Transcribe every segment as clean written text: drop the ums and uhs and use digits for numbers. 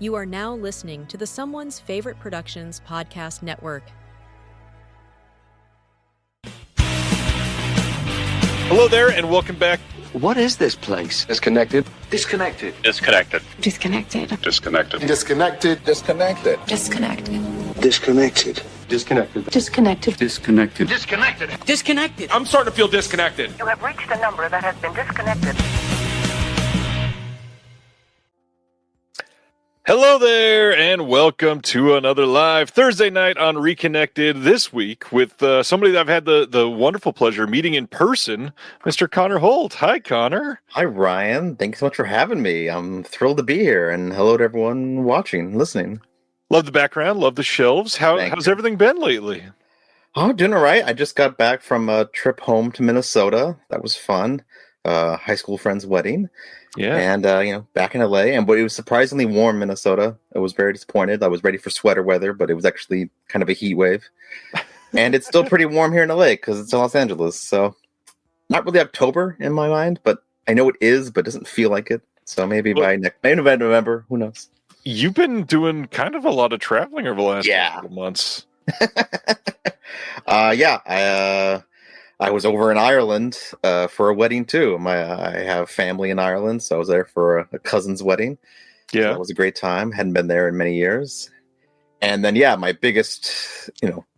You are now listening to the Someone's Favorite Productions podcast network. Hello there, and welcome back. What is this place? Disconnected. Disconnected. Disconnected. Disconnected. Disconnected. Disconnected. Disconnected. Disconnected. Disconnected. Disconnected. Disconnected. Disconnected. Disconnected. Disconnected. I'm starting to feel disconnected. You have reached a number that has been disconnected. Hello there, and welcome to another live Thursday night on Reconnected this week with somebody that I've had the wonderful pleasure of meeting in person, Mr. Conor Holt. Hi, Conor. Hi, Ryan. Thanks so much for having me. I'm thrilled to be here, and hello to everyone watching, listening. Love the background, love the shelves. How's everything been lately? Oh, doing all right. I just got back from a trip home to Minnesota. That was fun. High school friend's wedding. Yeah. And, back in LA, but it was surprisingly warm in Minnesota. I was very disappointed. I was ready for sweater weather, but it was actually kind of a heat wave. And it's still pretty warm here in LA because it's in Los Angeles. So not really October in my mind, but I know it is, but it doesn't feel like it. So maybe by November, who knows? You've been doing kind of a lot of traveling over the last couple of months. I was over in Ireland for a wedding too. I have family in Ireland, so I was there for a cousin's wedding. Yeah, so that was a great time. Hadn't been there in many years. And then, my biggest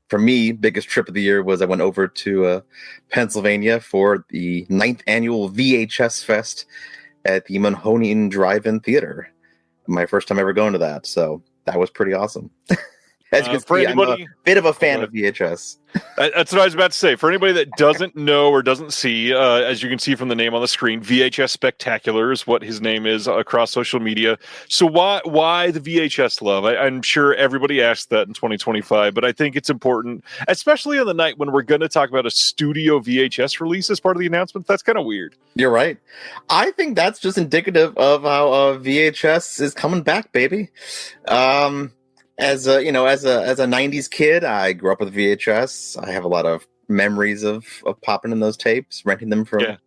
trip of the year was I went over to Pennsylvania for the 9th annual VHS Fest at the Mahoning Drive-In Theater. My first time ever going to that, so that was pretty awesome. As you can see, I'm a bit of a fan of VHS. That's what I was about to say. For anybody that doesn't know or doesn't see, as you can see from the name on the screen, VHS Spectacular is what his name is across social media. So why the VHS love? I'm sure everybody asked that in 2025, but I think it's important, especially on the night when we're going to talk about a studio VHS release as part of the announcement. That's kind of weird. You're right. I think that's just indicative of how VHS is coming back, baby. As a 90s kid, I grew up with VHS. I have a lot of memories of popping in those tapes, renting them from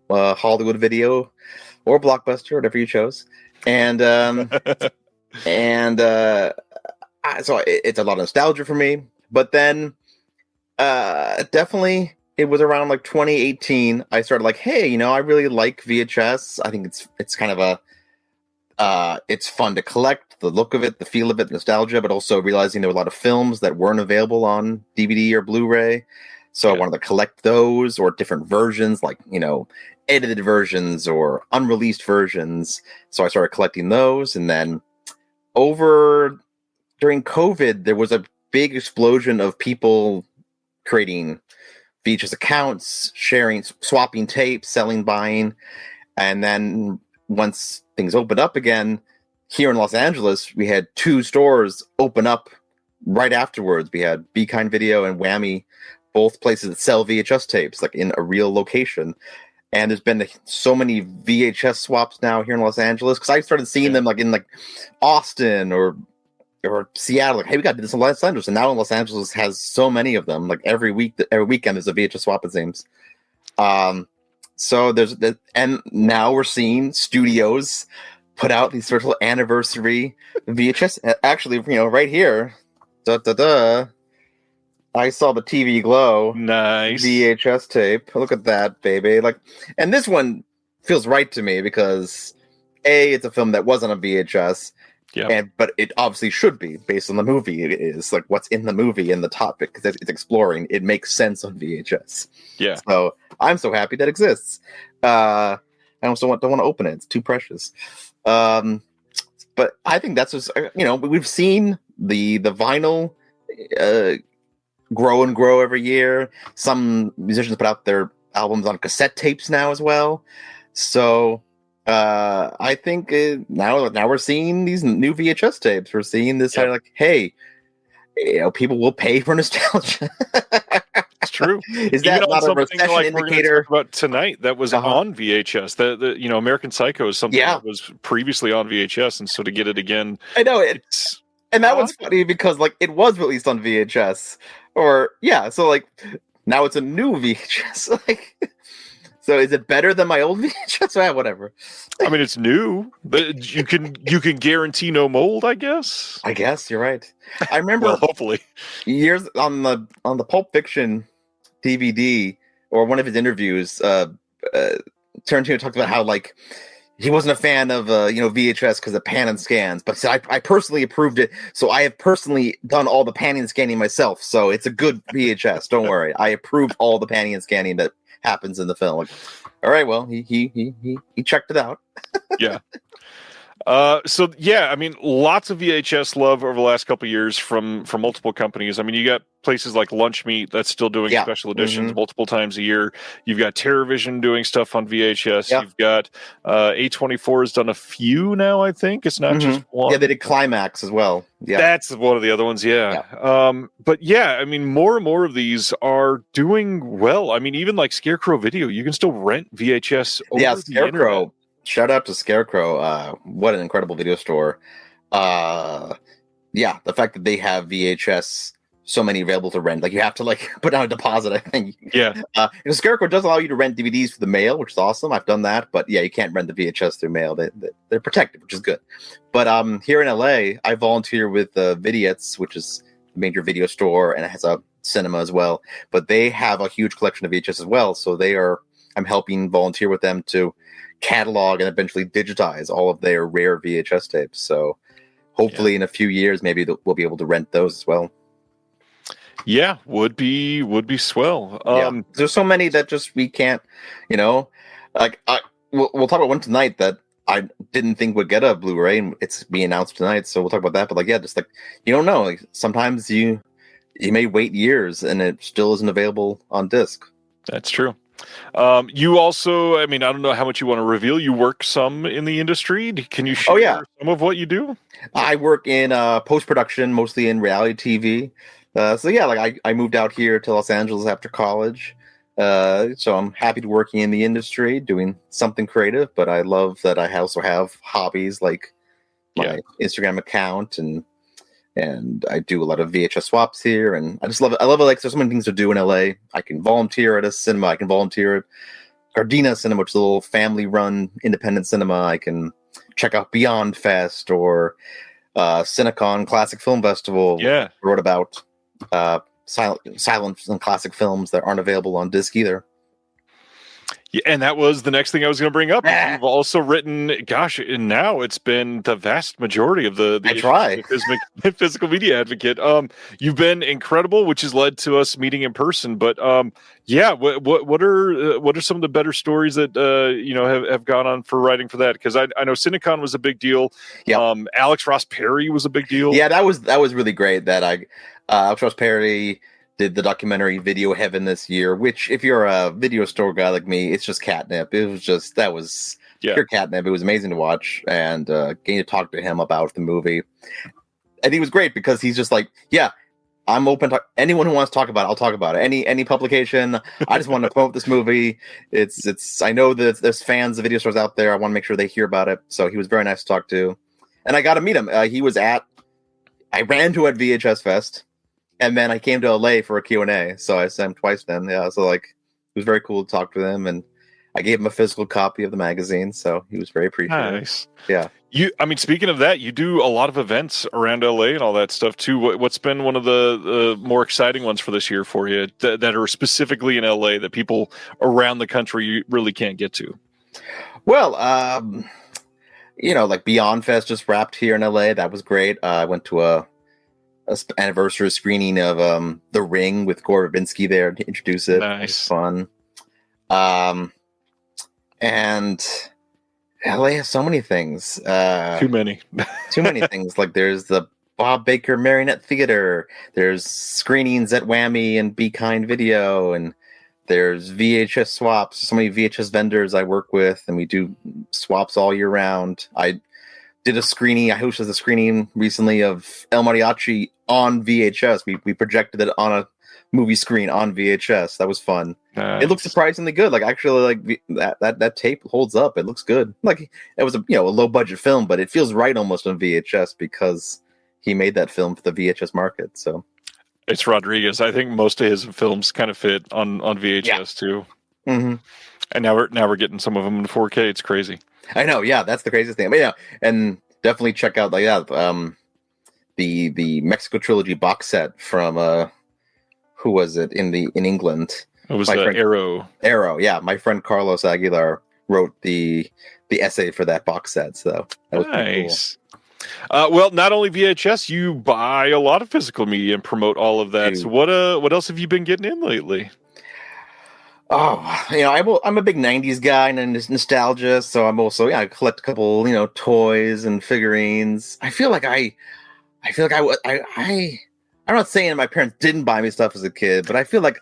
Hollywood Video or Blockbuster, whatever you chose. And so it's a lot of nostalgia for me. But then definitely it was around like 2018. I started like, hey, I really like VHS. I think it's kind of it's fun to collect, the look of it, the feel of it, nostalgia, but also realizing there were a lot of films that weren't available on DVD or Blu-ray. So I wanted to collect those or different versions, like, edited versions or unreleased versions. So I started collecting those. And then during COVID, there was a big explosion of people creating VHS accounts, sharing, swapping tapes, selling, buying. And then once things opened up again, here in Los Angeles, we had 2 stores open up right afterwards. We had Be Kind Video and Whammy, both places that sell VHS tapes, like in a real location. And there's been so many VHS swaps now here in Los Angeles, because I started seeing them like in like Austin or Seattle. Like, hey, we got this in Los Angeles, and now Los Angeles has so many of them. Like every weekend, there's a VHS swap, it seems. So and now we're seeing studios put out these sort of anniversary VHS. Actually, right here, I saw the TV Glow nice VHS tape. Look at that, baby! And this one feels right to me because it's a film that wasn't a VHS. Yeah. But it obviously should be based on the movie. It is like what's in the movie and the topic because it's exploring. It makes sense on VHS. Yeah. So I'm so happy that exists. I also don't want to open it. It's too precious. But I think that's just we've seen the vinyl grow and grow every year. Some musicians put out their albums on cassette tapes now as well. So. I think now we're seeing these new VHS tapes. We're seeing this kind of like, hey, people will pay for nostalgia. It's true. Is that not a recession indicator? But tonight that was on VHS. The American Psycho is something that was previously on VHS, and so to get it again, I know it's and that one's funny because like it was released on VHS, so like now it's a new VHS, like. So is it better than my old VHS? Well, whatever. I mean, it's new, but you can guarantee no mold, I guess. I guess you're right. I remember Well, hopefully. years on the Pulp Fiction DVD or one of his interviews, Tarantino talked about how like he wasn't a fan of VHS because of pan and scans, but said I personally approved it, so I have personally done all the panning and scanning myself. So it's a good VHS. Don't worry, I approved all the panning and scanning that happens in the film. Like, all right, well, he checked it out. Yeah. So yeah, I mean, lots of VHS love over the last couple of years from multiple companies. I mean, you got places like Lunch Meat that's still doing special editions multiple times a year. You've got TerrorVision doing stuff on VHS. Yeah. You've got A24 has done a few now. I think it's not just one. Yeah, they did Climax as well. Yeah, that's one of the other ones. Yeah. But yeah, I mean, more and more of these are doing well. I mean, even like Scarecrow Video, you can still rent VHS. Over Scarecrow. Internet. Shout out to Scarecrow. What an incredible video store. The fact that they have VHS, so many available to rent. Like you have to like put down a deposit, I think. Yeah. Scarecrow does allow you to rent DVDs for the mail, which is awesome. I've done that. But yeah, you can't rent the VHS through mail. They're protected, which is good. But here in LA, I volunteer with Vidiots, which is a major video store, and it has a cinema as well. But they have a huge collection of VHS as well. So I'm helping volunteer with them to catalog and eventually digitize all of their rare VHS tapes. So hopefully in a few years, maybe we'll be able to rent those as well. Yeah, would be swell. There's so many that just we can't, like we'll talk about one tonight that I didn't think would get a Blu-ray, and it's being announced tonight. So we'll talk about that. But just like you don't know. Like, sometimes you may wait years and it still isn't available on disc. That's true. You also, I mean, I don't know how much you want to reveal. You work some in the industry. Can you share some of what you do? I work in post-production, mostly in reality TV. I moved out here to Los Angeles after college. So I'm happy to working in the industry, doing something creative, but I love that I also have hobbies like my Instagram account and I do a lot of VHS swaps here, and I just love it. I love it. Like, there's so many things to do in LA. I can volunteer at a cinema. I can volunteer at Gardena Cinema, which is a little family-run independent cinema. I can check out Beyond Fest or Cinecon Classic Film Festival. Yeah, I wrote about silent and classic films that aren't available on disc either. Yeah, and that was the next thing I was going to bring up. You've also written, and now it's been the vast majority of the physical media advocate. You've been incredible, which has led to us meeting in person. But what are some of the better stories that have gone on for writing for that? Because I know Cinecon was a big deal. Yeah. Alex Ross Perry was a big deal. Yeah, that was really great. That Alex Ross Perry did the documentary Video Heaven this year, which if you're a video store guy like me, it's just catnip. It was just, pure catnip. It was amazing to watch and getting to talk to him about the movie. And he was great because he's just like, I'm open to anyone who wants to talk about it. I'll talk about it. Any publication. I just want to promote this movie. It's. I know that there's fans of video stores out there. I want to make sure they hear about it. So he was very nice to talk to, and I got to meet him. I ran to at VHS Fest. And then I came to LA for a Q&A, so I saw him twice then. Yeah, so it was very cool to talk to him, and I gave him a physical copy of the magazine, so he was very appreciative. Nice. Yeah. Speaking of that, you do a lot of events around LA and all that stuff too. What's been one of the more exciting ones for this year for you that are specifically in LA that people around the country really can't get to? Well, like Beyond Fest just wrapped here in LA. That was great. I went to a anniversary screening of The Ring with Gore Verbinski there to introduce it. Nice. It was fun. And LA has so many things. Too many things. Like there's the Bob Baker Marionette Theater. There's screenings at Whammy and Be Kind Video, and there's VHS swaps. So many VHS vendors I work with, and we do swaps all year round. I did a screening. I hosted a screening recently of El Mariachi on VHS. We projected it on a movie screen on VHS. That was fun. Nice. It looks surprisingly good. Like actually, like that tape holds up. It looks good. Like it was a low budget film, but it feels right almost on VHS because he made that film for the VHS market. So it's Rodriguez. I think most of his films kind of fit on VHS too. Mm-hmm. And now we're getting some of them in 4K. It's crazy. I know, yeah, that's the craziest thing. But yeah, and definitely check out the Mexico trilogy box set from who was it in England? It was friend, Arrow. Arrow, yeah. My friend Carlos Aguilar wrote the essay for that box set, so that was pretty Nice. Cool. Well, not only VHS, you buy a lot of physical media and promote all of that. Dude. So what else have you been getting in lately? Oh, I'm a big '90s guy and nostalgia, so I'm also I collect a couple toys and figurines. I feel like I'm not saying my parents didn't buy me stuff as a kid, but I feel like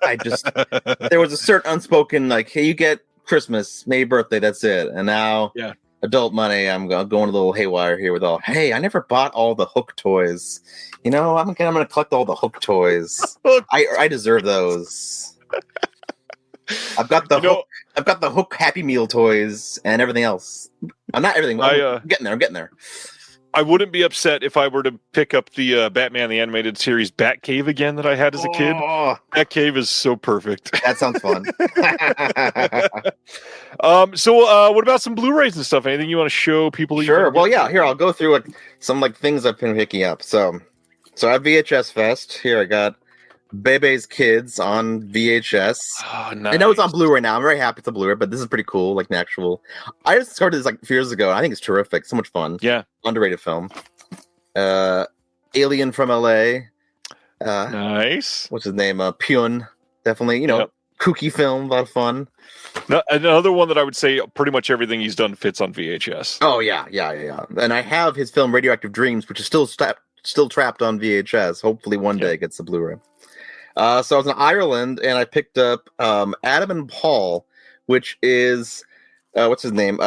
there was a certain unspoken like, hey, you get Christmas, May birthday, that's it. And now, adult money, I'm going a little haywire here with all. Hey, I never bought all the Hook toys. I'm gonna collect all the Hook toys. I deserve those. I've got the Hook. I've got the Hook Happy Meal toys and everything else. I'm not everything. I'm getting there. I wouldn't be upset if I were to pick up the Batman the Animated Series Batcave again that I had as a kid. Batcave is so perfect. That sounds fun. So what about some Blu-rays and stuff? Anything you want to show people? Sure. Well, yeah. Here, I'll go through some things I've been picking up. So at VHS Fest, here I got Bebe's Kids on VHS. Oh, nice. I know it's on Blu-ray now. I'm very happy it's a Blu-ray, but this is pretty cool, like an actual. I just started this a few years ago. I think it's terrific. So much fun. Yeah. Underrated film. Alien from LA. Nice. What's his name? Pyun. Definitely, kooky film, a lot of fun. Another one that I would say pretty much everything he's done fits on VHS. Oh, yeah. And I have his film Radioactive Dreams, which is still trapped on VHS. Hopefully one day it gets the Blu-ray. So I was in Ireland, and I picked up Adam and Paul, which is, what's his name?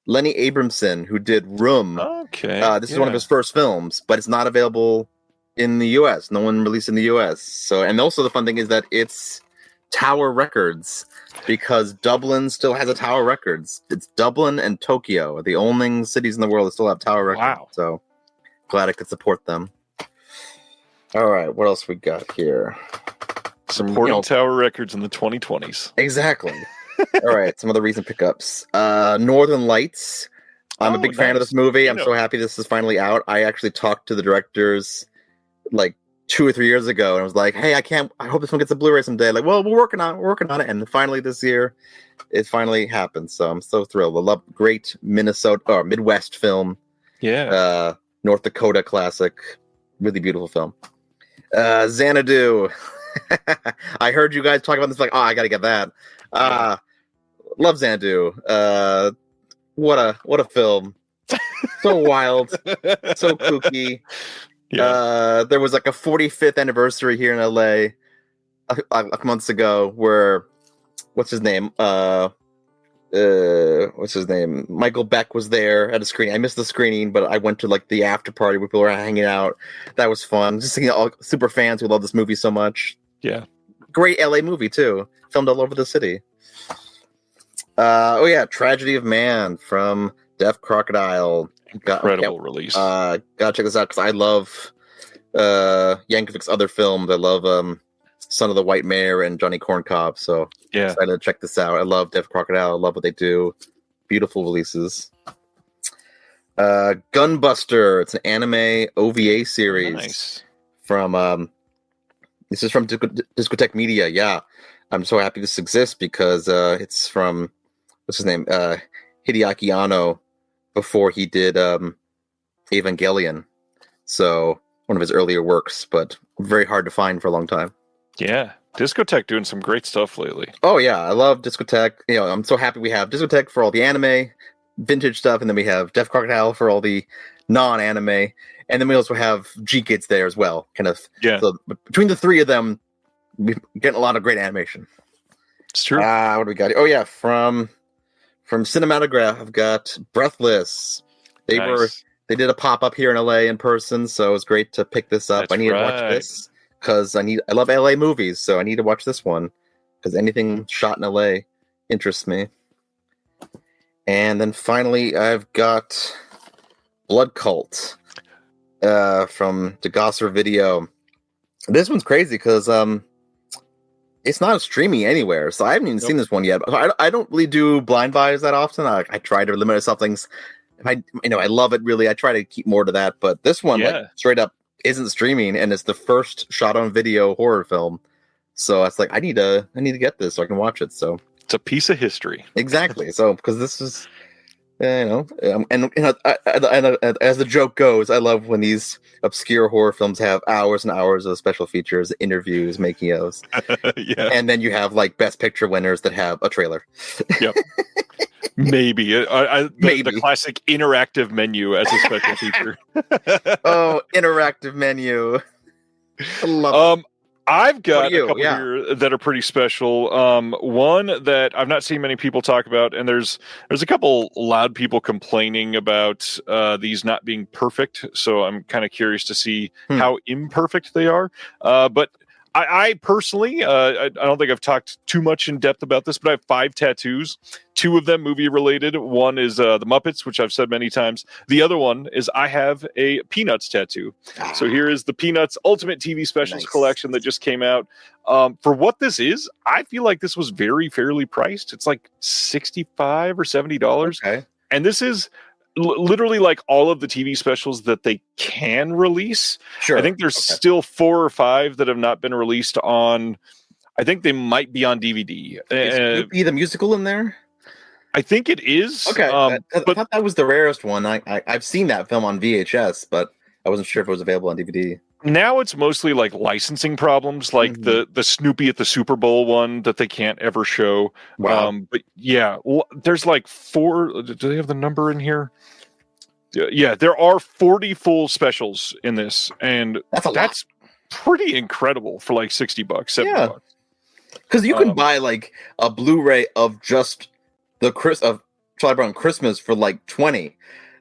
Lenny Abramson, who did Room. Okay. This is one of his first films, but it's not available in the U.S. No one released in the U.S. So, and also the fun thing is that it's Tower Records, because Dublin still has a Tower Records. It's Dublin and Tokyo are the only cities in the world that still have Tower Records. Wow. So glad I could support them. All right, what else we got here? Supporting Tower Records in the 2020s. Exactly. All right, some other recent pickups. Northern Lights. I'm a big fan of this movie. I'm so happy this is finally out. I actually talked to the directors like 2 or 3 years ago, and I was like, "Hey, I hope this one gets a Blu-ray someday." Like, well, we're working on it, and finally this year, it finally happened. So I'm so thrilled. I love great Midwest film. Yeah. North Dakota classic. Really beautiful film. Xanadu. I heard you guys talk about this. Like, I gotta get that. Love Xanadu. What a film. So wild. So kooky. Yeah. There was like a 45th anniversary here in LA a couple months ago where what's his name? Michael Beck was there at a screening. I missed the screening, but I went to like the after party where people were hanging out. That was fun. Just seeing all super fans who love this movie so much. Yeah. Great LA movie too. Filmed all over the city. Tragedy of Man from Deaf Crocodile. Incredible release. Gotta check this out because I love Yankovic's other films. I love Son of the White Mare and Johnny Corncob. So excited to check this out. I love Deaf Crocodile. I love what they do. Beautiful releases. Gunbuster. It's an anime OVA series. Nice. From this is from Discotheque Media. Yeah, I'm so happy this exists because it's from what's his name? Hideaki Anno before he did Evangelion. So one of his earlier works, but very hard to find for a long time. Yeah, Discotheque doing some great stuff lately. Oh yeah, I love Discotheque. I'm so happy we have Discotheque for all the anime, vintage stuff, and then we have Deaf Crocodile for all the non-anime, and then we also have G-Kids there as well. Kind of. Yeah. So between the three of them, we're getting a lot of great animation. It's true. What do we got? Oh yeah, from Cinematograph, I've got Breathless. They did a pop-up here in LA in person, so it was great to pick this up. I need to watch this because I love LA movies, so I need to watch this one because anything shot in LA interests me. And then finally, I've got Blood Cult from DeGosser Video. This one's crazy because it's not streaming anywhere, so I haven't even seen this one yet. I don't really do blind buys that often. I try to limit myself things. If I love it really, I try to keep more to that. But this one, like straight up, isn't streaming, and it's the first shot on video horror film. So it's like I need to get this so I can watch it. So it's a piece of history. Exactly. So because this is. And as the joke goes, I love when these obscure horror films have hours and hours of special features, interviews, making ofs. Yeah. And then you have like Best Picture winners that have a trailer. Yep. Maybe. Maybe. The classic interactive menu as a special feature. Oh, interactive menu. I love it. I've got a couple here that are pretty special. One that I've not seen many people talk about, and there's a couple loud people complaining about these not being perfect. So I'm kind of curious to see how imperfect they are. But I personally, I don't think I've talked too much in depth about this, but I have 5 tattoos. 2 of them movie related. One is the Muppets, which I've said many times. The other one is I have a Peanuts tattoo. So here is the Peanuts Ultimate TV Specials collection that just came out. For what this is, I feel like this was very fairly priced. It's like $65 or $70. Okay. And this is literally like all of the TV specials that they can release. Sure. I think there's still 4 or 5 that have not been released on. I think they might be on DVD. Is Snoopy the musical in there? I think it is. Okay. I thought that was the rarest one. I've seen that film on VHS, but I wasn't sure if it was available on DVD. Now it's mostly like licensing problems, like the Snoopy at the Super Bowl one that they can't ever show. Wow. But yeah, there's like 4. Do they have the number in here? Yeah, there are 40 full specials in this, and that's pretty incredible for like $60, $70. Because you can buy like a Blu-ray of just the Charlie Brown Christmas for like $20.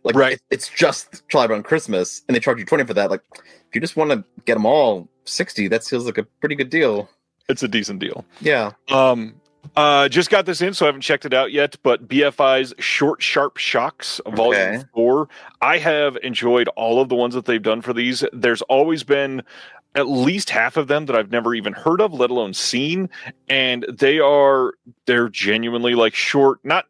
Like, right. It's just Charlie Brown Christmas, and they charge you $20 for that. Like, if you just want to get them all $60, that feels like a pretty good deal. It's a decent deal. Yeah. Just got this in, so I haven't checked it out yet. But BFI's Short Sharp Shocks Volume 4. I have enjoyed all of the ones that they've done for these. There's always been at least half of them that I've never even heard of, let alone seen, and they're genuinely like short. Not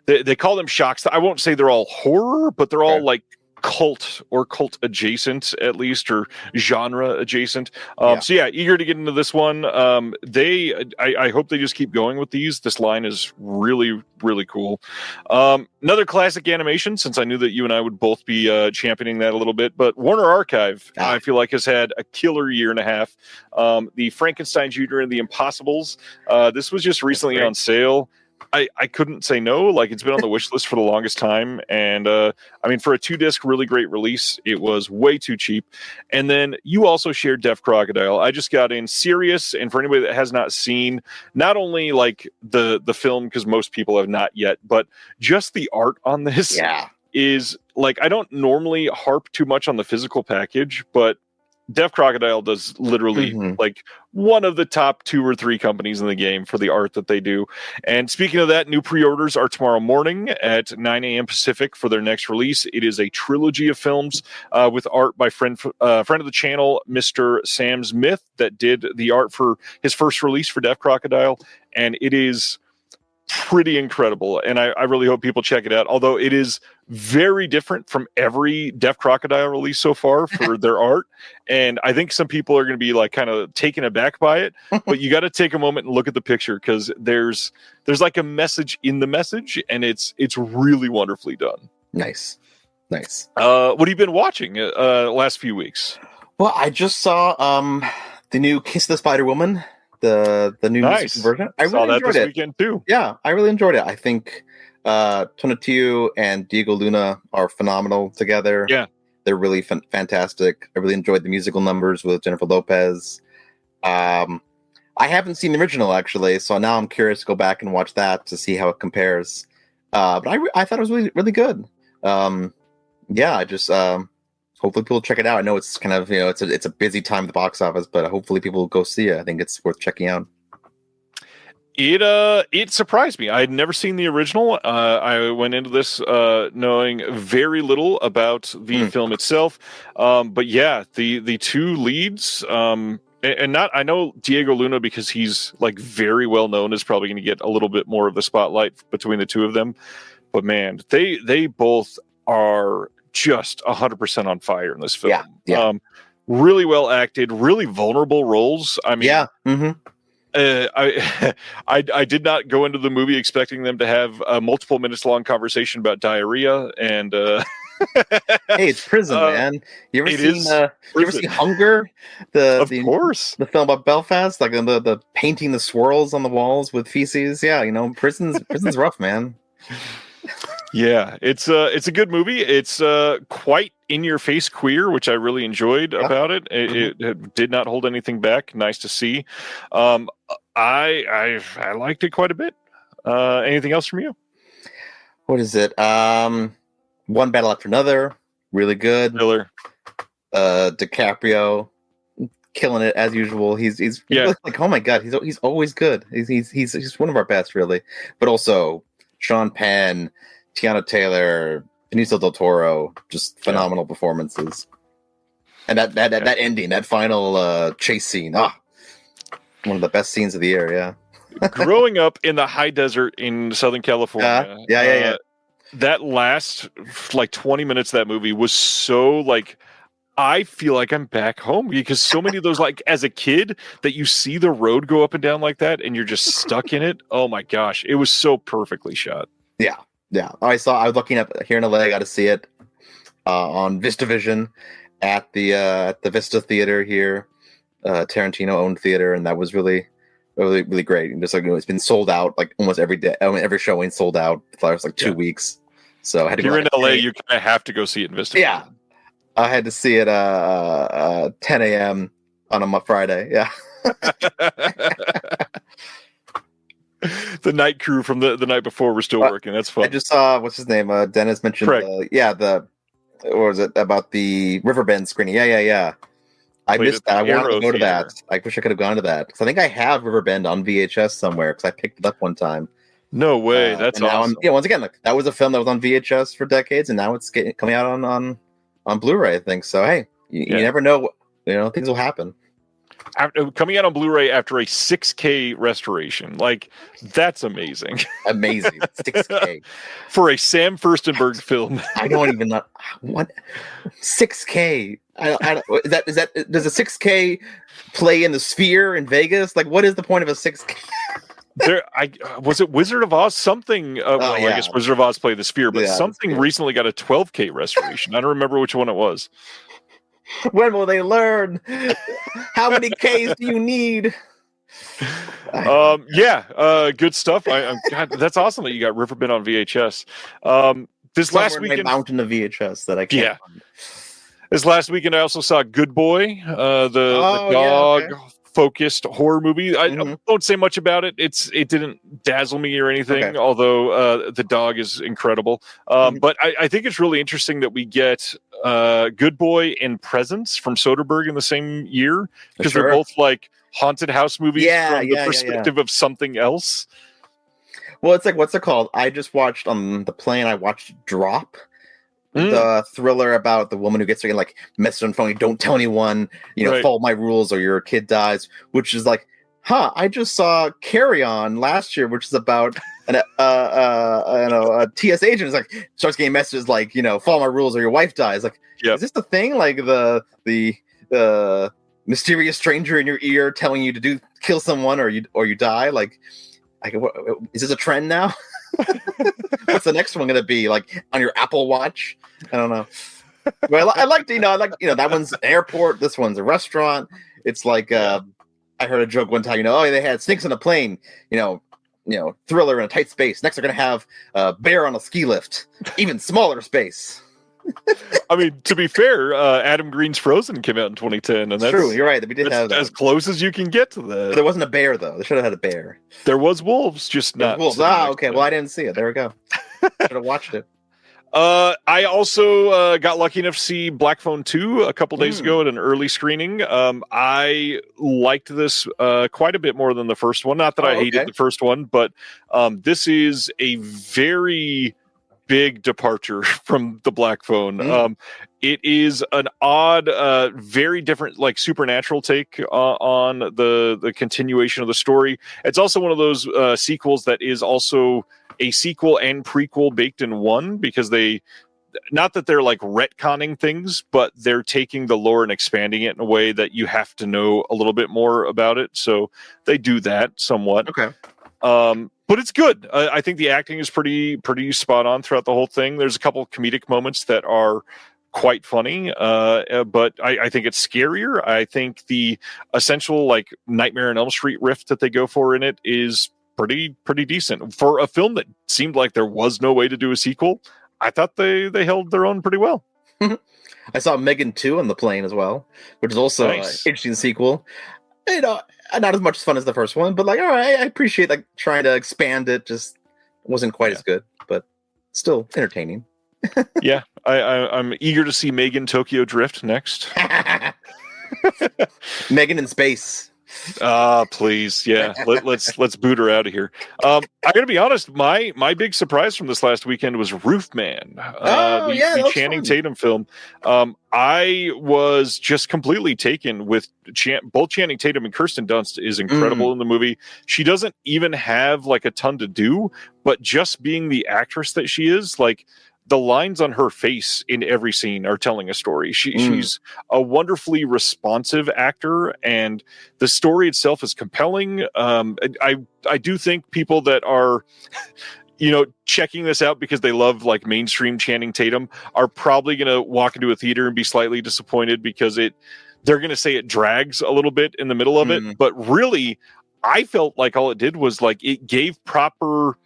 they call them shocks. I won't say they're all horror, but they're all like cult or cult adjacent, at least, or genre adjacent. So yeah, eager to get into this one. I hope they just keep going with these. This line is really, really cool. Another classic animation, since I knew that you and I would both be championing that a little bit, but Warner Archive, I feel like, has had a killer year and a half. The Frankenstein Jr. and the Impossibles. This was just recently on sale. I couldn't say no. Like, it's been on the wish list for the longest time. And I mean, for a 2-disc, really great release, it was way too cheap. And then you also shared Deaf Crocodile. I just got in Serious. And for anybody that has not seen, not only like the film, because most people have not yet, but just the art on this is like, I don't normally harp too much on the physical package, but Deaf Crocodile does literally like one of the top 2 or 3 companies in the game for the art that they do. And speaking of that, new pre-orders are tomorrow morning at 9 a.m. Pacific for their next release. It is a trilogy of films with art by friend of the channel, Mr. Sam Smith, that did the art for his first release for Deaf Crocodile. And it is pretty incredible, and I really hope people check it out, although it is very different from every Deaf Crocodile release so far for their art, and I think some people are going to be like kind of taken aback by it, but you got to take a moment and look at the picture, because there's like a message in the message, and it's really wonderfully done. Nice. What have you been watching last few weeks? Well, I just saw the new Kiss the Spider Woman, the new version. I saw really that enjoyed this it. weekend too. Yeah, I really enjoyed it. I think Tonatiuh and Diego Luna are phenomenal together. Yeah, they're really fantastic. I really enjoyed the musical numbers with Jennifer Lopez. I haven't seen the original, actually, so now I'm curious to go back and watch that to see how it compares. But I thought it was really, really good. I just hopefully people check it out. I know it's kind of, it's a busy time at the box office, but hopefully people will go see it. I think it's worth checking out. It surprised me. I had never seen the original. I went into this knowing very little about the film itself. But yeah, the 2 leads, and not, I know Diego Luna, because he's like very well known, is probably going to get a little bit more of the spotlight between the two of them. But man, they both are just 100% on fire in this film. Yeah. Really well acted, really vulnerable roles. I mean, Yeah. Mm-hmm. I did not go into the movie expecting them to have a multiple minutes long conversation about diarrhea and Hey, it's prison, man. You ever see Hunger? Of course. The film about Belfast, like the painting the swirls on the walls with feces. Yeah, prison's rough, man. Yeah, it's a good movie. It's quite in your face queer, which I really enjoyed about it. It did not hold anything back. Nice to see. I liked it quite a bit. Anything else from you? What is it? One Battle After Another, really good. Miller. DiCaprio killing it as usual. He's like, oh my god, he's always good. He's one of our best, really. But also Sean Penn, Tiana Taylor, Benicio del Toro, just phenomenal performances. And that ending, that final chase scene, one of the best scenes of the year. Yeah. Growing up in the high desert in Southern California, yeah. That last like 20 minutes of that movie was so like, I feel like I'm back home, because so many of those, like as a kid, that you see the road go up and down like that and you're just stuck in it. Oh my gosh. It was so perfectly shot. Yeah. I was looking up here in LA. I got to see it on VistaVision at the Vista Theater here, Tarantino owned theater. And that was really, really, really great. And just like, it's been sold out like almost every day. I mean, every showing sold out for the last like 2 weeks. So I had to You're in LA, you kind of have to go see it in Vista. Yeah. I had to see it 10 a.m. on a Friday. Yeah. The night crew from the night before were still working. That's fun. I just saw, what's his name? Dennis mentioned, what was it about the Riverbend screening? Yeah. I missed that. I wanted to go to that. I wish I could have gone to that, because I think I have Riverbend on VHS somewhere, because I picked it up one time. No way. That's awesome. Once again, like, that was a film that was on VHS for decades, and now it's coming out on Blu-ray, I think. So hey, you never know. Things will happen. Coming out on Blu-ray after a 6K restoration, like that's amazing. Amazing 6K for a Sam Furstenberg film. I don't even know what 6K. Is that does a 6K play in the Sphere in Vegas? Like, what is the point of a 6K? Was it Wizard of Oz? Something. I guess Wizard of Oz played the Sphere, but something recently got a 12K restoration. I don't remember which one it was. When will they learn? How many Ks do you need? Good stuff. God, that's awesome that you got Riverbend on VHS. This last weekend, mountain of VHS that I can't find. This last weekend, I also saw Good Boy, the dog focused horror movie. I don't say much about it. It didn't dazzle me or anything, although the dog is incredible. But I think it's really interesting that we get Good Boy and Presence from Soderbergh in the same year, because they're both like haunted house movies from the perspective of something else. Well, it's like, what's it called? I just watched on the plane. I watched Drop. The thriller about the woman who gets like message on phone. Don't tell anyone, follow my rules or your kid dies. Which is like, I just saw Carry On last year, which is about a TS agent is like starts getting messages like, follow my rules or your wife dies. Like, is this the thing? Like the mysterious stranger in your ear telling you to kill someone or you die? Like is this a trend now? What's the next one going to be, like on your Apple Watch? I don't know. Well, I like that one's an airport. This one's a restaurant. It's like I heard a joke one time. They had snakes on a plane. Thriller in a tight space. Next, they're going to have a bear on a ski lift, even smaller space. I mean, to be fair, Adam Green's Frozen came out in 2010, and that's true. You're right. We did have as close as you can get to that. But there wasn't a bear, though. They should have had a bear. There was wolves, just not wolves. Okay. Well, I didn't see it. There we go. Should have watched it. I also got lucky enough to see Black Phone 2 a couple days ago at an early screening. I liked this quite a bit more than the first one. Not that I hated the first one, but this is a very big departure from the Black Phone. It is an odd, very different, like supernatural take on the continuation of the story. It's also one of those sequels that is also a sequel and prequel baked in one, because they, not that they're like retconning things, but they're taking the lore and expanding it in a way that you have to know a little bit more about it. So they do that somewhat. Okay. But it's good. I think the acting is pretty spot on throughout the whole thing. There's a couple of comedic moments that are quite funny, but I think it's scarier. I think the essential like Nightmare on Elm Street riff that they go for in it is pretty decent for a film that seemed like there was no way to do a sequel. I thought they held their own pretty well. I saw Megan 2 on the plane as well, which is also Nice. an interesting sequel. You know, not as much fun as the first one, but like, all right, I appreciate like trying to expand it. Just wasn't quite as good, but still entertaining. Yeah, I'm eager to see Megan Tokyo Drift next. Megan in space. Please, yeah. Let's boot her out of here. I gotta be honest. My big surprise from this last weekend was Roofman, the Channing fun. Tatum film. I was just completely taken with both Channing Tatum and Kirsten Dunst is incredible in the movie. She doesn't even have like a ton to do, but just being the actress that she is, like, the lines on her face in every scene are telling a story. She's a wonderfully responsive actor, and the story itself is compelling. I do think people that are, checking this out because they love like mainstream Channing Tatum are probably going to walk into a theater and be slightly disappointed because they're going to say it drags a little bit in the middle of it. But really, I felt like all it did was like it gave proper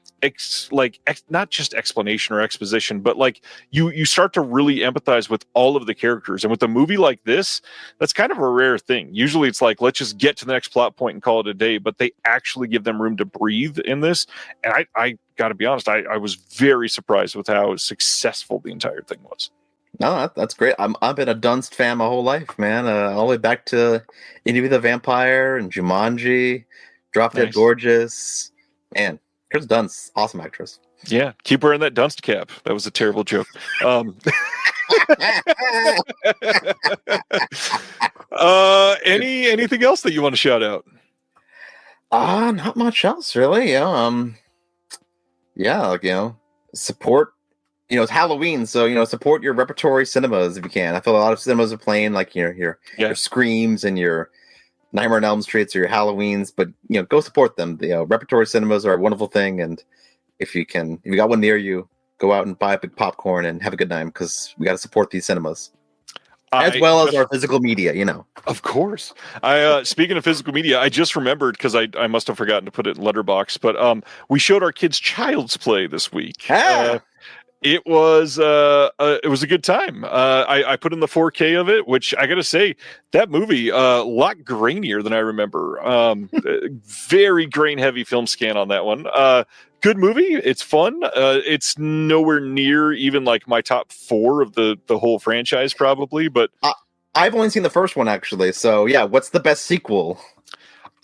not just explanation or exposition, but like you start to really empathize with all of the characters. And with a movie like this, that's kind of a rare thing. Usually it's like, let's just get to the next plot point and call it a day, but they actually give them room to breathe in this. And I gotta be honest, I was very surprised with how successful the entire thing was. No, that's great. I've been a Dunst fan my whole life, man. All the way back to Interview with the Vampire and Jumanji, Drop Dead Gorgeous. Man, Kirsten Dunst, awesome actress. Yeah, keep wearing that Dunst cap. That was a terrible joke. Anything else that you want to shout out? Not much else really. Support. It's Halloween, so support your repertory cinemas if you can. I feel a lot of cinemas are playing like your Screams and your Nightmare on Elm Street or your Halloweens, but go support them. The repertory cinemas are a wonderful thing, and if you got one near you, go out and buy a big popcorn and have a good time, because we got to support these cinemas as well as our physical media. Of course. Speaking of physical media, I just remembered because I must have forgotten to put it in Letterboxd, but we showed our kids Child's Play this week. It was a good time. I put in the 4K of it, which I got to say, that movie a lot grainier than I remember. Very grain heavy film scan on that one. Good movie. It's fun. It's nowhere near even like my top 4 of the whole franchise probably, but I've only seen the first one actually. So yeah, what's the best sequel?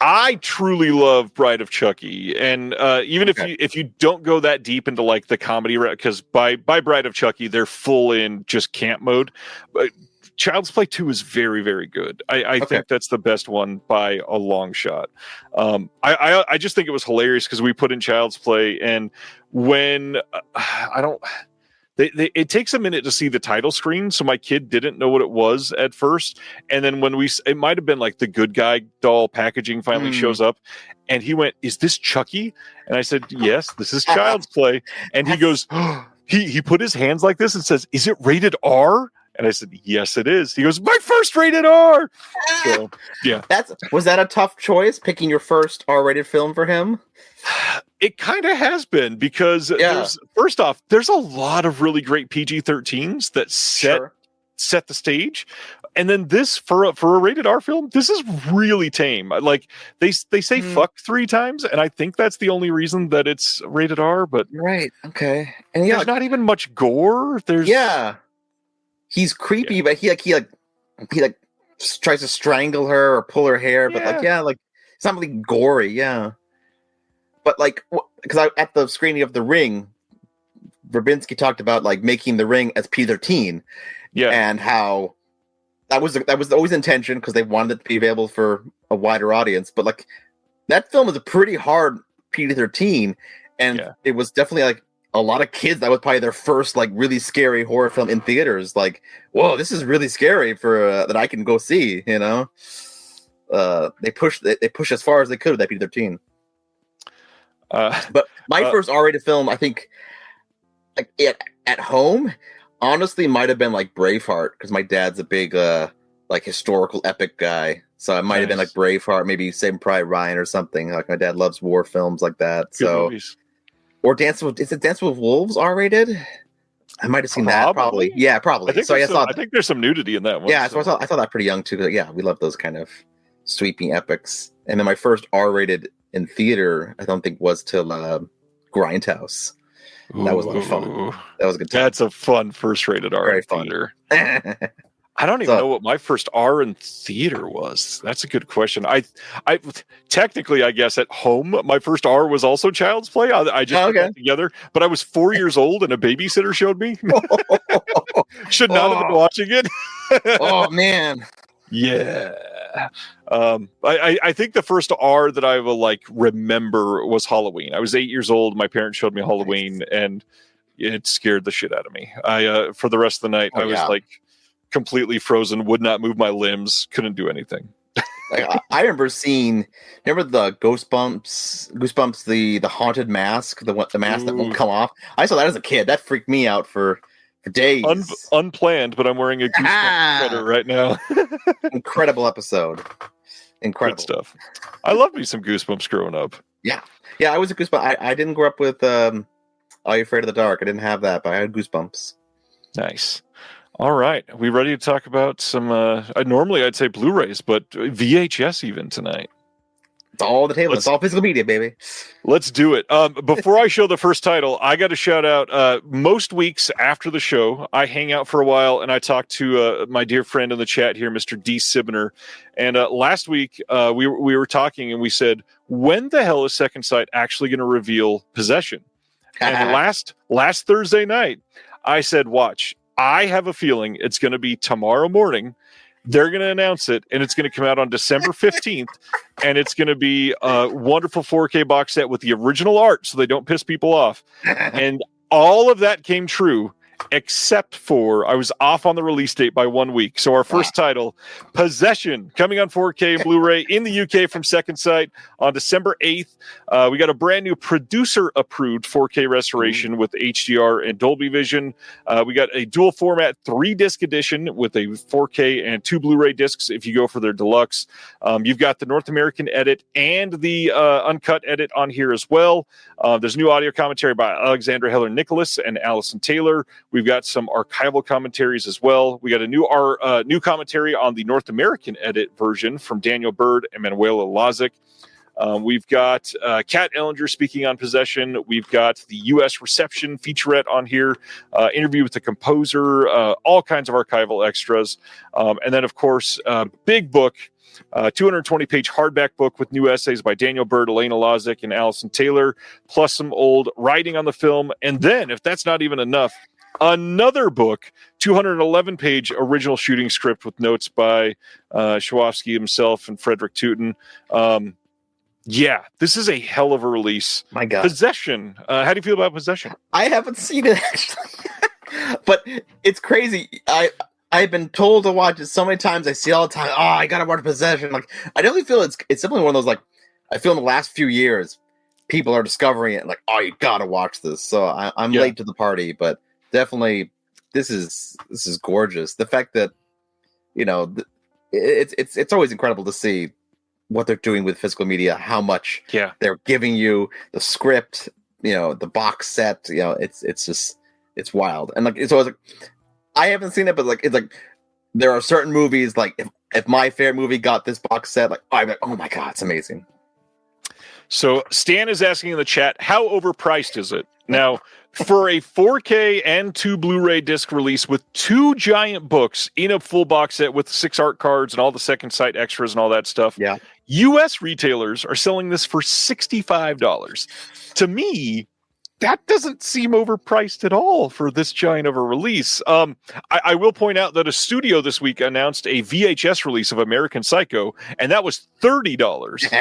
I truly love Bride of Chucky, and even if you don't go that deep into like the comedy, because by Bride of Chucky they're full in just camp mode, but Child's Play 2 is very, very good. I think that's the best one by a long shot. I just think it was hilarious because we put in Child's Play, and when it takes a minute to see the title screen, so my kid didn't know what it was at first, and then when it might have been like the good guy doll packaging finally shows up, and he went, "Is this Chucky?" And I said, "Yes, this is Child's Play." And he goes, he put his hands like this and says, "Is it rated R?" And I said, "Yes, it is." He goes, "My first rated R." So yeah, was that a tough choice, picking your first R-rated film for him? It kind of has been, because first off, there's a lot of really great PG-13s that set the stage, and then this for a rated R film, this is really tame. Like they say fuck 3 times, and I think that's the only reason that it's rated R. But right, okay, and there's not even much gore. He's creepy, but he tries to strangle her or pull her hair, but it's not really gory, But because at the screening of The Ring, Verbinski talked about like making The Ring as PG-13, and how that was always intention because they wanted it to be available for a wider audience. But like that film is a pretty hard PG-13, and it was definitely like a lot of kids, that was probably their first like really scary horror film in theaters. Like, whoa, this is really scary for that I can go see. You know, they pushed as far as they could with that PG-13. But my first R-rated film, I think, like at home, honestly, might have been like Braveheart, because my dad's a big like historical epic guy. So it might have been like Braveheart, maybe Saving Private Ryan or something. Like my dad loves war films like that. Good movies. Or Dance with Wolves R-rated? I might have seen that probably. Yeah, probably. I think there's some nudity in that one. Yeah, so I saw that pretty young too. Yeah, we love those kind of sweeping epics. And then my first R-rated in theater, I don't think was till Grindhouse. That was a lot of fun. That was a good time. That's a fun first rated R in theater. I don't even know what my first R in theater was. That's a good question. I technically, I guess at home, my first R was also Child's Play. I just put that together, but I was 4 years old and a babysitter showed me. Should not have been watching it. Oh man. Yeah. I think the first R that I will like remember was Halloween. I was 8 years old. My parents showed me Halloween, and it scared the shit out of me. For the rest of the night, I was like completely frozen, would not move my limbs, couldn't do anything. I remember the Goosebumps, the haunted mask, the mask that won't come off. I saw that as a kid. That freaked me out for days. Unplanned, but I'm wearing a Goosebumps sweater right now. Incredible episode. Incredible good stuff. I loved me some Goosebumps growing up. Yeah, I was a Goosebumps. I didn't grow up with Are You Afraid of the Dark? I didn't have that, but I had Goosebumps. Nice. All right, we ready to talk about some? Normally I'd say Blu-rays, but VHS even tonight. It's all the table. It's all physical media, baby. Let's do it. Before I show the first title, I got to shout out. Most weeks after the show, I hang out for a while and I talk to my dear friend in the chat here, Mr. D. Sibner. And last week we were talking and we said, when the hell is Second Sight actually going to reveal Possession? And last Thursday night, I said, watch. I have a feeling it's going to be tomorrow morning. They're going to announce it, and it's going to come out on December 15th, and it's going to be a wonderful 4K box set with the original art so they don't piss people off. And all of that came true, except for I was off on the release date by 1 week. So our first title, Possession, coming on 4K and Blu-ray in the UK from Second Sight on December 8th. We got a brand new producer-approved 4K restoration with HDR and Dolby Vision. We got a dual format 3-disc edition with a 4K and 2 Blu-ray discs if you go for their deluxe. You've got the North American edit and the uncut edit on here as well. There's new audio commentary by Alexandra Heller-Nicholas and Allison Taylor. We've got some archival commentaries as well. We got a new commentary on the North American edit version from Daniel Bird and Manuela Lozic. We've got Kat Ellinger speaking on Possession. We've got the U.S. reception featurette on here, interview with the composer, all kinds of archival extras. And then, of course, big book, 220-page hardback book with new essays by Daniel Bird, Elena Lozic, and Allison Taylor, plus some old writing on the film. And then, if that's not even enough, another book, 211-page original shooting script with notes by Schwofsky himself and Frederick Tooten. Yeah, this is a hell of a release. My God. Possession. How do you feel about Possession? I haven't seen it, actually. But it's crazy. I've been told to watch it so many times. I see it all the time. Oh, I got to watch Possession. Like, I definitely feel it's definitely one of those, like, I feel in the last few years, people are discovering it. Like, oh, you got to watch this. So I'm late to the party, but definitely this is gorgeous. The fact that, you know, it's always incredible to see what they're doing with physical media, how much they're giving you, the script, you know, the box set, you know, it's wild. And like, it's always like, I haven't seen it, but like, it's like, there are certain movies, like if my favorite movie got this box set, like, I'm like, oh my God, it's amazing. So Stan is asking in the chat, how overpriced is it? Now, for a 4K and 2 Blu-ray disc release with 2 giant books in a full box set with 6 art cards and all the Second Sight extras and all that stuff, U.S. retailers are selling this for $65. To me, that doesn't seem overpriced at all for this giant of a release. I will point out that a studio this week announced a VHS release of American Psycho, and that was $30.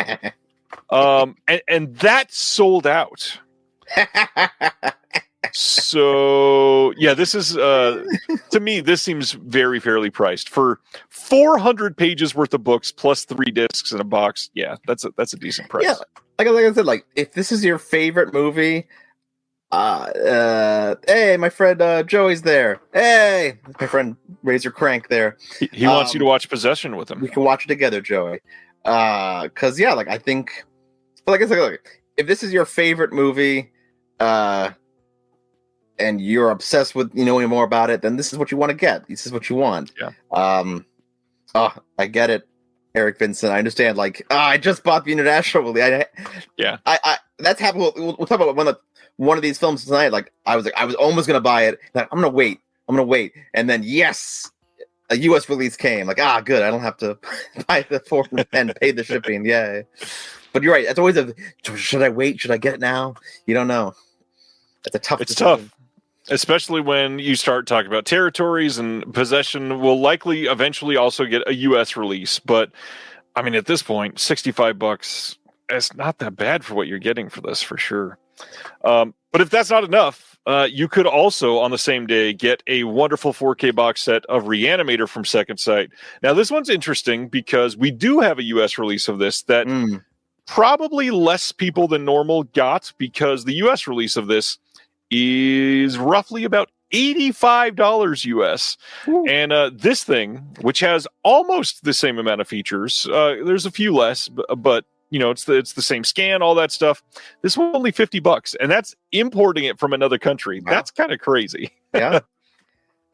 And that sold out. So yeah, this is to me, this seems very fairly priced for 400 pages worth of books plus 3 discs in a box. Yeah, that's a decent price. Yeah, like I said, like if this is your favorite movie, hey, my friend Joey's there. Hey, my friend Razor Crank there. He wants you to watch Possession with him. We can watch it together, Joey. Because yeah, like I think, like I said, like, if this is your favorite movie, and you're obsessed with knowing more about it, then this is what you want to get. This is what you want. Yeah. I get it, Eric Vincent. I understand. Like, I just bought the international release. I that's happened. We'll talk about one of these films tonight. Like, I was almost gonna buy it. Like, I'm gonna wait, and then yes, a U.S. release came. Like, good. I don't have to buy the $4 and pay the shipping. Yeah. But you're right. It's always should I wait? Should I get it now? You don't know. It's a tough. It's tough. Especially when you start talking about territories, and Possession will likely eventually also get a U.S. release. But I mean, at this point, $65 is not that bad for what you're getting for this, for sure. But if that's not enough, you could also on the same day get a wonderful 4K box set of Reanimator from Second Sight. Now, this one's interesting because we do have a U.S. release of this that probably less people than normal got, because the U.S. release of this is roughly about $85 US. Ooh. And this thing, which has almost the same amount of features, there's a few less, but it's the same scan, all that stuff. This one only $50, and that's importing it from another country. Wow. That's kind of crazy. Yeah.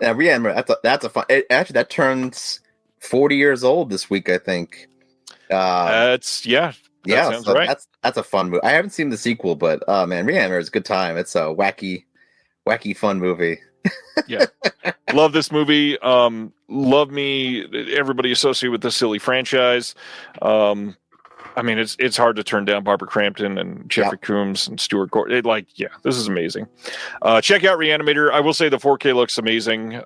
Reanimator, that's a fun. Actually, that turns 40 years old this week, I think. That sounds right. That's a fun movie. I haven't seen the sequel, but man, Reanimator is a good time. It's a wacky, fun movie. Yeah, love this movie. Love me everybody associated with this silly franchise. I mean, it's hard to turn down Barbara Crampton and Jeffrey Combs and Stuart Gordon. This is amazing. Check out Reanimator. I will say the 4K looks amazing.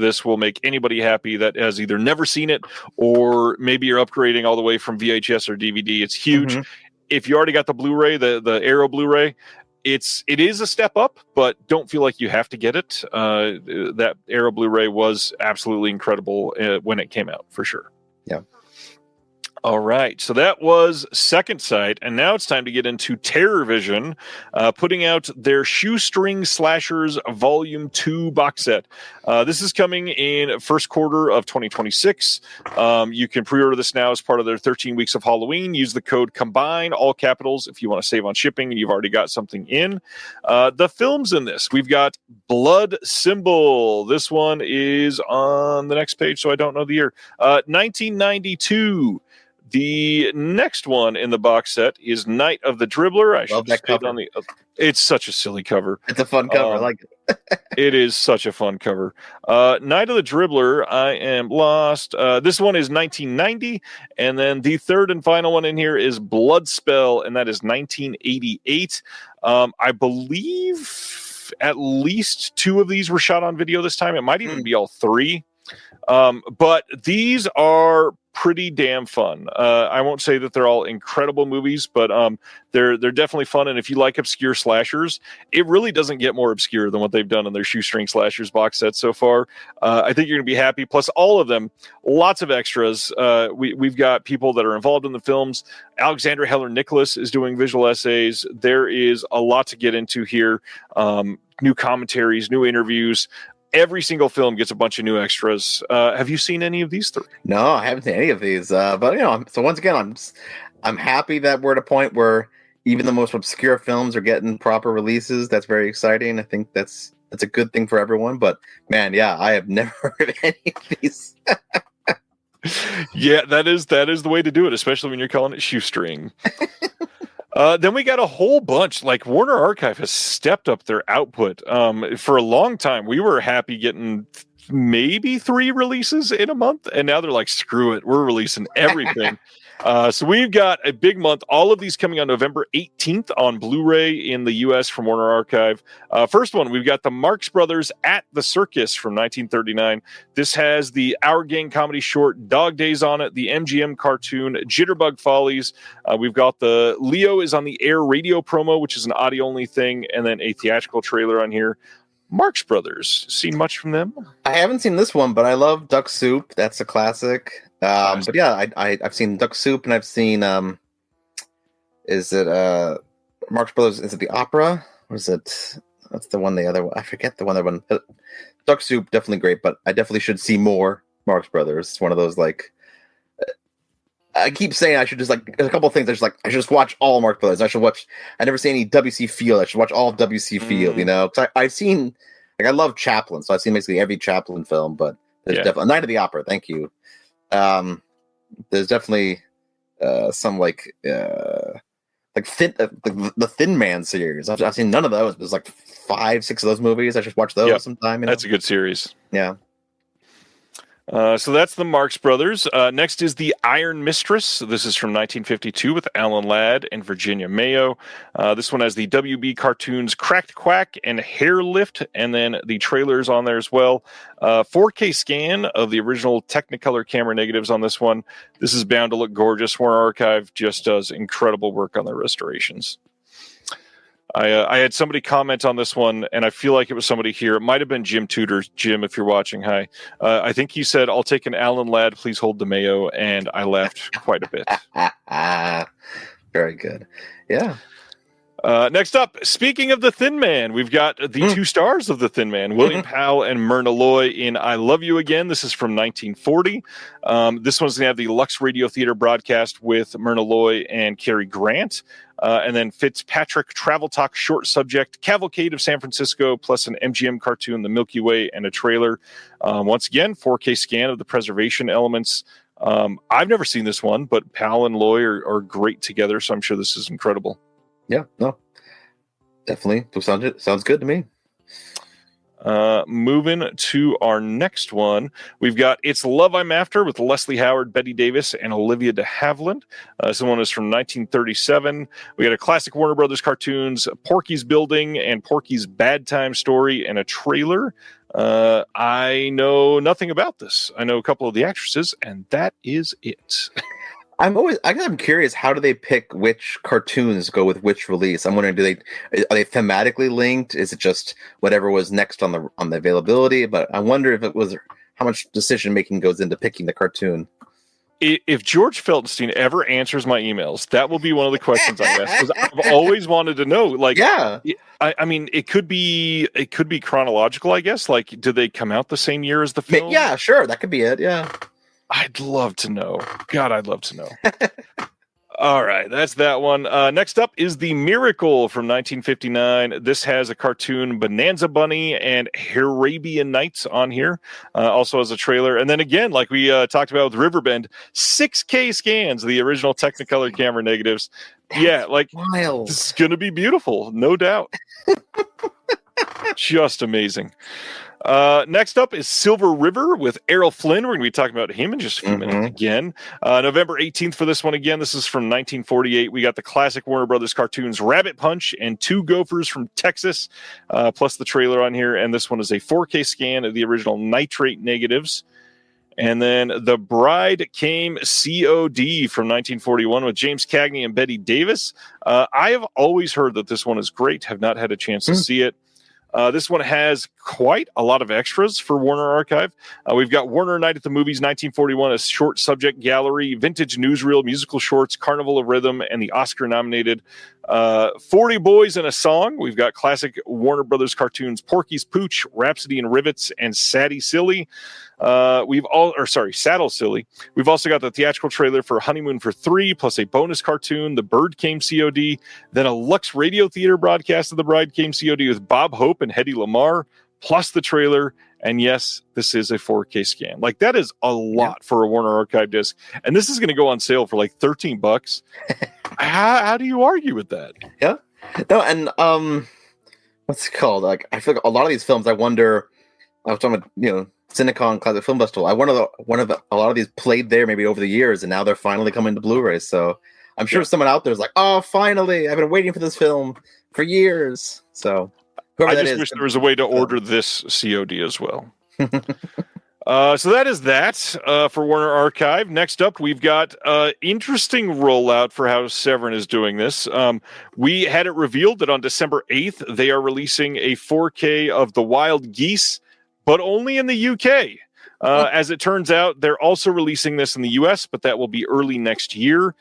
This will make anybody happy that has either never seen it, or maybe you're upgrading all the way from VHS or DVD. It's huge. Mm-hmm. If you already got the Blu-ray, the Arrow Blu-ray, it is a step up, but don't feel like you have to get it. That Arrow Blu-ray was absolutely incredible when it came out, for sure. Yeah. All right, so that was Second Sight, and now it's time to get into Terror Vision, putting out their Shoestring Slashers Volume 2 box set. This is coming in first quarter of 2026. You can pre-order this now as part of their 13 weeks of Halloween. Use the code COMBINE, all capitals, if you want to save on shipping and you've already got something in. The films in this, we've got Blood Symbol. This one is on the next page, so I don't know the year. 1992. The next one in the box set is Night of the Dribbler. I love that cover. It's such a silly cover. It's a fun cover. I like it. It is such a fun cover. Night of the Dribbler, I Am Lost. This one is 1990. And then the third and final one in here is Bloodspell, and that is 1988. I believe at least 2 of these were shot on video this time. It might even be all 3. But these are pretty damn fun. I won't say that they're all incredible movies, but they're definitely fun. And if you like obscure slashers, it really doesn't get more obscure than what they've done in their Shoestring Slashers box set so far. I think you're going to be happy. Plus, all of them, lots of extras. We've got people that are involved in the films. Alexandra Heller Nicholas is doing visual essays. There is a lot to get into here. New commentaries, new interviews. Every single film gets a bunch of new extras. Have you seen any of these 3? No, I haven't seen any of these. But so once again, I'm happy that we're at a point where even the most obscure films are getting proper releases. That's very exciting. I think that's a good thing for everyone. But man, yeah, I have never heard of any of these. Yeah, that is the way to do it, especially when you're calling it shoestring. Then we got a whole bunch. Like, Warner Archive has stepped up their output. For a long time, we were happy getting maybe 3 releases in a month, and now they're like, screw it, we're releasing everything. So we've got a big month. All of these coming on November 18th on Blu-ray in the U.S. from Warner Archive. First one, we've got the Marx Brothers at the Circus from 1939. This has the Our Gang comedy short Dog Days on it, the MGM cartoon Jitterbug Follies. We've got the Leo is on the Air radio promo, which is an audio-only thing, and then a theatrical trailer on here. Marx Brothers, seen much from them? I haven't seen this one, but I love Duck Soup. That's a classic. But yeah, I've seen Duck Soup, and I've seen is it Marx Brothers? Is it the opera, or is it? That's the one. The other one, I forget the one. Duck Soup, definitely great, but I definitely should see more Marx Brothers. It's one of those like. I keep saying I should just like a couple of things. I should just watch all Marx Brothers. I never see any W.C. Field. I should watch all of W.C. Field. You know, because I've seen I love Chaplin, so I've seen basically every Chaplin film. But there's definitely Night of the Opera. Thank you. There's definitely some the Thin Man series. I've seen none of those. There's like 5-6 of those movies. I should watch those sometime. You know? That's a good series. Yeah. So that's the Marx Brothers. Next is The Iron Mistress. This is from 1952 with Alan Ladd and Virginia Mayo. This one has the WB cartoons Cracked Quack and Hair Lift, and then the trailers on there as well. 4K scan of the original Technicolor camera negatives on this one. This is bound to look gorgeous. Warner Archive just does incredible work on their restorations. I had somebody comment on this one, and I feel like it was somebody here. It might have been Jim Tudor. Jim, if you're watching, hi. I think he said, "I'll take an Alan Ladd, please hold DeMeo," and I laughed quite a bit. Very good. Yeah. Next up, speaking of the Thin Man, we've got the two stars of the Thin Man, William Powell and Myrna Loy in I Love You Again. This is from 1940. This one's going to have the Lux Radio Theater broadcast with Myrna Loy and Cary Grant. And then Fitzpatrick Travel Talk short subject, Cavalcade of San Francisco, plus an MGM cartoon, The Milky Way, and a trailer. Once again, 4K scan of the preservation elements. I've never seen this one, but Powell and Loy are great together, so I'm sure this is incredible. Yeah, no, definitely. Sounds good to me. Moving to our next one, we've got It's Love I'm After with Leslie Howard, Betty Davis, and Olivia de Havilland. This one is from 1937. We got a classic Warner Brothers cartoons, Porky's Building and Porky's Bad Time Story, and a trailer. I know nothing about this. I know a couple of the actresses, and that is it. I'm curious, how do they pick which cartoons go with which release? I'm wondering, are they thematically linked? Is it just whatever was next on the availability? But I wonder if it was how much decision making goes into picking the cartoon. If George Feltenstein ever answers my emails, that will be one of the questions I ask, because I've always wanted to know. Like, yeah, I mean, it could be chronological, I guess. Like, did they come out the same year as the film? Yeah, sure, that could be it. Yeah. I'd love to know. God, I'd love to know. All right, that's that one. Next up is The Miracle from 1959. This has a cartoon Bonanza Bunny and Arabian Nights on here. Also has a trailer. And then again, like we talked about with Riverbend, 6K scans of the original Technicolor camera negatives. That's wild. This is going to be beautiful, no doubt. Just amazing. Next up is Silver River with Errol Flynn. We're going to be talking about him in just a few minutes again. November 18th for this one again. This is from 1948. We got the classic Warner Brothers cartoons Rabbit Punch and Two Gophers from Texas, plus the trailer on here. And this one is a 4K scan of the original nitrate negatives. And then The Bride Came COD from 1941 with James Cagney and Betty Davis. I have always heard that this one is great. Have not had a chance to see it. This one has quite a lot of extras for Warner Archive. We've got Warner Night at the Movies 1941, a short subject gallery, vintage newsreel, musical shorts, Carnival of Rhythm, and the Oscar-nominated 40 Boys and a Song. We've got classic Warner Brothers cartoons, Porky's Pooch, Rhapsody and Rivets, and Saddle Silly. Saddle Silly. We've also got the theatrical trailer for Honeymoon for Three, plus a bonus cartoon, The Bird Came COD, then a Lux Radio Theater broadcast of The Bride Came COD with Bob Hope and Hedy Lamarr, plus the trailer. And yes, this is a 4K scan. Like, that is a lot for a Warner Archive disc. And this is going to go on sale for like $13. How do you argue with that? Yeah. No, and what's it called? Like, I feel like a lot of these films, I wonder, I was talking about, Cinecon Classic Film Festival. A lot of these played there maybe over the years, and now they're finally coming to Blu-ray. So I'm sure someone out there is like, "Oh, finally! I've been waiting for this film for years." So I just wish there was a way to order this COD as well. So that is that for Warner Archive. Next up, we've got interesting rollout for how Severin is doing this. We had it revealed that on December 8th, they are releasing a 4K of The Wild Geese, but only in the UK. As it turns out, they're also releasing this in the US, but that will be early next year.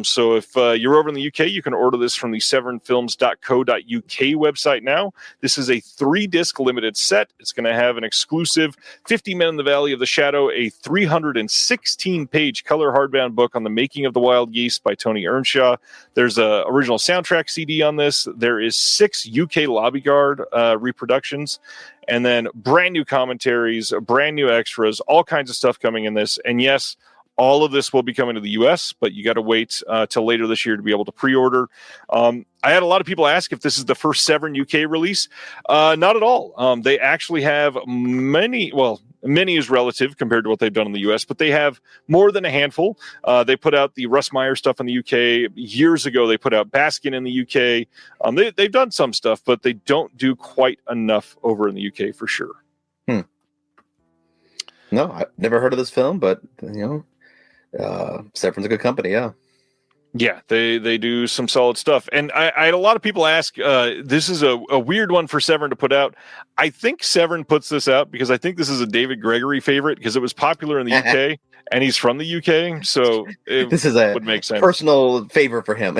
So if you're over in the UK, you can order this from the severinfilms.co.uk website now. This is a 3-disc limited set. It's going to have an exclusive 50 Men in the Valley of the Shadow, a 316-page color hardbound book on the making of the Wild Geese by Tony Earnshaw. There's a original soundtrack CD on this. There is 6 UK Lobby Guard reproductions. And then brand new commentaries, brand new extras, all kinds of stuff coming in this. And yes, all of this will be coming to the US, but you got to wait till later this year to be able to pre-order. I had a lot of people ask if this is the first Severin UK release. Not at all. They actually have many is relative compared to what they've done in the US, but they have more than a handful. They put out the Russ Meyer stuff in the UK. Years ago, they put out Baskin in the UK. They've done some stuff, but they don't do quite enough over in the UK for sure. No, I've never heard of this film, but Severin's a good company, yeah. Yeah, they do some solid stuff. And I had a lot of people ask, this is a weird one for Severin to put out. I think Severin puts this out because I think this is a David Gregory favorite because it was popular in the UK and he's from the UK. So this is would make sense. Personal favorite for him.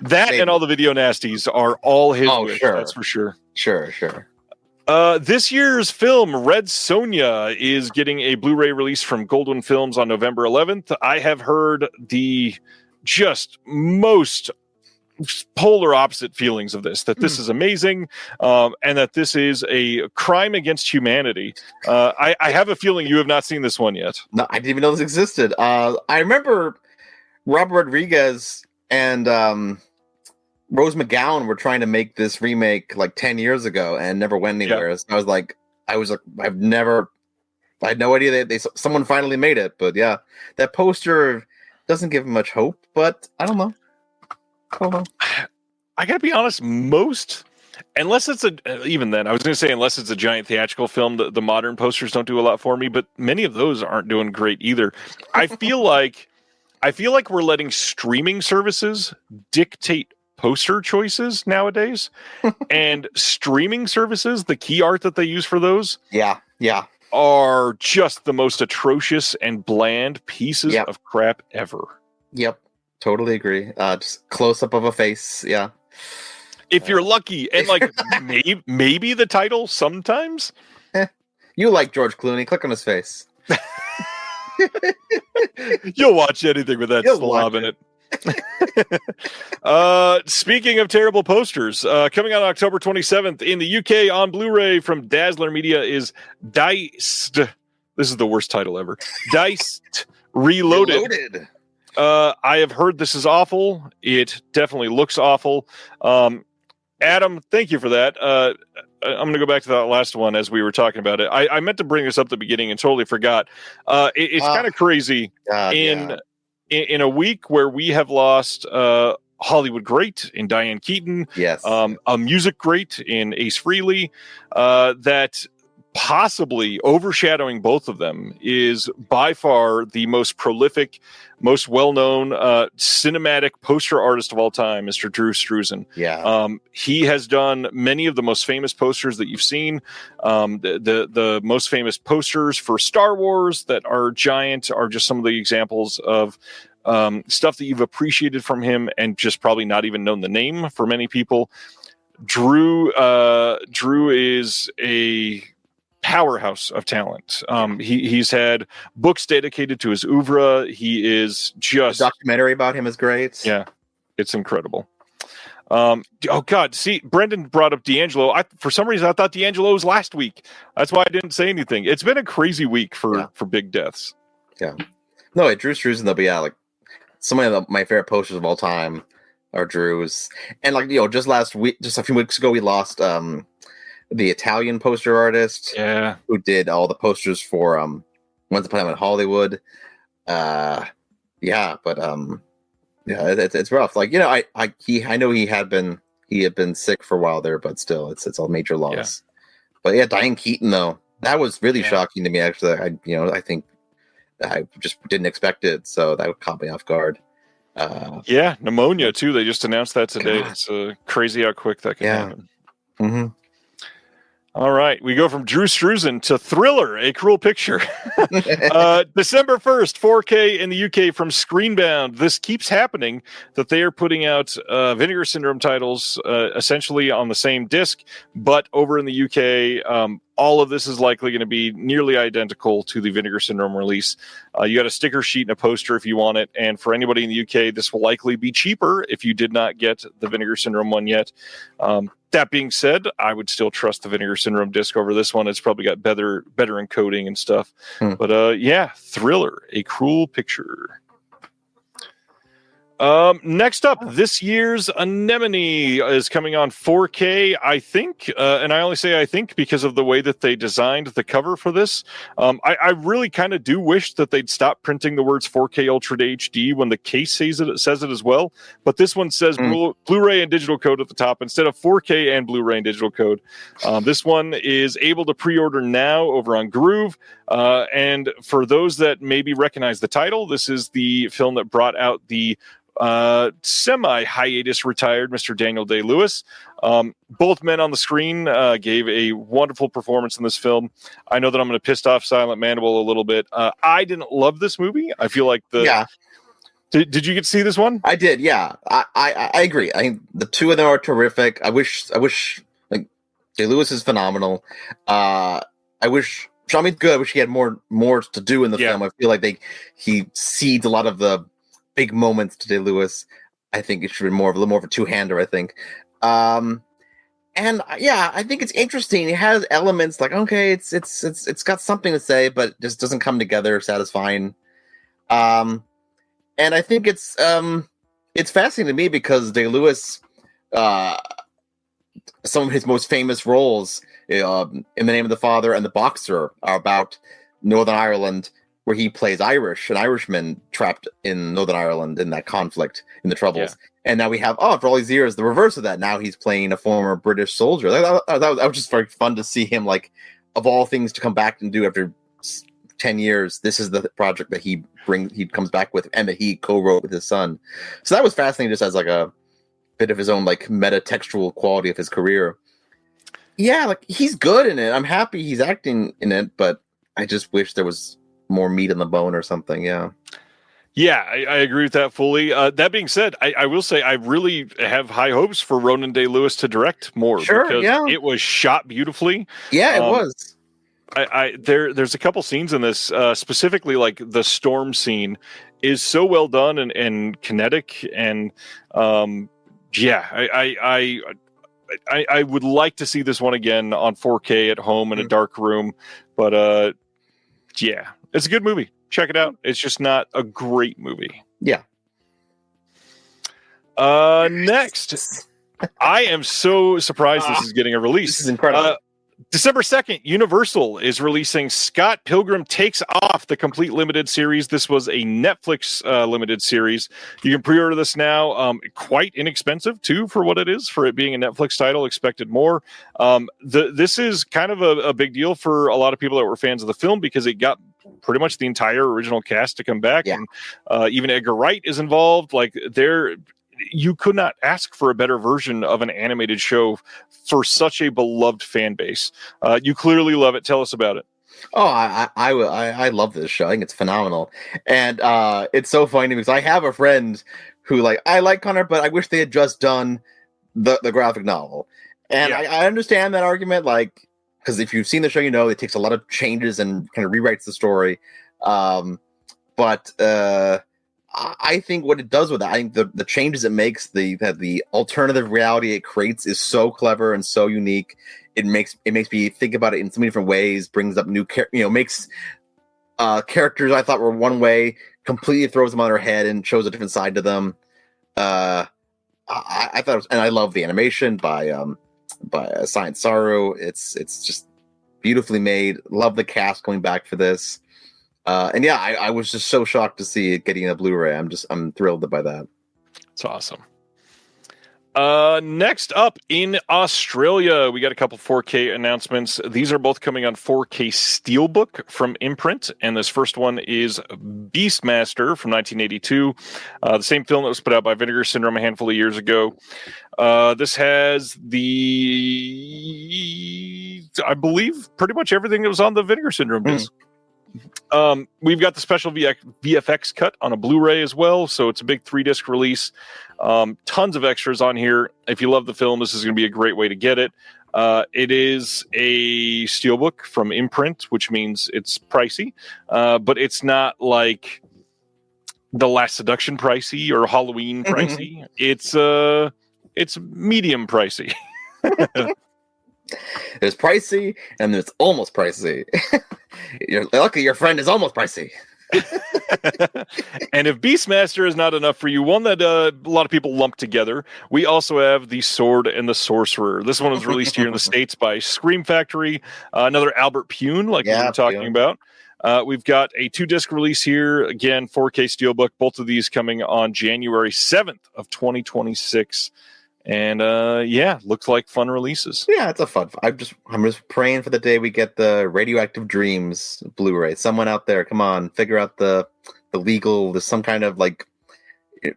That and all the video nasties are all his wish, sure. That's for sure. Sure. This year's film, Red Sonja, is getting a Blu-ray release from Goldwyn Films on November 11th. I have heard the just most polar opposite feelings of this, that this is amazing, and that this is a crime against humanity. I have a feeling you have not seen this one yet. No, I didn't even know this existed. I remember Robert Rodriguez and Rose McGowan were trying to make this remake like 10 years ago and never went anywhere. Yeah. So I had no idea that someone finally made it. But yeah, that poster doesn't give much hope, but I don't know. I gotta be honest, unless it's even then, I was going to say, unless it's a giant theatrical film, the modern posters don't do a lot for me, but many of those aren't doing great either. I feel like we're letting streaming services dictate poster choices nowadays. And streaming services, the key art that they use for those are just the most atrocious and bland pieces of crap ever. Yep, totally agree. Just close up of a face. Yeah, if you're lucky, and like maybe the title sometimes. You like George Clooney? Click on his face. You'll watch anything with that slob in it. Speaking of terrible posters, coming out October 27th in the UK on Blu-ray from Dazzler Media is Diced. This is the worst title ever. Diced Reloaded. I have heard this is awful. It definitely looks awful. Adam, thank you for that. I'm going to go back to that last one as we were talking about it. I meant to bring this up at the beginning and totally forgot. It's kind of crazy in a week where we have lost Hollywood great in Diane Keaton, a music great in Ace Frehley, that possibly overshadowing both of them is by far the most prolific, most well-known cinematic poster artist of all time, Mr. Drew Struzan. He has done many of the most famous posters that you've seen. The most famous posters for Star Wars that are giant are just some of the examples of stuff that you've appreciated from him and just probably not even known the name for many people. Drew is a powerhouse of talent. He's had books dedicated to his oeuvre. He is just... The documentary about him is great. Yeah, it's incredible. Oh God! See, Brendan brought up D'Angelo. For some reason, I thought D'Angelo was last week. That's why I didn't say anything. It's been a crazy week for big deaths. Yeah. No, Drew Struzan, they'll be like some of my favorite posters of all time are Drew's. And just last week, just a few weeks ago, we lost the Italian poster artist, Yeah. who did all the posters for Once Upon a Time in Hollywood. Yeah, but yeah, it's rough. Like, you know, I know he had been sick for a while there, but still, it's a major loss. But yeah, Diane Keaton though, that was really shocking to me. Actually, I think I just didn't expect it, so that caught me off guard. Yeah, pneumonia too. They just announced that today. God. It's crazy how quick that can happen. Mm-hmm. All right, we go from Drew Struzan to Thriller, A Cruel Picture. December 1st, 4K in the UK from Screenbound. This keeps happening, that they are putting out Vinegar Syndrome titles essentially on the same disc, but over in the UK, all of this is likely going to be nearly identical to the Vinegar Syndrome release. You got a sticker sheet and a poster if you want it, and for anybody in the UK, this will likely be cheaper if you did not get the Vinegar Syndrome one yet. That being said, I would still trust the Vinegar Syndrome disc over this one. It's probably got better encoding and stuff. But yeah, Thriller, A Cruel Picture. Next up, this year's Anemone is coming on 4K, I think, and I only say I think because of the way that they designed the cover for this. I really kind of do wish that they'd stop printing the words 4K Ultra HD when the case says it as well. But this one says Blu-ray and digital code at the top instead of 4K and Blu-ray and digital code. This one is able to pre-order now over on Groove. And for those that maybe recognize the title, this is the film that brought out the semi-hiatus retired Mr. Daniel Day-Lewis. Both men on the screen gave a wonderful performance in this film. I know that I'm going to piss off Silent Mandible a little bit. I didn't love this movie. I feel like Did you get to see this one? I did, yeah. I agree. I think the two of them are terrific. I wish like Day-Lewis is phenomenal. I wish Shami's good. I wish he had more to do in the film. I feel like he cedes a lot of the big moments to Day-Lewis. I think it should be a little more of a two-hander, I think. And yeah, I think it's interesting. It has elements like, okay, it's got something to say, but it just doesn't come together satisfying. And I think it's fascinating to me because Day-Lewis, some of his most famous roles, In the Name of the Father and The Boxer, are about Northern Ireland, where he plays an Irishman trapped in Northern Ireland in that conflict, in the Troubles. And now we have, for all these years, the reverse of that. Now he's playing a former British soldier. That was just very fun to see him, like, of all things to come back and do after 10 years. This is the project that he comes back with and that he co-wrote with his son. So that was fascinating, just as like a bit of his own like meta-textual quality of his career. Yeah, like he's good in it. I'm happy he's acting in it, but I just wish there was more meat on the bone or something. Yeah, I agree with that fully. That being said, I will say I really have high hopes for Ronan Day-Lewis to direct more. Because it was shot beautifully. Yeah, it was. There's a couple scenes in this, specifically like the storm scene is so well done and kinetic, and I would like to see this one again on 4K at home in a dark room, but it's a good movie. Check it out. It's just not a great movie. Yeah. Next, I am so surprised this is getting a release. This is incredible. December 2nd, Universal is releasing Scott Pilgrim Takes Off, the complete limited series. This was a Netflix limited series. You can pre-order this now. Quite inexpensive, too, for what it is, for it being a Netflix title. Expected more. This is kind of a big deal for a lot of people that were fans of the film because it got pretty much the entire original cast to come back. Yeah. And even Edgar Wright is involved. Like, you could not ask for a better version of an animated show for such a beloved fan base. You clearly love it. Tell us about it. Oh, I love this show. I think it's phenomenal. And it's so funny because I have a friend who I like Connor, but I wish they had just done the graphic novel. And I understand that argument, because if you've seen the show, you know it takes a lot of changes and kind of rewrites the story. But I think what it does with that, I think the changes it makes, the alternative reality it creates is so clever and so unique. It makes me think about it in so many different ways. Brings up new, makes characters I thought were one way completely throws them on their head and shows a different side to them. I thought, and I love the animation by by Science Saru. It's just beautifully made. Love the cast coming back for this. And yeah, I was just so shocked to see it getting a Blu-ray. I'm thrilled by that. It's awesome. Next up in Australia, we got a couple 4K announcements. These are both coming on 4K Steelbook from Imprint, and this first one is Beastmaster from 1982, the same film that was put out by Vinegar Syndrome a handful of years ago. This has I believe, pretty much everything that was on the Vinegar Syndrome disc. We've got the special VFX cut on a Blu-ray as well, so it's a big 3-disc release. Tons of extras on here. If you love the film, this is going to be a great way to get it. It is a steelbook from Imprint, which means it's pricey, but it's not like The Last Seduction pricey or Halloween pricey. It's medium pricey. There's pricey and there's almost pricey. You're lucky your friend is almost pricey. And if Beastmaster is not enough for you, one that a lot of people lump together, we also have The Sword and the Sorcerer. This one was released here in the States by Scream Factory, another Albert Pune, like we were talking about. We've got a 2-disc release here, again, 4K Steelbook, both of these coming on January 7th of 2026. And looks like fun releases. Yeah, it's a fun. I'm just praying for the day we get the Radioactive Dreams Blu-ray. Someone out there, come on, figure out the legal. There's some kind of like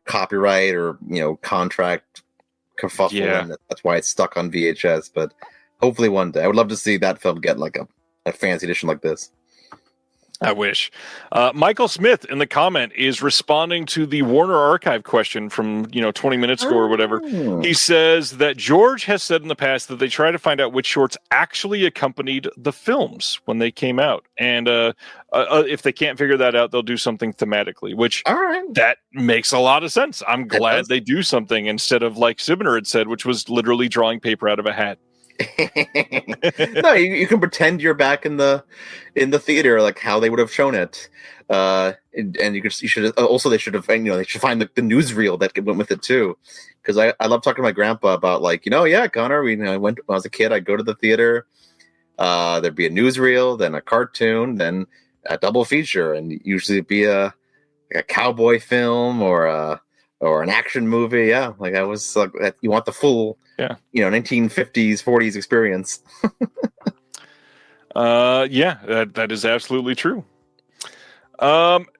copyright or contract kerfuffle, and that's why it's stuck on VHS. But hopefully one day, I would love to see that film get like a fancy edition like this. I wish. Michael Smith in the comment is responding to the Warner Archive question from 20 minutes ago or whatever. He says that George has said in the past that they try to find out which shorts actually accompanied the films when they came out, and if they can't figure that out, they'll do something thematically, which that makes a lot of sense. I'm glad they do something instead of like Sibner had said, which was literally drawing paper out of a hat. No, you can pretend you're back in the theater, like how they would have shown it, and they should have they should find the newsreel that went with it too, because I love talking to my grandpa about like Connor, I went when I was a kid, I'd go to the theater, there'd be a newsreel, then a cartoon, then a double feature, and usually it'd be a cowboy film or an action movie. Yeah, like I was like, you want the full 1950s 40s experience. That is absolutely true.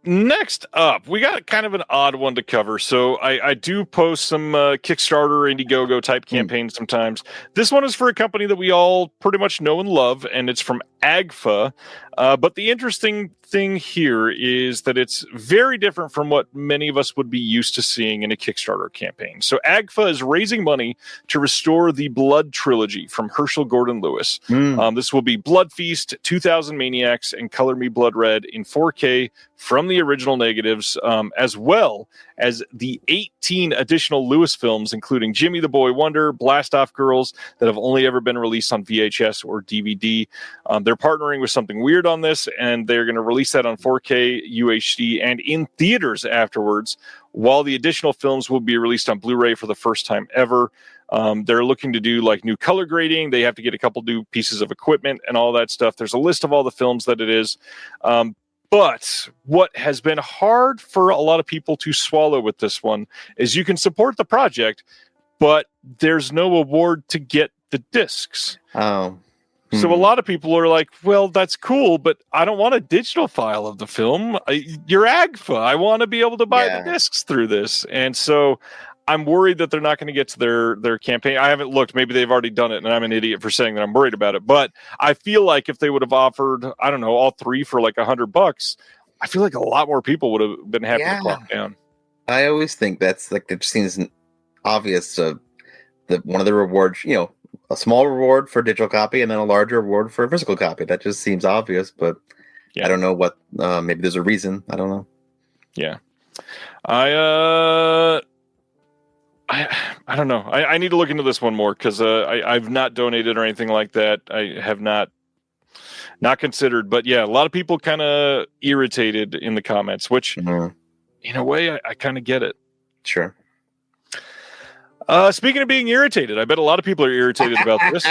Next up, we got kind of an odd one to cover. So I do post some Kickstarter, Indiegogo type campaigns sometimes. This one is for a company that we all pretty much know and love, and it's from AGFA. But the interesting thing here is that it's very different from what many of us would be used to seeing in a Kickstarter campaign. So AGFA is raising money to restore the Blood trilogy from Herschel Gordon Lewis. This will be Blood Feast, 2000 Maniacs, and Color Me Blood Red in 4K from the original negatives, as well as the 18 additional Lewis films, including Jimmy the Boy Wonder, Blast Off Girls, that have only ever been released on VHS or DVD. They're partnering with Something Weird on this, and they're going to release that on 4K, UHD, and in theaters afterwards, while the additional films will be released on Blu-ray for the first time ever. They're looking to do like new color grading. They have to get a couple new pieces of equipment and all that stuff. There's a list of all the films that it is. But what has been hard for a lot of people to swallow with this one is you can support the project, but there's no award to get the discs. So a lot of people are like, well, that's cool, but I don't want a digital file of the film. You're AGFA. I want to be able to buy the discs through this. And so I'm worried that they're not going to get to their campaign. I haven't looked. Maybe they've already done it, and I'm an idiot for saying that I'm worried about it. But I feel like if they would have offered, I don't know, all three for like $100, I feel like a lot more people would have been happy to clock down. I always think that's like, it just seems obvious. That one of the rewards, a small reward for a digital copy and then a larger reward for a physical copy. That just seems obvious, but I don't know what. Maybe there's a reason. I don't know. Yeah, I don't know. I need to look into this one more because I've not donated or anything like that. I have not considered. But yeah, a lot of people kind of irritated in the comments, which in a way I kind of get it. Sure. Speaking of being irritated, I bet a lot of people are irritated about this.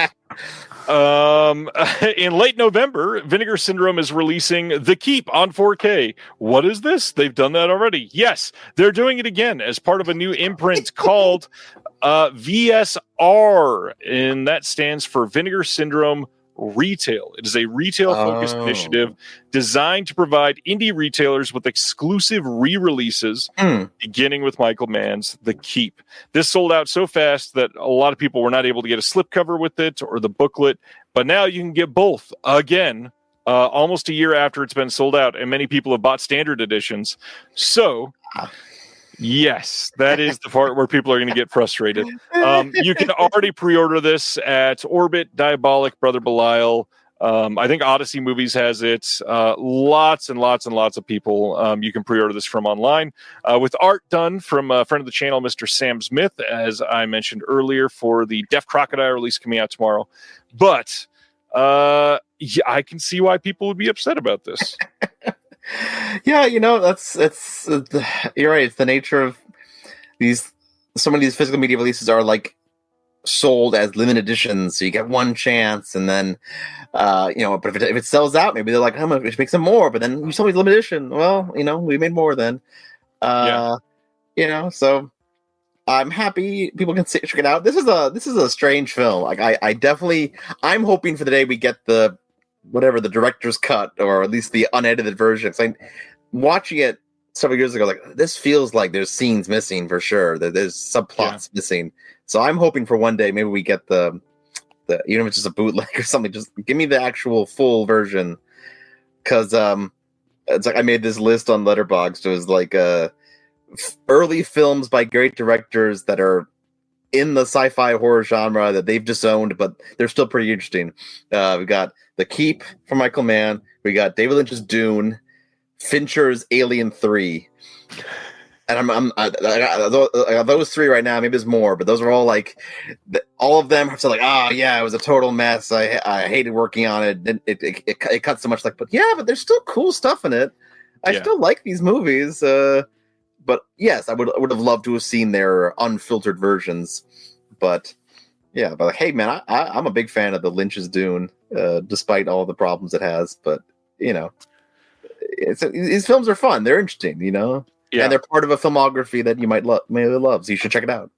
In late November, Vinegar Syndrome is releasing The Keep on 4K. What is this? They've done that already. Yes, they're doing it again as part of a new imprint called VSR, and that stands for Vinegar Syndrome Retail. It is a retail-focused initiative designed to provide indie retailers with exclusive re-releases, beginning with Michael Mann's The Keep. This sold out so fast that a lot of people were not able to get a slipcover with it or the booklet, but now you can get both again, almost a year after it's been sold out, and many people have bought standard editions. So, yes, that is the part where people are going to get frustrated. You can already pre-order this at Orbit, Diabolic, Brother Belial. I think Odyssey Movies has it. Lots and lots and lots of people you can pre-order this from online. With art done from a friend of the channel, Mr. Sam Smith, as I mentioned earlier, for the Deaf Crocodile release coming out tomorrow. But yeah, I can see why people would be upset about this. Yeah, that's you're right. It's the nature of these. Some of these physical media releases are like sold as limited editions, so you get one chance, and then but if it sells out, maybe they're like, "How much? Make some more." But then you sold me limited edition. Well, we made more then. So I'm happy people can check it out. This is a strange film. Like I'm hoping for the day we get the director's cut, or at least the unedited version. So watching it several years ago, like, this feels like there's scenes missing for sure. There's subplots missing. So I'm hoping for one day maybe we get the even if it's just a bootleg or something, just give me the actual full version. Because it's like I made this list on Letterboxd. It was like early films by great directors that are in the sci-fi horror genre that they've disowned, but they're still pretty interesting. We got The Keep from Michael Mann. We got David Lynch's Dune, Fincher's Alien 3. And I got those three right now. Maybe there's more, but those are all like, all of them are so like, it was a total mess. I hated working on it. It cut so much. Like, but there's still cool stuff in it. I still like these movies. But yes, I would have loved to have seen their unfiltered versions. But like, hey man, I'm a big fan of the Lynch's Dune, despite all the problems it has. But these films are fun. They're interesting, and they're part of a filmography that you might love. So you should check it out.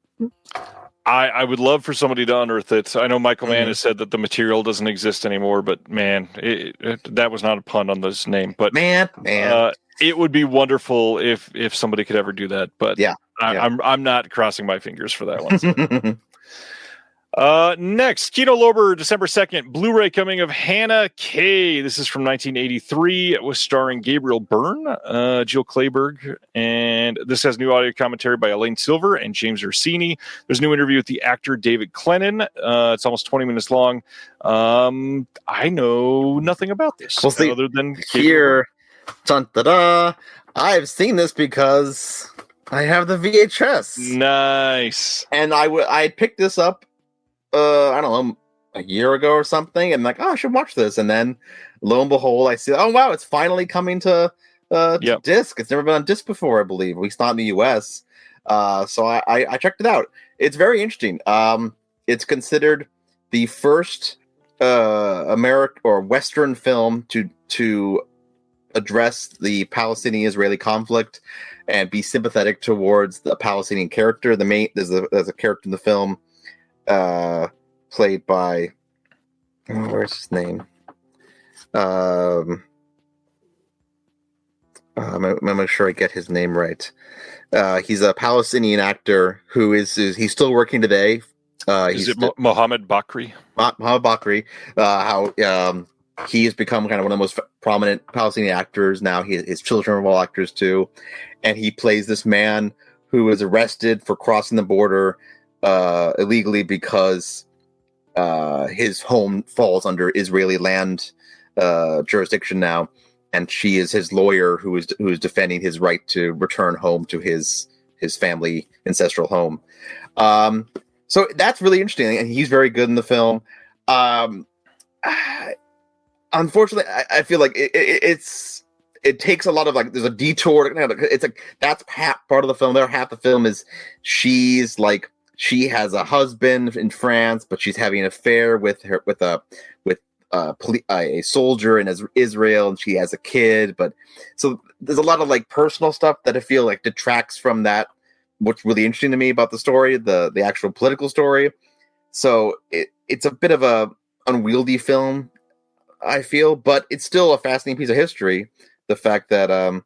I would love for somebody to unearth it. I know Michael Mann has said that the material doesn't exist anymore, but man, that was not a pun on this name. But man. It would be wonderful if somebody could ever do that, but I'm not crossing my fingers for that one. Next, Kino Lorber, December 2nd, Blu-ray coming of Hannah K. This is from 1983. It was starring Gabriel Byrne, Jill Clayburgh, and this has new audio commentary by Elaine Silver and James Orsini. There's a new interview with the actor David Clennon. It's almost 20 minutes long. I know nothing about this other than here. Dun, da, da. I've seen this because I have the VHS. Nice. And I picked this up, I don't know, a year ago or something, and like, I should watch this. And then, lo and behold, I see, wow, it's finally coming to disc. It's never been on disc before, I believe, at least not in the US. So I checked it out. It's very interesting. It's considered the first American or Western film to address the Palestinian-Israeli conflict and be sympathetic towards the Palestinian character. There's a character in the film played by where's his name? I'm not sure I get his name right. He's a Palestinian actor who he's still working today. Is it Mohammed Bakri? Mohammed Bakri. He has become kind of one of the most prominent Palestinian actors now. His children are all actors too, and he plays this man who is arrested for crossing the border illegally because his home falls under Israeli land jurisdiction now, and she is his lawyer who is defending his right to return home to his family ancestral home. So that's really interesting, and he's very good in the film. Unfortunately, I feel like it takes a lot of, like, there's a detour. It's like that's part of the film. There, half the film is she's like she has a husband in France, but she's having an affair with a soldier in Israel, and she has a kid. But so there's a lot of like personal stuff that I feel like detracts from that. What's really interesting to me about the story, the actual political story. So it's a bit of a unwieldy film, I feel, but it's still a fascinating piece of history. The fact that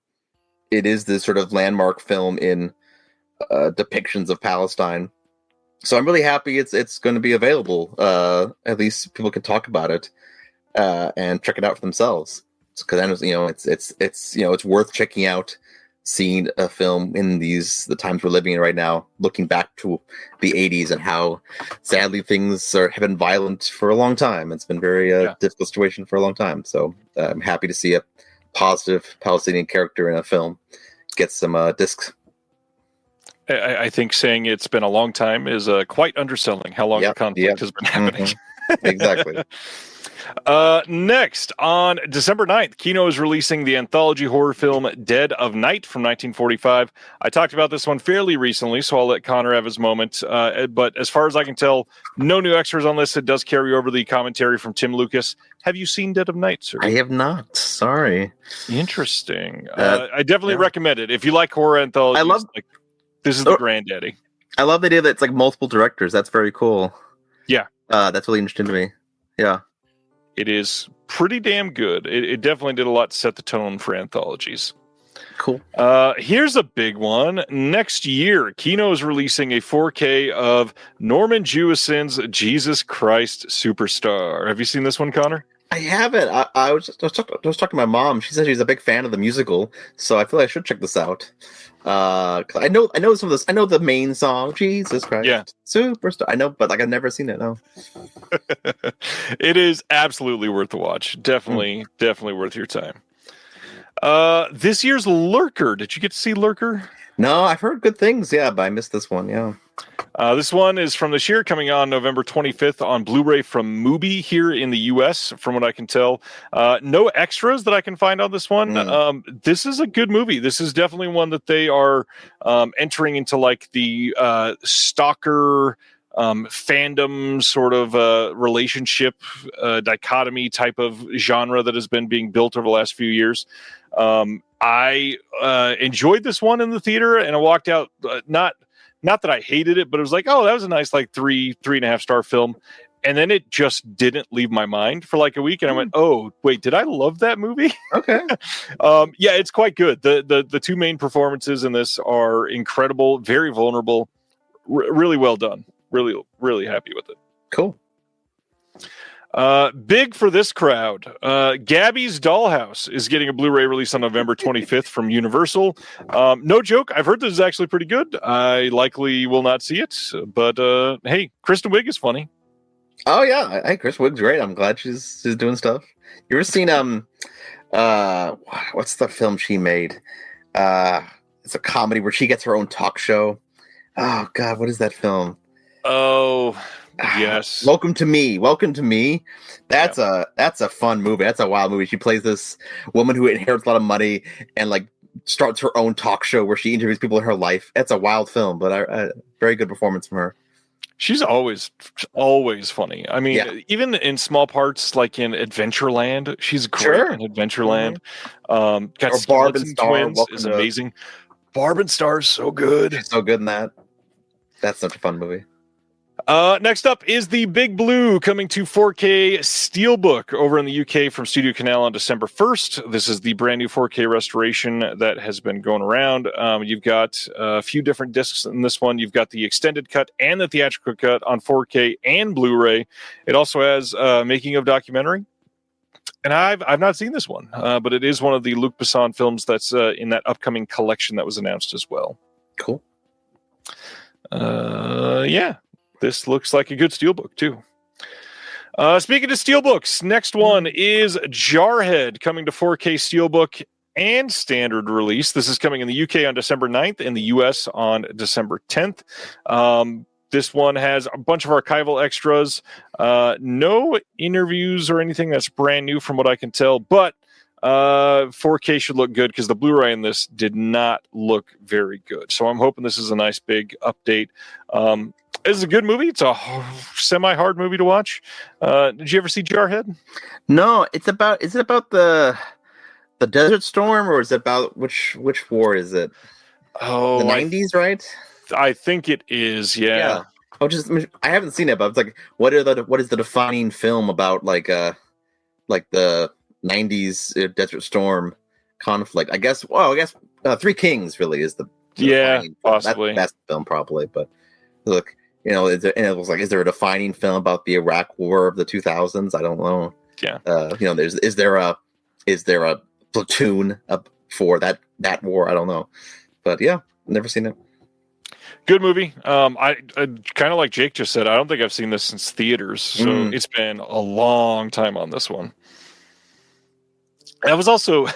it is this sort of landmark film in depictions of Palestine. So I'm really happy it's going to be available. At least people can talk about it and check it out for themselves. Because it's worth checking out, seeing a film in the times we're living in right now, looking back to the 80s and how sadly things have been violent for a long time. It's been very difficult situation for a long time. So I'm happy to see a positive Palestinian character in a film get some discs. I think saying it's been a long time is quite underselling how long the conflict has been happening. Mm-hmm. Exactly. Next, on December 9th, Kino is releasing the anthology horror film Dead of Night from 1945. I talked about this one fairly recently, so I'll let Connor have his moment. But as far as I can tell, no new extras on this. It does carry over the commentary from Tim Lucas. Have you seen Dead of Night, sir? I have not. Sorry. Interesting. I definitely recommend it. If you like horror anthologies, this is the granddaddy. I love the idea that it's like multiple directors. That's very cool. Yeah. That's really interesting to me. Yeah. It is pretty damn good. It definitely did a lot to set the tone for anthologies. Cool. Here's a big one. Next year, Kino is releasing a 4K of Norman Jewison's Jesus Christ Superstar. Have you seen this one, Connor? I haven't. I was talking to my mom. She said she's a big fan of the musical, so I feel like I should check this out. 'Cause I know some of this. I know the main song, Jesus Christ, Superstar. I know, but like I've never seen it. No. It is absolutely worth the watch. Definitely worth your time. This year's Lurker. Did you get to see Lurker? No, I've heard good things. Yeah, but I missed this one. Yeah. This one is from this year, coming on November 25th on Blu-ray from Mubi here in the U.S., from what I can tell. No extras that I can find on this one. This is a good movie. This is definitely one that they are entering into like the stalker fandom sort of relationship dichotomy type of genre that has been being built over the last few years. I enjoyed this one in the theater, and I walked out not that I hated it, but it was like, oh, that was a nice like 3.5 star film. And then it just didn't leave my mind for like a week. And I went, oh, wait, did I love that movie? Okay. Yeah, it's quite good. The two main performances in this are incredible, very vulnerable, really well done. Really, really happy with it. Cool. Big for this crowd. Gabby's Dollhouse is getting a Blu-ray release on November 25th from Universal. No joke, I've heard this is actually pretty good. I likely will not see it, but hey, Kristen Wiig is funny. Oh yeah, hey, Chris Wiig's great. I'm glad she's doing stuff. You ever seen what's the film she made? It's a comedy where she gets her own talk show. Oh God, what is that film? Oh. Yes. Welcome to Me. That's a fun movie. That's a wild movie. She plays this woman who inherits a lot of money and like starts her own talk show where she interviews people in her life. It's a wild film, but a very good performance from her. She's always funny. I mean, even in small parts like in Adventureland, she's great in Adventureland. Got Barb and Star Twins is amazing. Barb and Star is so good. She's so good in that. That's such a fun movie. Next up is the Big Blue, coming to 4K Steelbook over in the UK from Studio Canal on December 1st. This is the brand new 4K restoration that has been going around. You've got a few different discs in this one. You've got the extended cut and the theatrical cut on 4K and Blu-ray. It also has making of documentary. And I've not seen this one, but it is one of the Luc Besson films that's in that upcoming collection that was announced as well. Cool. Yeah. This looks like a good steelbook, too. Speaking of steelbooks, next one is Jarhead, coming to 4K steelbook and standard release. This is coming in the UK on December 9th, in the US on December 10th. This one has a bunch of archival extras. No interviews or anything that's brand new from what I can tell, but 4K should look good because the Blu-ray in this did not look very good. So I'm hoping this is a nice big update. It's a good movie. It's a semi-hard movie to watch. Did you ever see Jarhead? No, is it about the Desert Storm, or is it about which war is it? Oh, The 90s, right? I think it is. Yeah. I haven't seen it, but it's like, what is the defining film about like the 90s Desert Storm conflict? I guess Three Kings really is the defining film. Possibly that's the best film probably. But look, is there a defining film about the Iraq War of the 2000s? I don't know. Yeah. Is there a platoon for that war? I don't know. But yeah, never seen it. Good movie. I kind of like Jake just said, I don't think I've seen this since theaters, so it's been a long time on this one. That was also,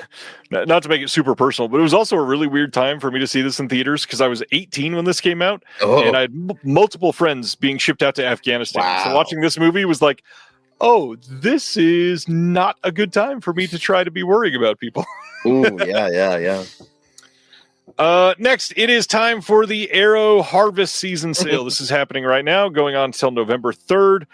not to make it super personal, but it was also a really weird time for me to see this in theaters because I was 18 when this came out, and I had multiple friends being shipped out to Afghanistan. Wow. So watching this movie was like, oh, this is not a good time for me to try to be worrying about people. Ooh, yeah. Next, it is time for the Arrow Harvest Season Sale. This is happening right now, going on until November 3rd.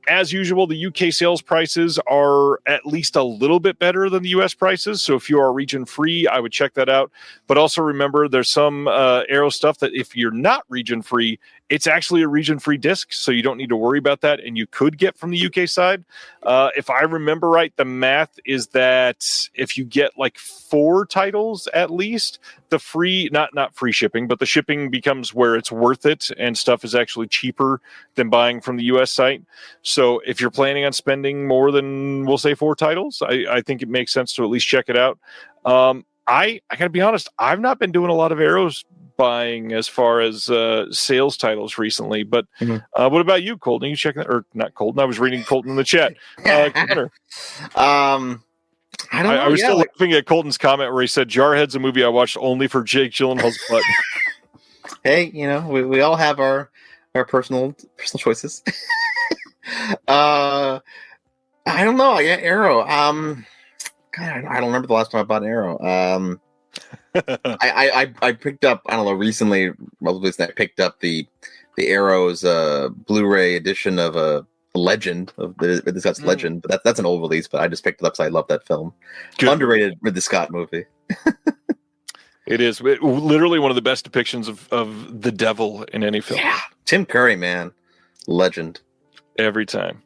As usual, the UK sales prices are at least a little bit better than the US prices. So if you are region free, I would check that out. But also remember, there's some Arrow stuff that if you're not region free, it's actually a region-free disc, so you don't need to worry about that, and you could get from the UK side. If I remember right, the math is that if you get like 4 titles at least, the free, not free shipping, but the shipping becomes where it's worth it, and stuff is actually cheaper than buying from the US site. So if you're planning on spending more than, we'll say, 4 titles, I think it makes sense to at least check it out. I gotta be honest, I've not been doing a lot of Arrows buying as far as sales titles recently, but what about you, Colton? You checking that, or not Colton? I was reading Colton in the chat. Connor. I don't know. I was still looking at Colton's comment where he said Jarhead's a movie I watched only for Jake Gyllenhaal's butt. Hey, we all have our personal choices. I don't know. I got Arrow. God, I don't remember the last time I bought an Arrow. I picked up, I don't know, recently, I picked up the Arrows Blu-ray edition of a Legend of the Ridley Scott's Legend, but that's an old release. But I just picked it up because I love that film. Good. Underrated Ridley Scott movie. It is literally one of the best depictions of the devil in any film. Yeah, Tim Curry, man, legend every time.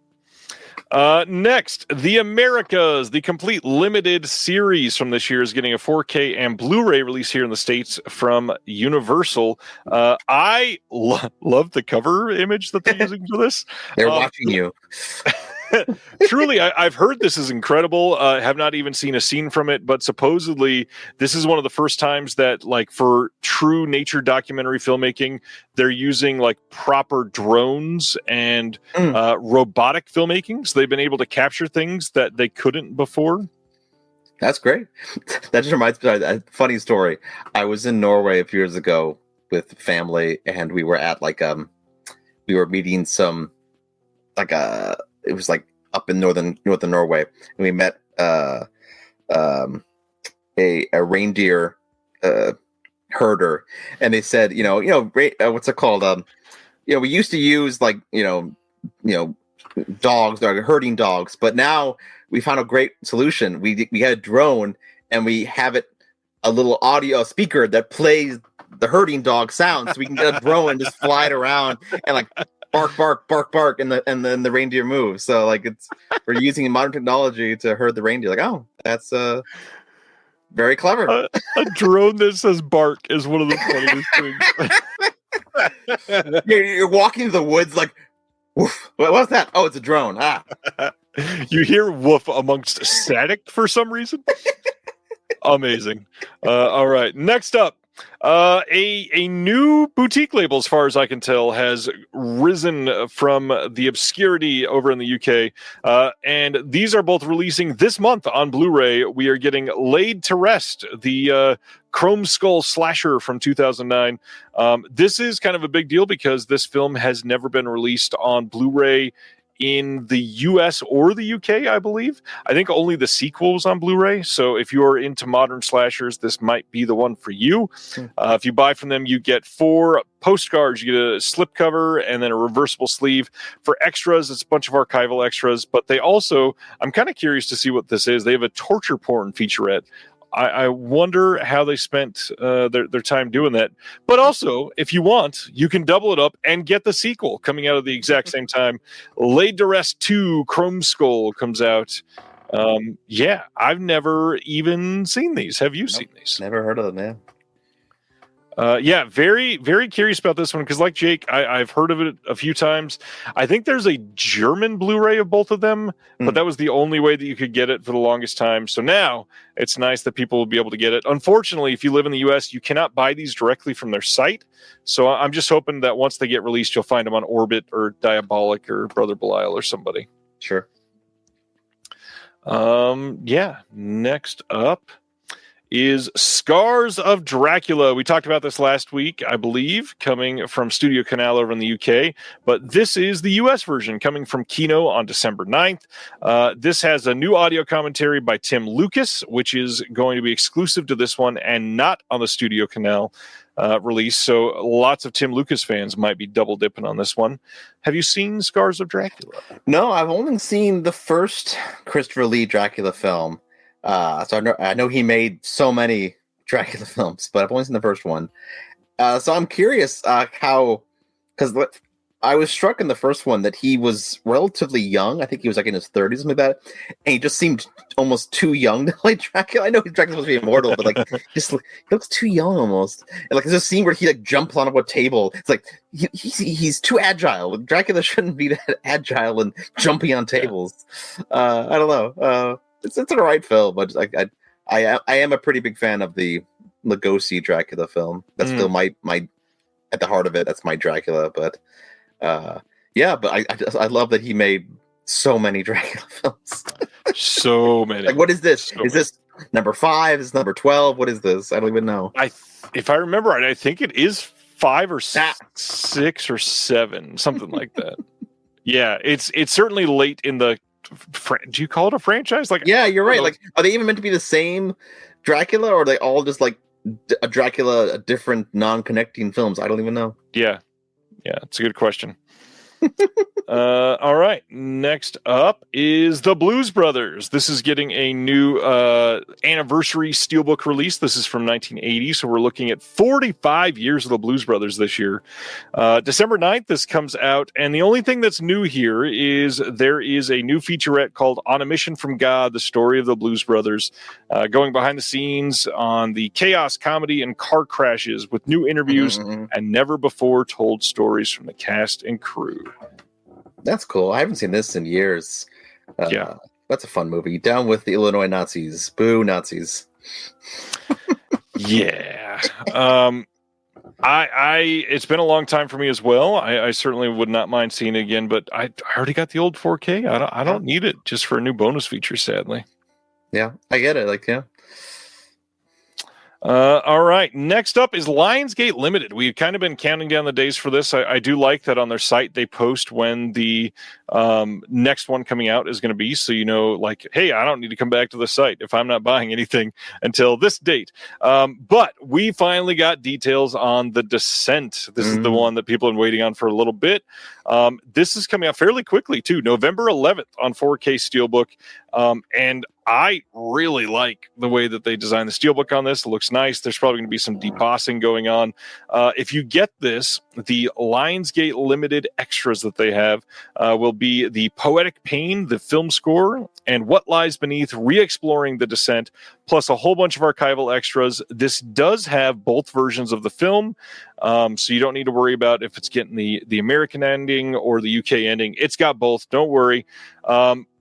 Next, The Americas, the complete limited series from this year, is getting a 4K and Blu-ray release here in the States from Universal. I love the cover image that they're using for this. They're watching you. Truly, I've heard this is incredible. Have not even seen a scene from it, but supposedly this is one of the first times that, like, for true nature documentary filmmaking, they're using like proper drones and robotic filmmaking. So they've been able to capture things that they couldn't before. That's great. That just reminds me of a funny story. I was in Norway a few years ago with family, and we were at we were meeting some it was like up in northern Norway, and we met a reindeer herder, and they said, what's it called? We used to use dogs, herding dogs, but now we found a great solution. We had a drone, and we have a little audio speaker that plays the herding dog sounds, so we can get a drone and just fly it around and like bark, bark, bark, bark, and then the reindeer moves. So we're using modern technology to herd the reindeer. Like, oh, that's very clever. A drone that says bark is one of the funniest things. You're walking through the woods like, woof, what's that? Oh, it's a drone. You hear woof amongst static for some reason. Amazing. All right, next up. A new boutique label, as far as I can tell, has risen from the obscurity over in the UK, and these are both releasing this month on Blu-ray. We are getting Laid to Rest, the Chrome Skull slasher from 2009. This is kind of a big deal because this film has never been released on Blu-ray in the US or the UK, I believe. I think only the sequel was on Blu-ray. So if you are into modern slashers, this might be the one for you. If you buy from them, you get 4 postcards. You get a slipcover and then a reversible sleeve. For extras, it's a bunch of archival extras. But they also, I'm kind of curious to see what this is. They have a torture porn featurette. I wonder how they spent their time doing that. But also, if you want, you can double it up and get the sequel coming out at the exact same time. Laid to Rest 2 Chrome Skull comes out. Yeah, I've never even seen these. Have you seen these? Never heard of them, yeah. Yeah, very, very curious about this one because, like Jake, I've heard of it a few times. I think there's a German Blu-ray of both of them, but that was the only way that you could get it for the longest time. So now it's nice that people will be able to get it. Unfortunately, if you live in the U.S., you cannot buy these directly from their site. So I'm just hoping that once they get released, you'll find them on Orbit or Diabolic or Brother Belial or somebody. Sure. Yeah. Next up is Scars of Dracula. We talked about this last week, I believe, coming from Studio Canal over in the UK, but this is the US version coming from Kino on December 9th. This has a new audio commentary by Tim Lucas, which is going to be exclusive to this one and not on the Studio Canal release, so lots of Tim Lucas fans might be double dipping on this one. Have you seen Scars of Dracula? No, I've only seen the first Christopher Lee Dracula film. So I know he made so many Dracula films, but I've only seen the first one. So I'm curious how, because I was struck in the first one that he was relatively young. I think he was like in his 30s, something like that. And he just seemed almost too young to play Dracula. I know Dracula's supposed to be immortal, but like he looks too young almost. And like there's a scene where he like jumps on a table. It's like he's too agile. Dracula shouldn't be that agile and jumping on tables. I don't know. It's an alright film, but I am a pretty big fan of the Lugosi Dracula film. That's still my at the heart of it. That's my Dracula. But yeah, but I love that he made so many Dracula films. So many. Like, what is this? Is this number 5? Is this number 12? What is this? I don't even know. If I remember right, I think it is 5 or 6 or 7, something like that. Yeah, it's certainly late in the. Do you call it a franchise? Like, yeah, you're right. Like, are they even meant to be the same Dracula, or are they all just like a Dracula, different non-connecting films? I don't even know. Yeah, it's a good question. All right, next up is the Blues Brothers. This is getting a new anniversary steelbook release. This is from 1980, so we're looking at 45 years of the Blues Brothers this year. December 9th, this comes out, and the only thing that's new here is there is a new featurette called On a Mission from God, the story of the Blues Brothers, going behind the scenes on the chaos, comedy, and car crashes with new interviews and never before told stories from the cast and crew. That's cool. I haven't seen this in years. Yeah. That's a fun movie. Down with the Illinois Nazis. Boo, Nazis. Yeah. It's been a long time for me as well. I certainly would not mind seeing it again, but I already got the old 4K. I don't need it just for a new bonus feature, sadly. Yeah, I get it. Like, yeah. All right. Next up is Lionsgate Limited. We've kind of been counting down the days for this. I do like that on their site they post when the next one coming out is going to be. So, like, hey, I don't need to come back to the site if I'm not buying anything until this date. But we finally got details on The Descent. This is the one that people have been waiting on for a little bit. This is coming out fairly quickly, too. November 11th on 4K Steelbook. And I really like the way that they designed the steelbook on this. It looks nice. There's probably going to be some debossing going on. If you get this, the Lionsgate Limited extras that they have will be the Poetic Pain, the film score, and What Lies Beneath, re-exploring The Descent, plus a whole bunch of archival extras. This does have both versions of the film, so you don't need to worry about if it's getting the American ending or the UK ending. It's got both. Don't worry.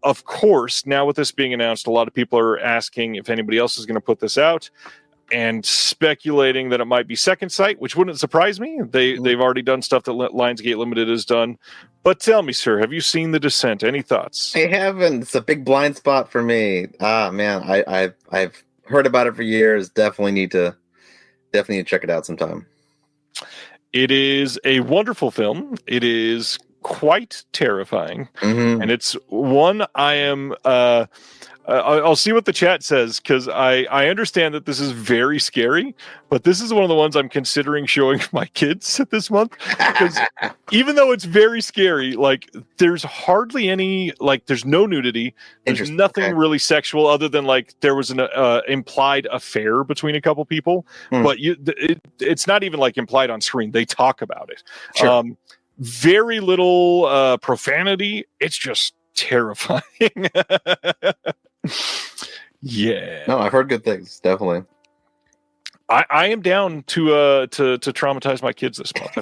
Of course, now with this being announced, a lot of people are asking if anybody else is going to put this out and speculating that it might be Second Sight, which wouldn't surprise me. They've already done stuff that Lionsgate Limited has done. But tell me, sir, have you seen The Descent? Any thoughts? I haven't. It's a big blind spot for me. Man, I've heard about it for years. Definitely need to check it out sometime. It is a wonderful film. It is quite terrifying, Mhm. and it's one I am. I'll see what the chat says, because I understand that this is very scary, but this is one of the ones I'm considering showing my kids this month, because even though it's very scary, like there's hardly any, like there's no nudity, there's Interesting. nothing Okay. really sexual other than like there was an implied affair between a couple people, but it's not even like implied on screen. They talk about it. Sure. Very little profanity. It's just terrifying. Yeah. No, I've heard good things. Definitely. I am down to traumatize my kids this month. I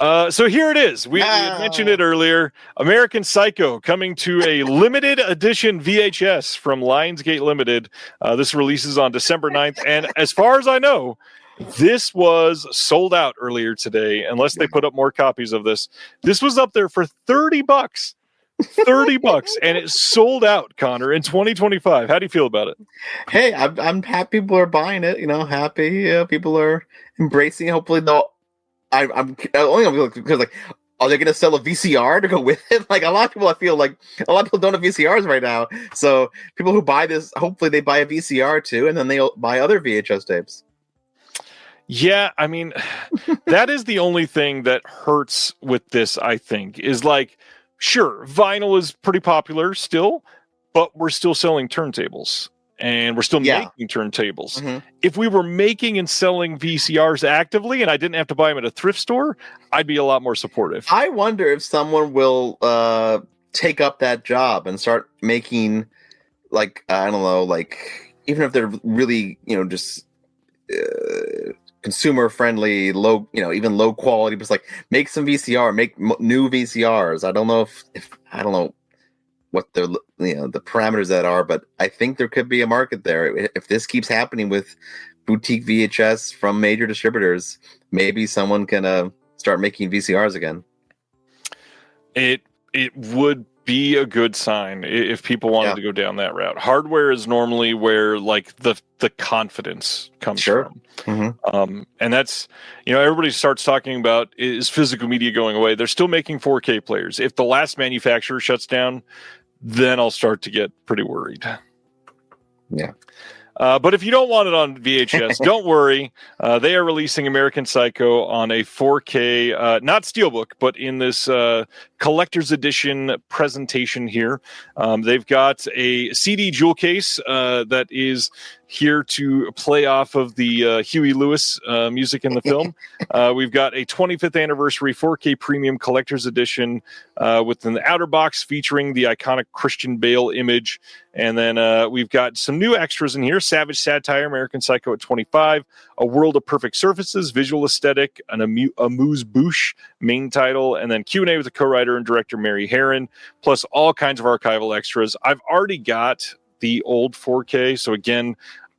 promise. So here it is. We had mentioned it earlier. American Psycho coming to a limited edition VHS from Lionsgate Limited. This releases on December 9th. And as far as I know, this was sold out earlier today, unless they put up more copies of this. This was up there for $30. $30, and it sold out, Connor, in 2025. How do you feel about it? Hey, I'm happy people are buying it. Happy people are embracing it. Hopefully, they'll. I'm only because like, are they going to sell a VCR to go with it? Like a lot of people, I feel like a lot of people don't have VCRs right now. So people who buy this, hopefully they buy a VCR too, and then they'll buy other VHS tapes. Yeah, I mean, that is the only thing that hurts with this, I think, is like, sure, vinyl is pretty popular still, but we're still selling turntables, and we're still making turntables. Mm-hmm. If we were making and selling VCRs actively and I didn't have to buy them at a thrift store, I'd be a lot more supportive. I wonder if someone will take up that job and start making, like, I don't know, like, even if they're really, just consumer friendly, low, even low quality, but like make some VCR, make new VCRs. I don't know if I don't know what the the parameters that are, but I think there could be a market there if this keeps happening with boutique VHS from major distributors. Maybe someone can start making VCRs again. It would be a good sign if people wanted to go down that route. Hardware is normally where like the confidence comes from. Mm-hmm. And that's, everybody starts talking about, is physical media going away? They're still making 4K players. If the last manufacturer shuts down, then I'll start to get pretty worried. Yeah. But if you don't want it on VHS, don't worry. They are releasing American Psycho on a 4K, not Steelbook, but in this collector's edition presentation here. They've got a CD jewel case that is here to play off of the Huey Lewis music in the film. We've got a 25th anniversary 4K premium collector's edition with an outer box featuring the iconic Christian Bale image. And then we've got some new extras in here. Savage Satire, American Psycho at 25, A World of Perfect Surfaces, Visual Aesthetic, an amuse-bouche main title, and then Q&A with the co-writer and director Mary Herron, plus all kinds of archival extras. I've already got the old 4K, so again,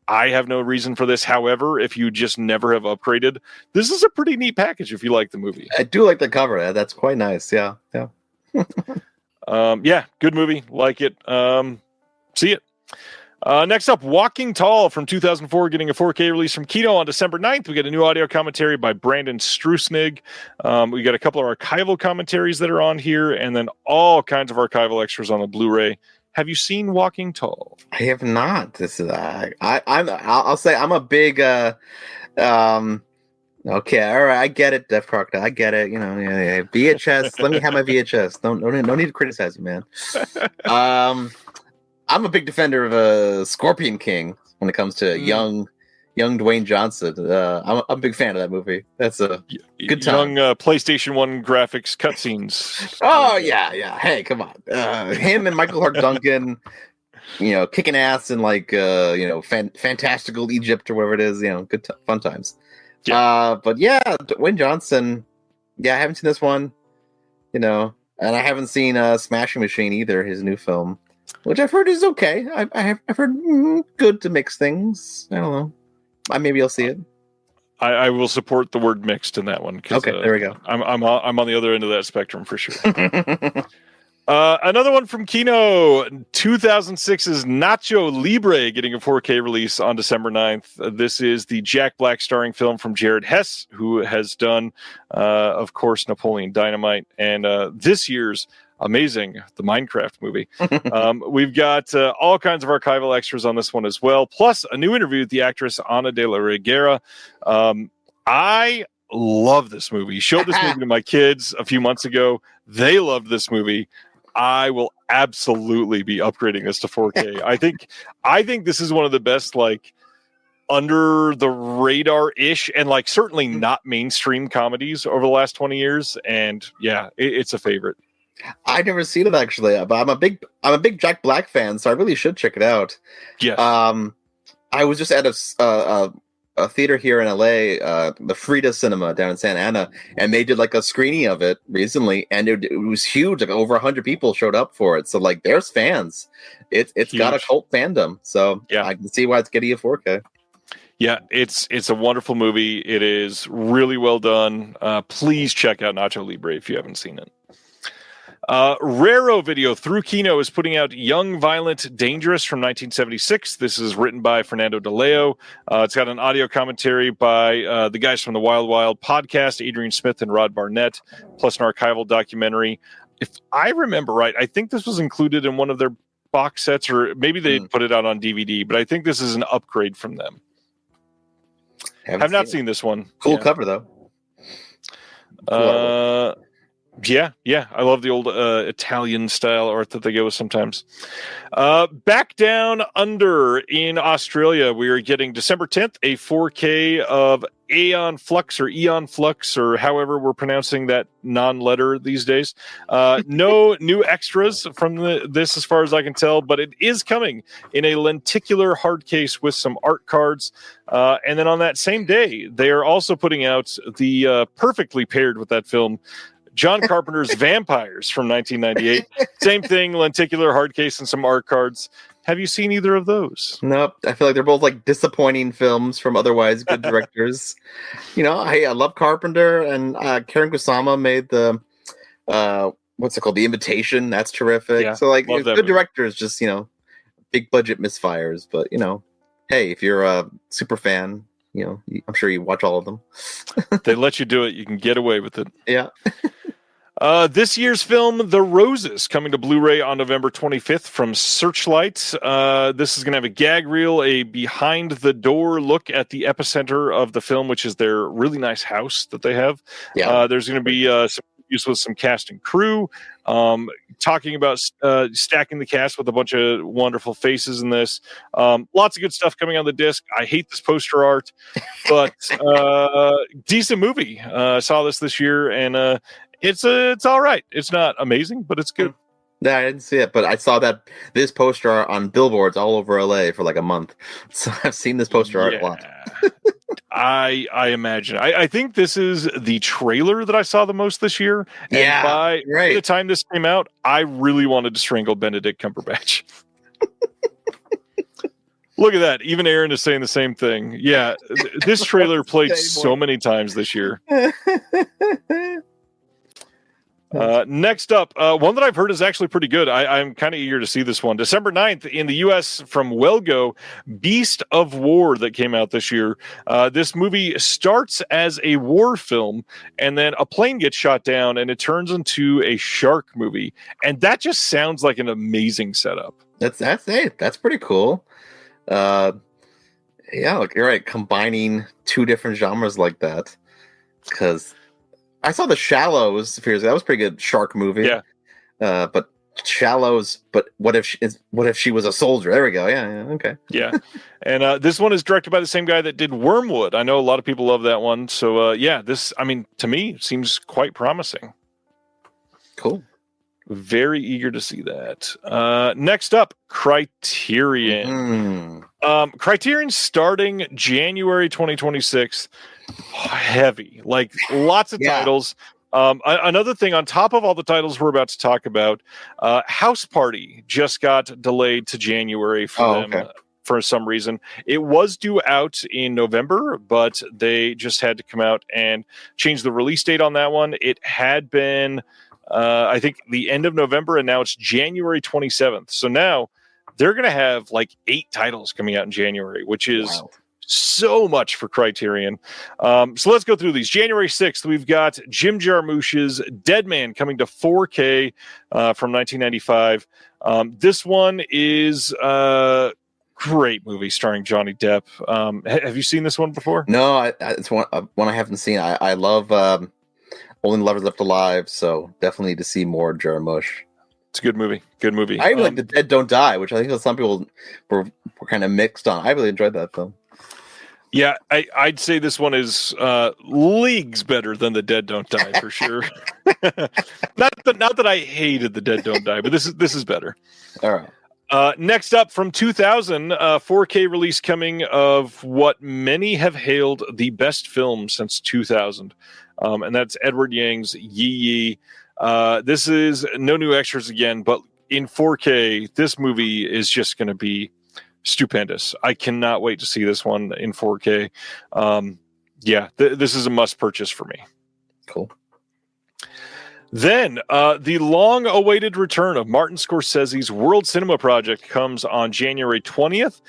I have no reason for this. However, if you just never have upgraded, this is a pretty neat package if you like the movie. I do like the cover. That's quite nice. Yeah. Yeah, good movie. Like it. See it. Next up, Walking Tall from 2004, getting a 4K release from Kino on December 9th. We get a new audio commentary by Brandon Strusnig. We got a couple of archival commentaries that are on here, and then all kinds of archival extras on the Blu-ray. Have you seen Walking Tall? I have not. This is I'll say I'm a big okay, all right, I get it, Def Crocodile, I get it. Yeah. VHS. Let me have my VHS. No need to criticize me, man. I'm a big defender of Scorpion King when it comes to young Dwayne Johnson. I'm a big fan of that movie. That's a good time. Young PlayStation 1 graphics cutscenes. Oh yeah. Hey, come on. Him and Michael Clark Duncan, kicking ass in like fantastical Egypt or whatever it is. Good fun times. Yeah. But yeah, Dwayne Johnson. Yeah, I haven't seen this one. And I haven't seen Smashing Machine either. His new film, which I've heard is okay. I've heard good to mix things. I don't know. Maybe I'll see it. I will support the word mixed in that one. Okay, there we go. I'm on the other end of that spectrum for sure. Another one from Kino, 2006's Nacho Libre getting a 4K release on December 9th. This is the Jack Black starring film from Jared Hess, who has done, of course, Napoleon Dynamite, and this year's amazing The Minecraft movie. We've got all kinds of archival extras on this one as well, plus a new interview with the actress Ana de la Reguera. I love this movie. Showed this movie to my kids a few months ago. They loved this movie. I will absolutely be upgrading this to 4K. I think this is one of the best, like, under the radar ish and like certainly not mainstream comedies over the last 20 years. And yeah, it's a favorite. I've never seen it actually, but I'm a big Jack Black fan, so I really should check it out. Yes. I was just at a theater here in LA, the Frida Cinema down in Santa Ana, and they did like a screening of it recently, and it was huge. Like over 100 people showed up for it. So like, there's fans. It's got a cult fandom. So yeah, I can see why it's getting a 4K. Yeah, it's a wonderful movie. It is really well done. Please check out Nacho Libre if you haven't seen it. Raro Video through Kino is putting out Young, Violent, Dangerous from 1976. This is written by Fernando De Leo. It's got an audio commentary by the guys from the Wild Wild podcast, Adrian Smith and Rod Barnett, plus an archival documentary. If I remember right, I think this was included in one of their box sets, or maybe they put it out on DVD, but I think this is an upgrade from them. Have not seen this one. Cool cover, though. Yeah. I love the old Italian style art that they go with sometimes. Back Down Under in Australia, we are getting December 10th, a 4K of Aeon Flux or however we're pronouncing that non-letter these days. No new extras from this as far as I can tell, but it is coming in a lenticular hard case with some art cards. And then on that same day, they are also putting out the perfectly paired with that film, John Carpenter's Vampires from 1998. Same thing, lenticular hard case and some art cards. Have you seen either of those? Nope. I feel like they're both like disappointing films from otherwise good directors. You know, I love Carpenter, and Karen Kusama made the what's it called? The Invitation. That's terrific. Yeah, so like good directors, just big budget misfires. But hey, if you're a super fan, I'm sure you watch all of them. They let you do it. You can get away with it. Yeah. This year's film, The Roses, coming to Blu-ray on November 25th from Searchlight. This is going to have a gag reel, a behind-the-door look at the epicenter of the film, which is their really nice house that they have. Yeah. There's going to be some use with some cast and crew, talking about stacking the cast with a bunch of wonderful faces in this. Lots of good stuff coming on the disc. I hate this poster art, but decent movie. Saw this year, and it's all right. It's not amazing, but it's good. No, I didn't see it, but I saw this poster art on billboards all over LA for like a month. So I've seen this poster art a lot. I imagine. I think this is the trailer that I saw the most this year. And by the time this came out, I really wanted to strangle Benedict Cumberbatch. Look at that. Even Aaron is saying the same thing. Yeah, this trailer played so many times this year. Next up, one that I've heard is actually pretty good. I'm kind of eager to see this one. December 9th in the U.S. from Wellgo, Beast of War that came out this year. This movie starts as a war film, and then a plane gets shot down, and it turns into a shark movie. And that just sounds like an amazing setup. That's it. That's pretty cool. Yeah, look, you're right. Combining two different genres like that, because I saw The Shallows a few years ago. That was a pretty good shark movie. Yeah. But Shallows, but what if she was a soldier? There we go. Yeah, okay. Yeah. And this one is directed by the same guy that did Wormwood. I know a lot of people love that one. So this, to me, seems quite promising. Cool. Very eager to see that. Next up, Criterion. Criterion starting January 2026. Heavy, like lots of titles. Another thing on top of all the titles we're about to talk about, House Party just got delayed to January for them. Okay. For some reason. It was due out in November, but they just had to come out and change the release date on that one. It had been I think the end of November, and now it's January 27th. So now they're going to have like 8 titles coming out in January, which is so much for Criterion. So let's go through these. January 6th, we've got Jim Jarmusch's Dead Man coming to 4K from 1995. This one is a great movie starring Johnny Depp. Have you seen this one before? No, it's one I haven't seen. I love Only Lovers Left Alive, so definitely need to see more Jarmusch. It's a good movie. Good movie. I even like The Dead Don't Die, which I think some people were kind of mixed on. I really enjoyed that film. Yeah, I'd say this one is leagues better than The Dead Don't Die for sure. not that I hated The Dead Don't Die, but this is better. All right. Next up from 2000, 4K release coming of what many have hailed the best film since 2000, and that's Edward Yang's Yi Yi. This is no new extras again, but in 4K, this movie is just going to be stupendous. I cannot wait to see this one in 4K. This is a must purchase for me. Cool. Then the long-awaited return of Martin Scorsese's World Cinema Project comes on January 20th.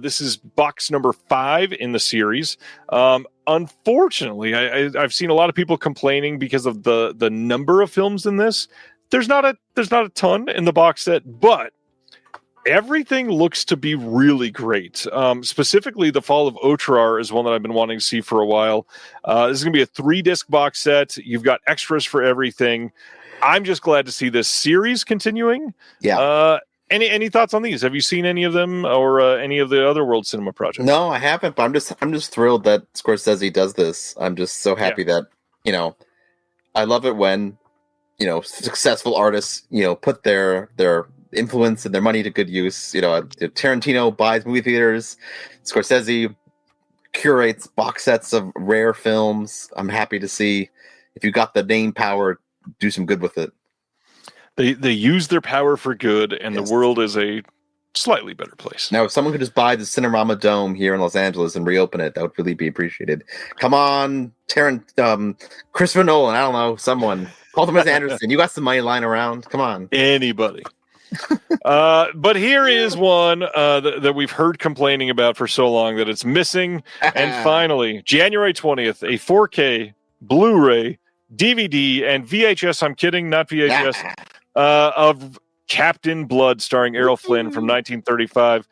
This is box number 5 in the series. Unfortunately, I've seen a lot of people complaining because of the number of films in this. There's not a ton in the box set, but everything looks to be really great. Specifically, The Fall of Otrar is one that I've been wanting to see for a while. This is going to be a 3-disc box set. You've got extras for everything. I'm just glad to see this series continuing. Yeah. Any thoughts on these? Have you seen any of them or any of the other World Cinema projects? No, I haven't. But I'm just thrilled that Scorsese does this. I'm just so happy that I love it when successful artists put their influence and their money to good use. Tarantino buys movie theaters. Scorsese curates box sets of rare films. I'm happy to see if you got the name power, do some good with it. They use their power for good, and the world is a slightly better place. Now, if someone could just buy the Cinerama Dome here in Los Angeles and reopen it, that would really be appreciated. Come on, Christopher Nolan, I don't know, someone. Paul Thomas Anderson, you got some money lying around. Come on. Anybody. But here is one that we've heard complaining about for so long that it's missing. And finally, January 20th, a 4K, Blu-ray, DVD, and VHS, I'm kidding, not VHS, of Captain Blood starring Errol Flynn from 1935.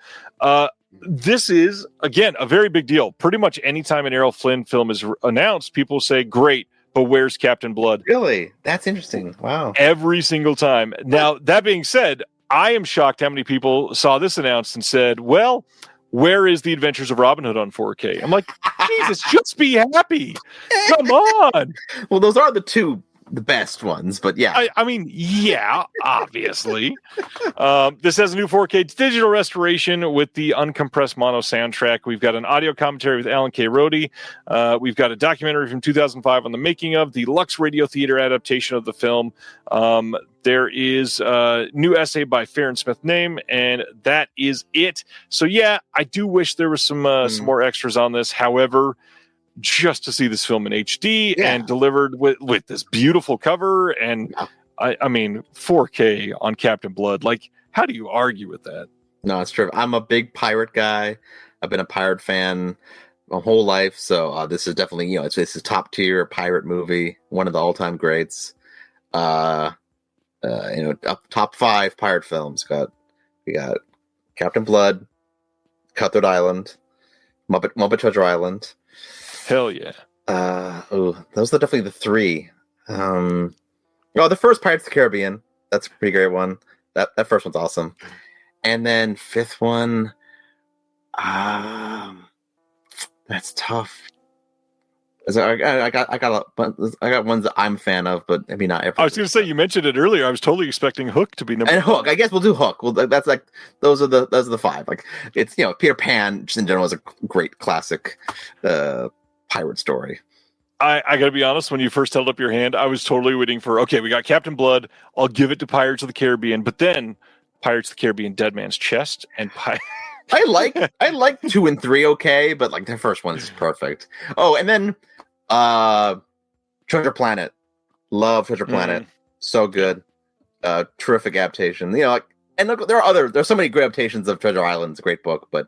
This is, again, a very big deal. Pretty much anytime an Errol Flynn film is announced, people say, great, but where's Captain Blood? Really? That's interesting. Wow. Every single time. Now, that being said, I am shocked how many people saw this announced and said, well, where is The Adventures of Robin Hood on 4K? I'm like, Jesus, just be happy. Come on. Well, those are the best ones, but yeah. I mean, yeah, obviously. This has a new 4K digital restoration with the uncompressed mono soundtrack. We've got an audio commentary with Alan K. Rody. We've got a documentary from 2005 on the making of the Lux Radio Theater adaptation of the film. There is a new essay by Farron Smith Name, and that is it. So, yeah, I do wish there was some more extras on this. However, just to see this film in HD and delivered with this beautiful cover, and I mean 4K on Captain Blood. Like, how do you argue with that? No, it's true. I'm a big pirate guy. I've been a pirate fan my whole life, so this is definitely it's a top tier pirate movie, one of the all time greats. Top 5 pirate films. We got Captain Blood, Cutthroat Island, Muppet Treasure Island. Hell yeah. Those are definitely the 3. The first Pirates of the Caribbean. That's a pretty great one. That first one's awesome. And then 5th one, that's tough. I got ones that I'm a fan of, but maybe not every. I was going to say, you mentioned it earlier. I was totally expecting Hook to be number. And Hook, I guess we'll do Hook. Well, that's like those are the 5. Like it's Peter Pan just in general is a great classic pirate story. I got to be honest. When you first held up your hand, I was totally waiting for. Okay, we got Captain Blood. I'll give it to Pirates of the Caribbean, but then Pirates of the Caribbean, Dead Man's Chest, and I like 2 and 3 okay, but like the first one is perfect. Oh, and then Treasure Planet. Love Treasure Planet. So good. Terrific adaptation. You know, like, and look, there's so many great adaptations of Treasure Island. It's a great book, but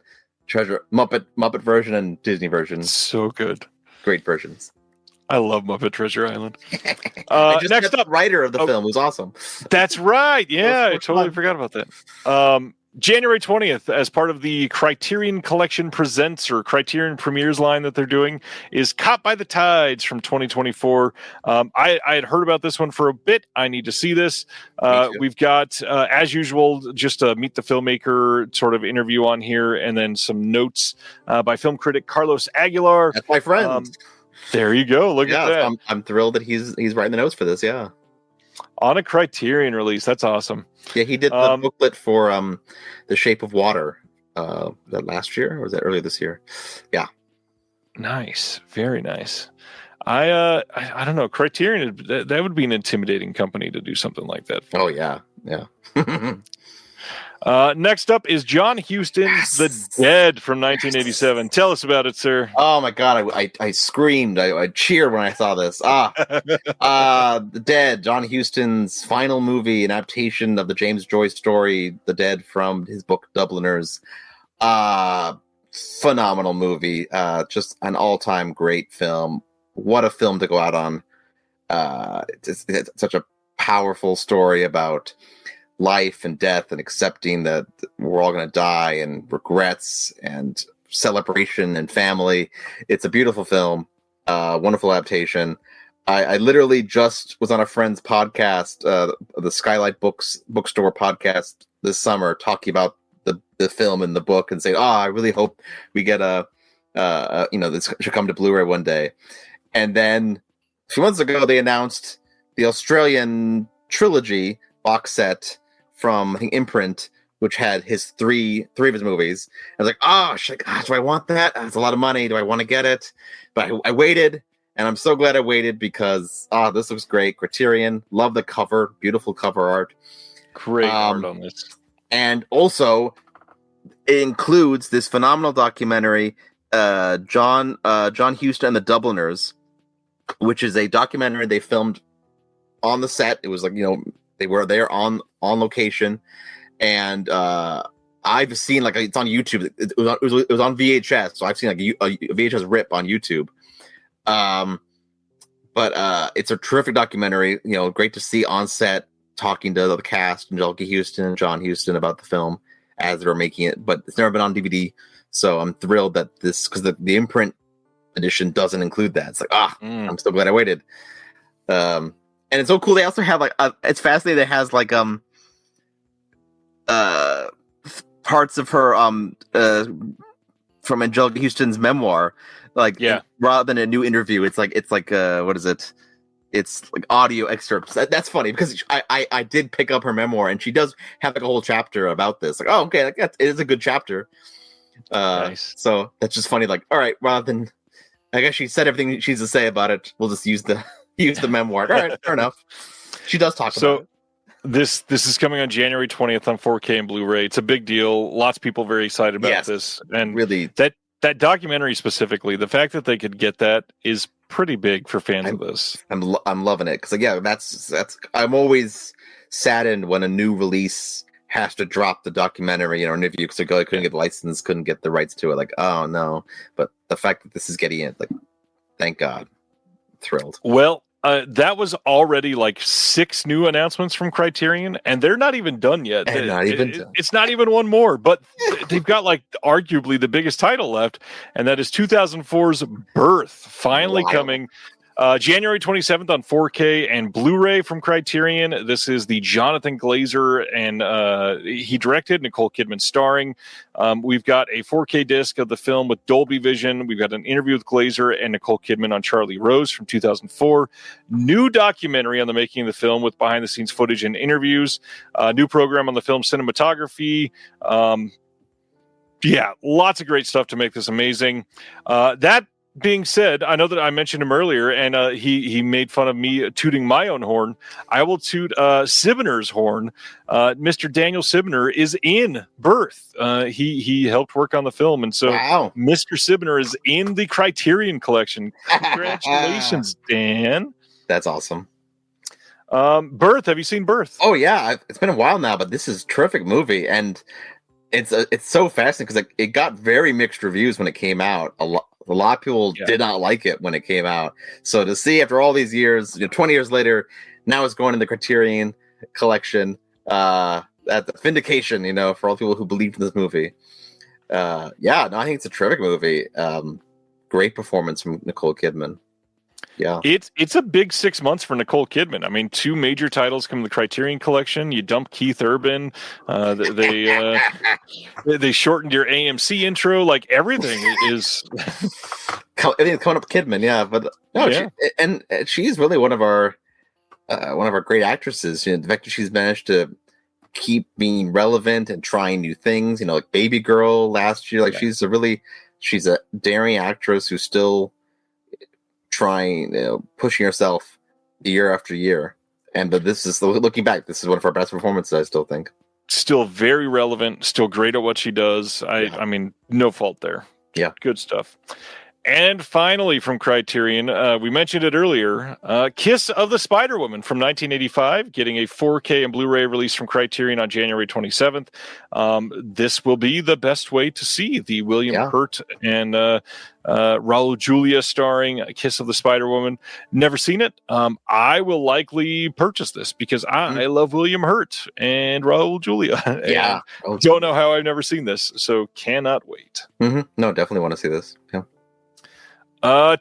Muppet version and Disney version, So good. great versions. I love Muppet Treasure Island. Next up, writer of the film was awesome. That's right. Yeah, I totally fun. forgot about that. January 20th, as part of the Criterion Collection Presents or Criterion Premieres line that they're doing, is Caught by the Tides from 2024. I had heard about this one for a bit. I need to see this. We've got, as usual, just a Meet the Filmmaker sort of interview on here, and then some notes by film critic Carlos Aguilar. That's my friend. There you go. Look at that. I'm thrilled that he's writing the notes for this. Yeah. On a Criterion release. That's awesome. Yeah, he did the booklet for The Shape of Water. That last year, or was that earlier this year? Yeah. Nice. Very nice. I don't know. Criterion, that would be an intimidating company to do something like that for. Oh, yeah. Yeah. Next up is John Huston's The Dead from 1987. Tell us about it, sir. Oh my god, I screamed, I cheered when I saw this. The Dead, John Huston's final movie, an adaptation of the James Joyce story, The Dead, from his book Dubliners. Phenomenal movie, just an all-time great film. What a film to go out on. It's such a powerful story about life and death and accepting that we're all going to die, and regrets and celebration and family. It's a beautiful film, wonderful adaptation. I literally just was on a friend's podcast, the Skylight Bookstore podcast this summer, talking about the film and the book, and saying, I really hope we get this should come to Blu-ray one day. And then a few months ago, they announced the Australian trilogy box set from, I think, Imprint, which had his three of his movies. I was like, do I want that? That's a lot of money. Do I want to get it? But I waited, and I'm so glad I waited, because this looks great. Criterion, love the cover, beautiful cover art. Great art on this. And also, it includes this phenomenal documentary, John Huston and the Dubliners, which is a documentary they filmed on the set. It was like, they were there on location, and I've seen, like, it's on YouTube. It was on VHS, so I've seen like a VHS rip on YouTube. But it's a terrific documentary. Great to see on set, talking to the cast, Anjelica Huston and John Huston, about the film as they were making it. But it's never been on DVD, so I'm thrilled that this, because the Imprint edition doesn't include that. It's like, I'm so glad I waited. And it's so cool. They also have like it's fascinating. It has like parts of her from Anjelica Huston's memoir, like, rather than a new interview. It's like what is it? It's like audio excerpts. That's funny, because I did pick up her memoir, and she does have like a whole chapter about this. Like, oh, okay, like, it is a good chapter. Nice. So that's just funny. Like, all right, rather than, I guess she said everything she needs to say about it, we'll just use the memoir. All right, fair enough. She does talk about it. This is coming on January 20th on 4K and Blu-ray. It's a big deal. Lots of people very excited about this. And really, that documentary specifically, the fact that they could get that is pretty big for fans of this. I'm loving it, because that's I'm always saddened when a new release has to drop the documentary in an interview because they couldn't get the license, couldn't get the rights to it. Like, oh no! But the fact that this is getting it, like, thank God, thrilled. Well, that was already like 6 new announcements from Criterion, and they're not even done yet. It's not even one more, but they've got like arguably the biggest title left, and that is 2004's Birth, finally coming January 27th on 4K and Blu-ray from Criterion. This is the Jonathan Glazer, and he directed, Nicole Kidman starring. We've got a 4K disc of the film with Dolby Vision. We've got an interview with Glazer and Nicole Kidman on Charlie Rose from 2004. New documentary on the making of the film with behind-the-scenes footage and interviews. New program on the film cinematography. Lots of great stuff to make this amazing. That being said, I know that I mentioned him earlier, and he made fun of me tooting my own horn. I will toot Sibner's horn. Mr. Daniel Sibner is in Birth. He helped work on the film, and so Mr. Sibner is in the Criterion Collection. Congratulations, Dan. That's awesome. Birth. Have you seen Birth? Oh yeah, it's been a while now, but this is a terrific movie, and it's so fascinating because it got very mixed reviews when it came out. A lot of people did not like it when it came out. So to see after all these years, 20 years later, now it's going in the Criterion collection. That's vindication, for all the people who believed in this movie. I think it's a terrific movie. Great performance from Nicole Kidman. Yeah, it's a big 6 months for Nicole Kidman. I mean, 2 major titles come in the Criterion collection. You dump Keith Urban. They shortened your AMC intro. Like everything is. Everything's coming up with Kidman. Yeah, but no, Yeah. she's really one of our great actresses. The fact that she's managed to keep being relevant and trying new things. Like Baby Girl last year. Like she's a daring actress who's still trying, pushing herself year after year. But this is, looking back, this is one of her best performances, I still think. Still very relevant, still great at what she does. I mean, no fault there. Yeah. Good stuff. And finally, from Criterion, we mentioned it earlier, Kiss of the Spider-Woman from 1985, getting a 4K and Blu-ray release from Criterion on January 27th. This will be the best way to see the William Hurt and Raul Julia starring Kiss of the Spider-Woman. Never seen it. I will likely purchase this because I love William Hurt and Raul Julia. Yeah. Don't know how I've never seen this, so cannot wait. Mm-hmm. No, definitely want to see this. Yeah.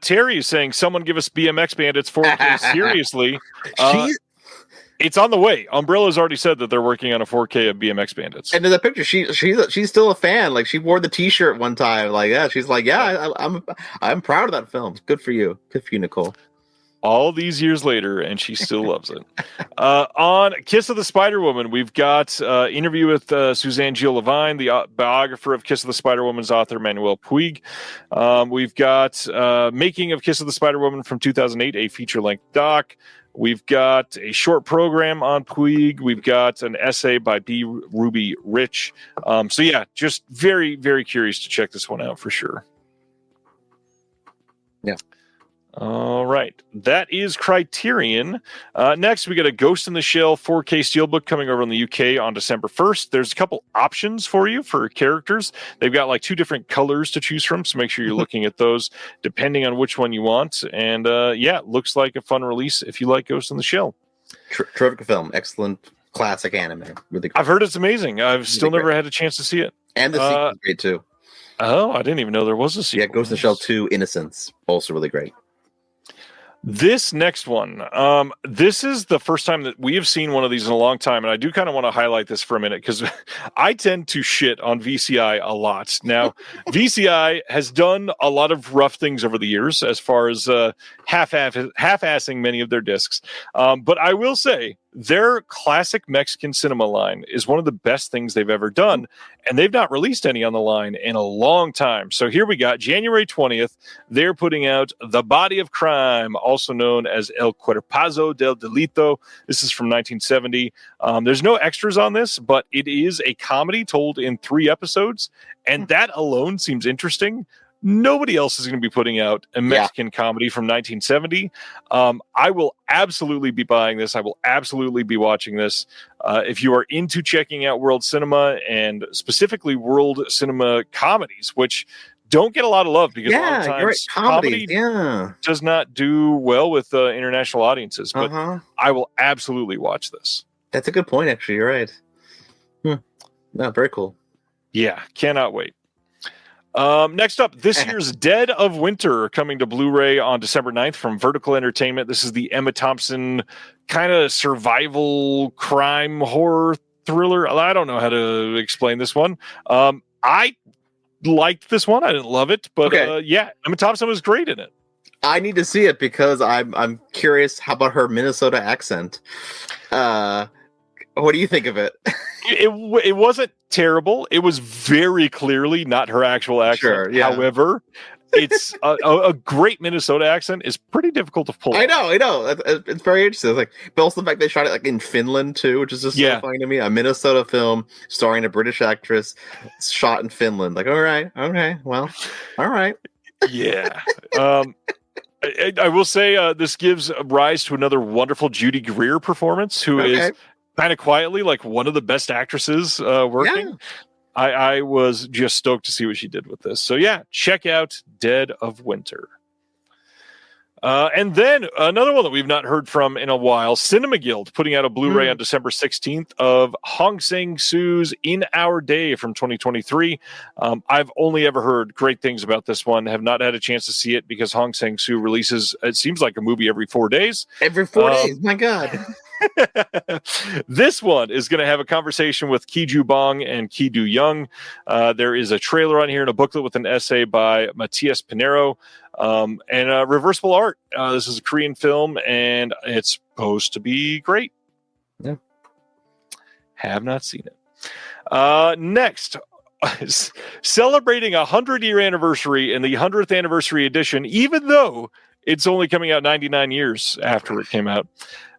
Terry is saying, someone give us BMX Bandits 4K. Seriously. It's on the way. Umbrella's already said that they're working on a 4K of BMX Bandits. And in the picture, she's still a fan. Like, she wore the T-shirt one time. Like, yeah, she's like, I'm proud of that film. Good for you. Good for you, Nicole. All these years later, and she still loves it. On Kiss of the Spider-Woman, we've got interview with Suzanne Gilles Levine, the biographer of Kiss of the Spider-Woman's author, Manuel Puig. We've got Making of Kiss of the Spider-Woman from 2008, a feature-length doc. We've got a short program on Puig. We've got an essay by B. Ruby Rich. Just very, very curious to check this one out for sure. Yeah. All right. That is Criterion. Next, we got a Ghost in the Shell 4K Steelbook coming over in the UK on December 1st. There's a couple options for you for characters. They've got like 2 different colors to choose from, so make sure you're looking at those depending on which one you want. And looks like a fun release if you like Ghost in the Shell. Terrific film. Excellent classic anime. Really great. I've heard it's amazing. I've still never had a chance to see it. And the sequel is great too. Oh, I didn't even know there was a sequel. Yeah, Ghost in the Shell 2 Innocence. Also really great. This next one, this is the first time that we have seen one of these in a long time, and I do kind of want to highlight this for a minute because I tend to shit on VCI a lot. Now, VCI has done a lot of rough things over the years as far as half-assing many of their discs, but I will say their classic Mexican cinema line is one of the best things they've ever done, and they've not released any on the line in a long time. So here we got January 20th. They're putting out The Body of Crime, also known as El Cuerpazo del Delito. This is from 1970. There's no extras on this, but it is a comedy told in 3 episodes, and that alone seems interesting. Nobody else is going to be putting out a Mexican comedy from 1970. I will absolutely be buying this. I will absolutely be watching this. If you are into checking out world cinema and specifically world cinema comedies, which don't get a lot of love because a lot of times comedy does not do well with international audiences. But I will absolutely watch this. That's a good point, actually. You're right. No, very cool. Yeah, cannot wait. Next up, this year's Dead of Winter coming to Blu-ray on December 9th from Vertical Entertainment. This is the Emma Thompson kind of survival crime horror thriller. I don't know how to explain this one. I liked this one. I didn't love it, but Emma Thompson was great in it. I need to see it because I'm curious. How about her Minnesota accent? What do you think of it? It wasn't terrible. It was very clearly not her actual accent. Sure, yeah. However, it's a great Minnesota accent is pretty difficult to pull. I know. It's very interesting. It's like, but also the fact they shot it like in Finland too, which is just so funny to me. A Minnesota film starring a British actress, shot in Finland. Like, all right, well, all right. Yeah. I will say this gives rise to another wonderful Judy Greer performance, who is kind of quietly like one of the best actresses working. Yeah. I was just stoked to see what she did with this. So yeah, check out Dead of Winter. And then another one that we've not heard from in a while, Cinema Guild, putting out a Blu-ray on December 16th of Hong Sang-soo's In Our Day from 2023. I've only ever heard great things about this one. Have not had a chance to see it because Hong Sang-soo releases, it seems like a movie every 4 days. Every 4 days, my God. This one is going to have a conversation with Ki Ju Bong and Ki Do Young. There is a trailer on here and a booklet with an essay by Matias Pinheiro. And reversible art. This is a Korean film, and it's supposed to be great. Yeah. Have not seen it. Next, celebrating a 100-year anniversary in the 100th anniversary edition, even though it's only coming out 99 years after it came out.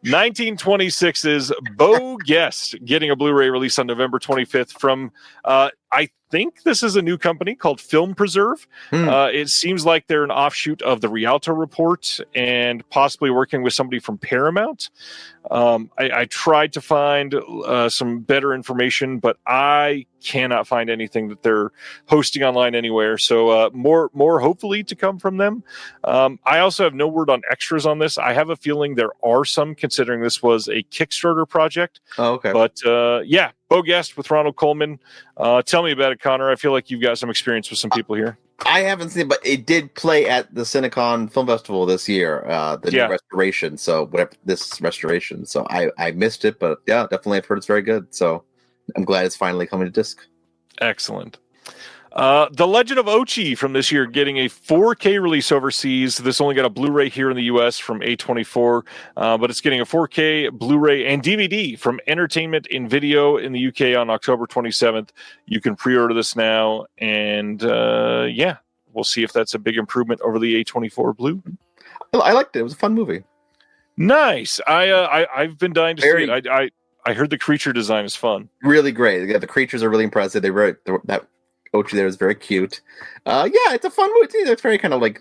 1926's Bo Guest getting a Blu-ray release on November 25th from, I think this is a new company called Film Preserve. It seems like they're an offshoot of the Rialto Report and possibly working with somebody from Paramount. I tried to find some better information, but I cannot find anything that they're hosting online anywhere. So more hopefully to come from them. I also have no word on extras on this. I have a feeling there are some, considering this was a Kickstarter project. Oh, okay. But yeah, Bo Guest with Ronald Coleman. Tell me about it, Connor. I feel like you've got some experience with some people here. I haven't seen it, but it did play at the Cinecon Film Festival this year, new restoration. So whatever this restoration. So I missed it, but yeah, definitely I've heard it's very good. So I'm glad it's finally coming to disc. Excellent. The Legend of Ochi from this year getting a 4K release overseas. This only got a Blu-ray here in the US from A24, but it's getting a 4K Blu-ray and DVD from Entertainment in Video in the UK on October 27th. You can pre-order this now, and yeah, we'll see if that's a big improvement over the A24 Blu. I liked it. It was a fun movie. Nice. I've been dying to see it. I heard the creature design is fun. Really great. The creatures are really impressive. They wrote that Ochi there is very cute. Yeah, it's a fun movie. It's very kind of like,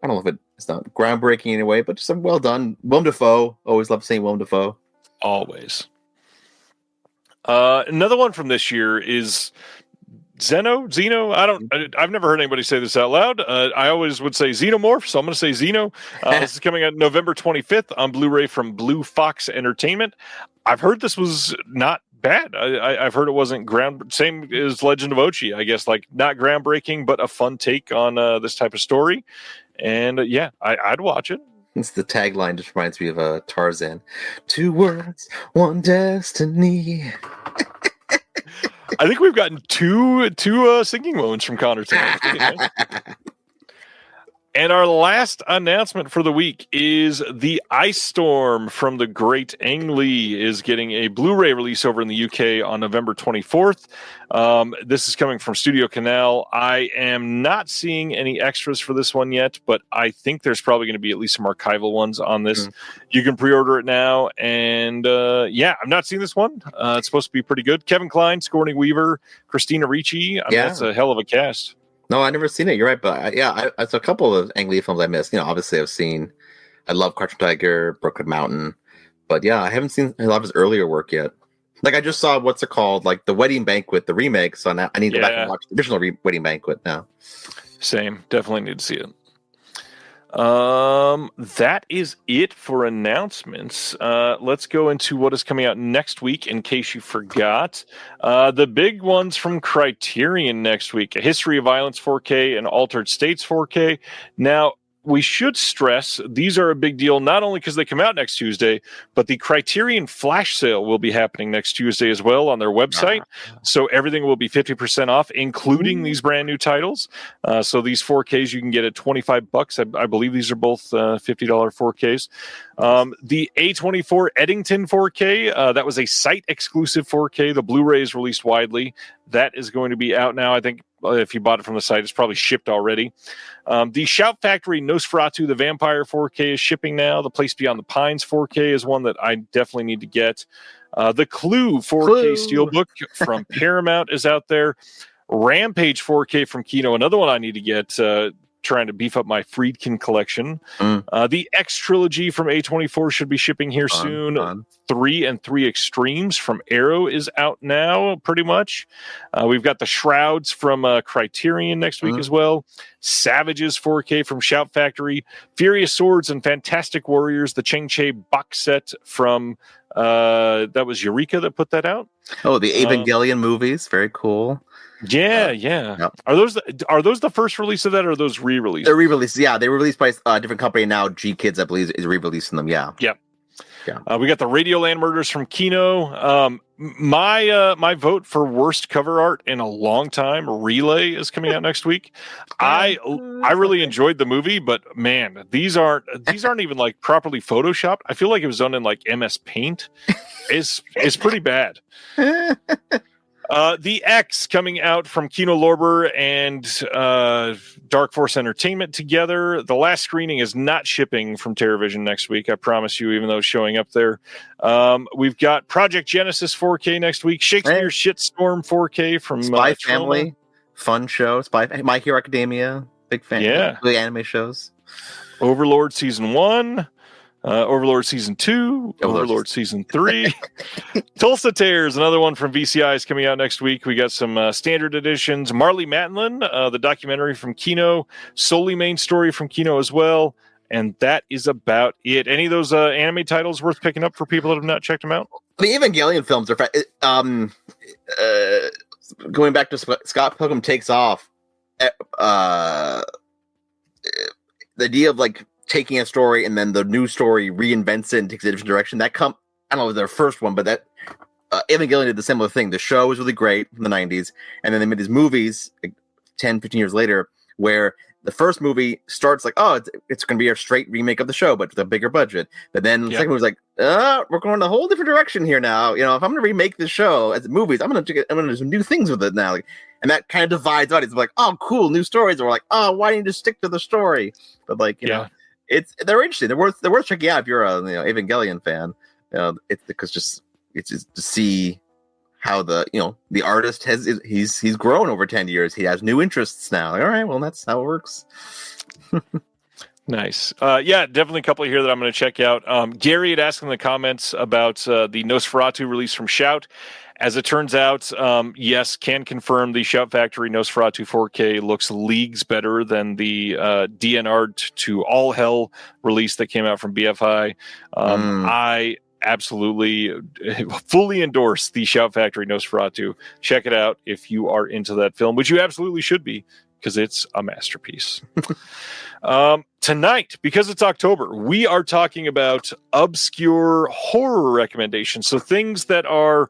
I don't know if it's not groundbreaking in a way, but just well done. Willem Dafoe. Always love seeing Willem Dafoe. Always. Another one from this year is Zeno. I've never heard anybody say this out loud. I always would say Xenomorph, so I'm going to say Xeno. This is coming out November 25th on Blu-ray from Blue Fox Entertainment. I've heard this was not bad. I've heard it wasn't same as Legend of Ochi, I guess, like not groundbreaking, but a fun take on this type of story. And yeah, I'd watch it. It's the tagline just reminds me of Tarzan. 2 words, 1 destiny. I think we've gotten two singing moments from Connor tonight. And our last announcement for the week is the Ice Storm from the great Ang Lee is getting a Blu-ray release over in the UK on November 24th. This is coming from Studio Canal. I am not seeing any extras for this one yet, but I think there's probably going to be at least some archival ones on this. You can pre-order it now. And yeah, I've not seen this one. It's supposed to be pretty good. Kevin Kline, Sigourney Weaver, Christina Ricci. I mean, that's a hell of a cast. No, I've never seen it. You're right, but it's a couple of Ang Lee films I missed. Obviously I love Crouching Tiger, Brokeback Mountain, but yeah, I haven't seen a lot of his earlier work yet. Like I just saw what's it called, like The Wedding Banquet, the remake. So now I need to go back and watch the original Wedding Banquet now. Same, definitely need to see it. That is it for announcements. Let's go into what is coming out next week in case you forgot. The big ones from Criterion next week: A History of Violence 4K and Altered States 4K. Now, we should stress these are a big deal not only because they come out next Tuesday, but the Criterion flash sale will be happening next Tuesday as well on their website. So everything will be 50% off, including these brand new titles. So these 4Ks you can get at $25. I believe these are both $50 4Ks. The A24 Eddington 4K, that was a site exclusive 4K. The Blu-ray is released widely. That is going to be out now. I think if you bought it from the site, it's probably shipped already. The Shout Factory Nosferatu the Vampire 4K is shipping now. The Place Beyond the Pines 4K is one that I definitely need to get. The Clue 4K Steelbook from Paramount is out there. Rampage 4K from Kino, another one I need to get. trying to beef up my Friedkin collection. Mm. The X trilogy from A24 should be shipping here soon. Fun. 3 and 3 Extremes from Arrow is out now, pretty much. We've got the Shrouds from Criterion next week as well. Savages 4K from Shout Factory. Furious Swords and Fantastic Warriors, the Cheng Che box set from that was Eureka that put that out. Oh, the Evangelion movies, very cool. Yeah. Yep. Are those the first release of that, or are those re-released? They're re-released. Yeah, they were released by a different company. Now G Kids, I believe, is re-releasing them. Yeah. Yep. Yeah. We got the Radioland Murders from Kino. My vote for worst cover art in a long time, Relay, is coming out next week. I really enjoyed the movie, but man, these aren't even like properly photoshopped. I feel like it was done in like MS Paint. It's pretty bad. The X coming out from Kino Lorber and Dark Force Entertainment together. The last screening is not shipping from TerraVision next week, I promise you, even though it's showing up there. We've got Project Genesis 4K next week. Shakespeare Shitstorm 4K from Spy Family, fun show. My Hero Academia, big fan. Yeah. The anime shows. Overlord Season 1. Overlord Season 2, Overlord Season 3. Tulsa Tears, another one from VCI, is coming out next week. We got some standard editions. Marley Matlin, the documentary from Kino. Solely main story from Kino as well. And that is about it. Any of those anime titles worth picking up for people that have not checked them out? The Evangelion films are going back to Scott Pilgrim Takes Off. The idea of like taking a story and then the new story reinvents it and takes it a different direction. I don't know if it was their first one, but that Evangelion did the similar thing. The show was really great from the 90s, and then they made these movies like 10, 15 years later where the first movie starts like, oh, it's going to be a straight remake of the show, but with a bigger budget. But then the second movie was like, we're going a whole different direction here now. You know, if I'm going to remake this show as movies, I'm going to do some new things with it now. Like, and that kind of divides audience. Like, oh, cool, new stories. And we're like, oh, why didn't you just stick to the story? But like, you know. They're interesting. They're worth checking out if you're a Evangelion fan. It's because just to see how the artist he's grown over 10 years. He has new interests now. All right, well that's how it works. Nice. Definitely a couple here that I'm going to check out. Gary had asked in the comments about the Nosferatu release from Shout. As it turns out, yes, can confirm the Shout Factory Nosferatu 4K looks leagues better than the DNR to All Hell release that came out from BFI. I absolutely fully endorse the Shout Factory Nosferatu. Check it out if you are into that film, which you absolutely should be, because it's a masterpiece. Tonight, because it's October, we are talking about obscure horror recommendations. So things that are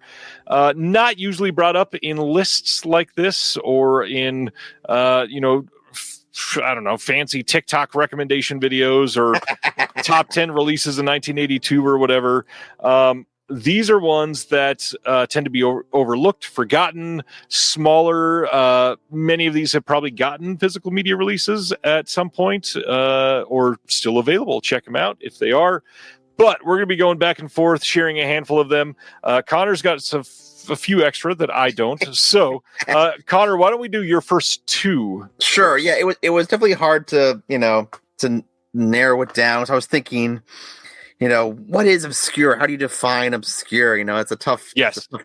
not usually brought up in lists like this or in, I don't know, fancy TikTok recommendation videos or top 10 releases in 1982 or whatever. These are ones that tend to be overlooked, forgotten, smaller. Many of these have probably gotten physical media releases at some point or still available. Check them out if they are. But we're going to be going back and forth, sharing a handful of them. Connor's got a few extra that I don't. So, Connor, why don't we do your first two? Sure. Yeah, it was definitely hard to narrow it down. So I was thinking, what is obscure? How do you define obscure? It's a tough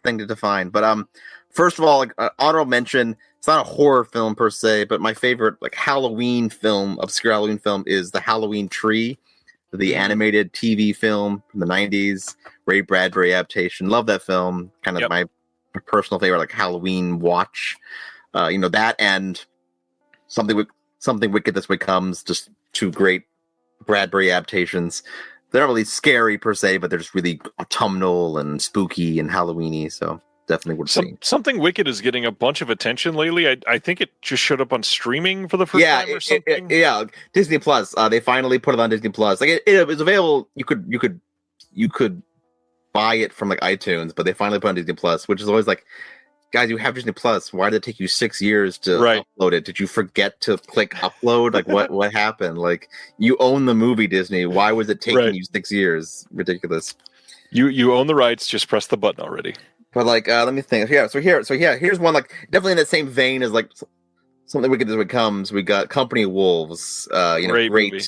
thing to define. But first of all, honorable mention. It's not a horror film per se, but my favorite Halloween film, obscure Halloween film, is The Halloween Tree, the animated TV film from the 90s, Ray Bradbury adaptation. Love that film. Kind of my personal favorite, Halloween watch. That and Something Wicked This Way Comes. Just two great Bradbury adaptations. They're not really scary per se, but they're just really autumnal and spooky and Halloweeny. So definitely worth seeing. Something Wicked is getting a bunch of attention lately. I think it just showed up on streaming for the first time or something. Disney Plus. They finally put it on Disney Plus. It was available. You could buy it from iTunes, but they finally put it on Disney Plus, which is always guys, you have Disney Plus. Why did it take you 6 years to upload it? Did you forget to click upload? What happened? You own the movie, Disney. Why was it taking you 6 years? Ridiculous. You own the rights. Just press the button already. But let me think. Here's one definitely in the same vein as Something Wicked as It Comes, we got Company of Wolves. Great movie.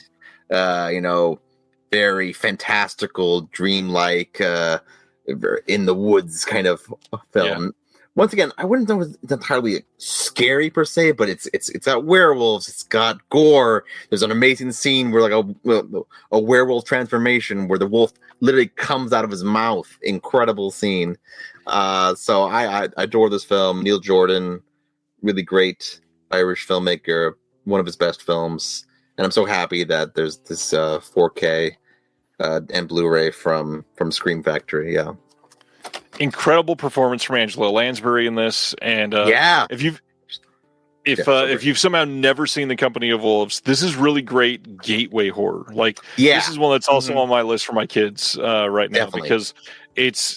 Very fantastical, dreamlike, in the woods kind of film. Yeah. Once again, I wouldn't know it's entirely scary per se, but it's got werewolves, it's got gore. There's an amazing scene where a werewolf transformation where the wolf literally comes out of his mouth. Incredible scene. So I adore this film. Neil Jordan, really great Irish filmmaker, one of his best films, and I'm so happy that there's this 4K and Blu-ray from Scream Factory. Yeah, incredible performance from Angela Lansbury in this, and if you've somehow never seen The Company of Wolves, this is really great gateway horror. This is one that's also on my list for my kids right now. Definitely. Because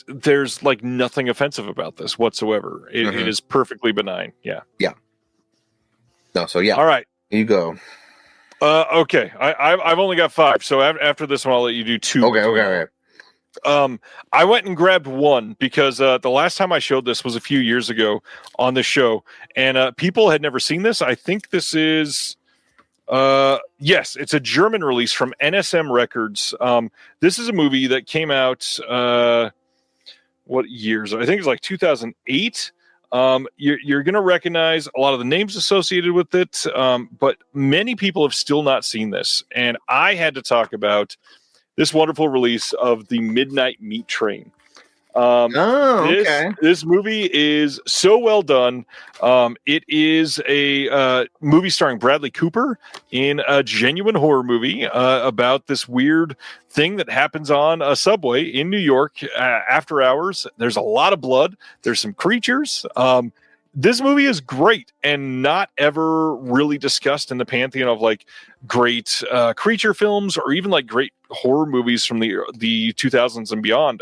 there's like nothing offensive about this whatsoever. It is perfectly benign. Yeah. No, so yeah. All right, you go. Okay, I've only got 5, so after this one, I'll let you do 2. Okay. I went and grabbed 1 because the last time I showed this was a few years ago on the show, and people had never seen this. I think this is, yes, it's a German release from NSM Records. This is a movie that came out, what years? I think it's like 2008. You're going to recognize a lot of the names associated with it, but many people have still not seen this. And I had to talk about this wonderful release of The Midnight Meat Train. This movie is so well done. It is a movie starring Bradley Cooper in a genuine horror movie about this weird thing that happens on a subway in New York after hours. There's a lot of blood. There's some creatures. This movie is great and not ever really discussed in the pantheon of like great creature films or even like great horror movies from the 2000s and beyond.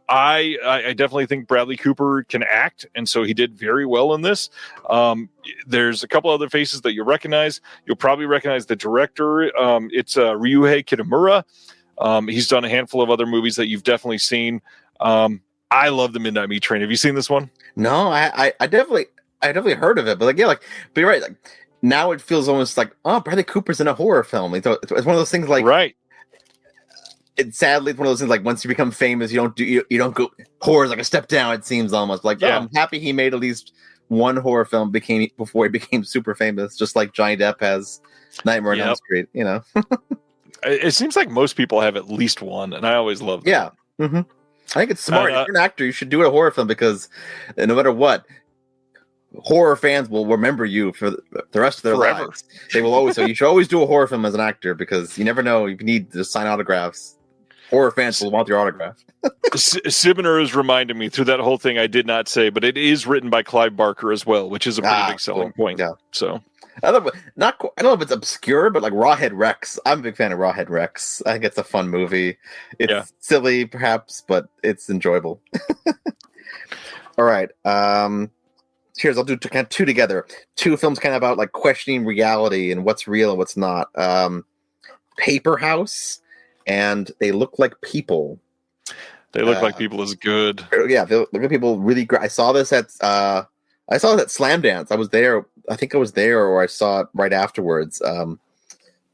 I definitely think Bradley Cooper can act, and so he did very well in this. There's a couple other faces that you recognize. You'll probably recognize the director. It's Ryuhei Kitamura. He's done a handful of other movies that you've definitely seen. I love The Midnight Meat Train. Have you seen this one? No, I definitely heard of it, but but you're right. Like now it feels almost like, oh, Bradley Cooper's in a horror film. It's one of those things like, right. Sadly, it's one of those things like once you become famous, you don't go horror's like a step down. It seems almost like, I'm happy he made at least one horror film before he became super famous, just like Johnny Depp has Nightmare on Elm Street. It seems like most people have at least one, and I always love that. Yeah. Mm-hmm. I think it's smart. If you're an actor, you should do a horror film because no matter what, horror fans will remember you for the rest of their lives. They will always. So you should always do a horror film as an actor because you never know. You need to sign autographs. Horror fans will want your autograph. Sibner has reminded me through that whole thing. I did not say, but it is written by Clive Barker as well, which is a pretty big selling point. Yeah. So. I don't know if it's obscure, but like Rawhead Rex. I'm a big fan of Rawhead Rex. I think it's a fun movie. It's silly, perhaps, but it's enjoyable. All right. Cheers. I'll do kind of 2 together. 2 films kind of about like questioning reality and what's real and what's not. Paper House and They Look Like People. They Look Like People is good. Yeah, They Look Like People really great. I saw this at Slam Dance. I was there. I think I was there, or I saw it right afterwards.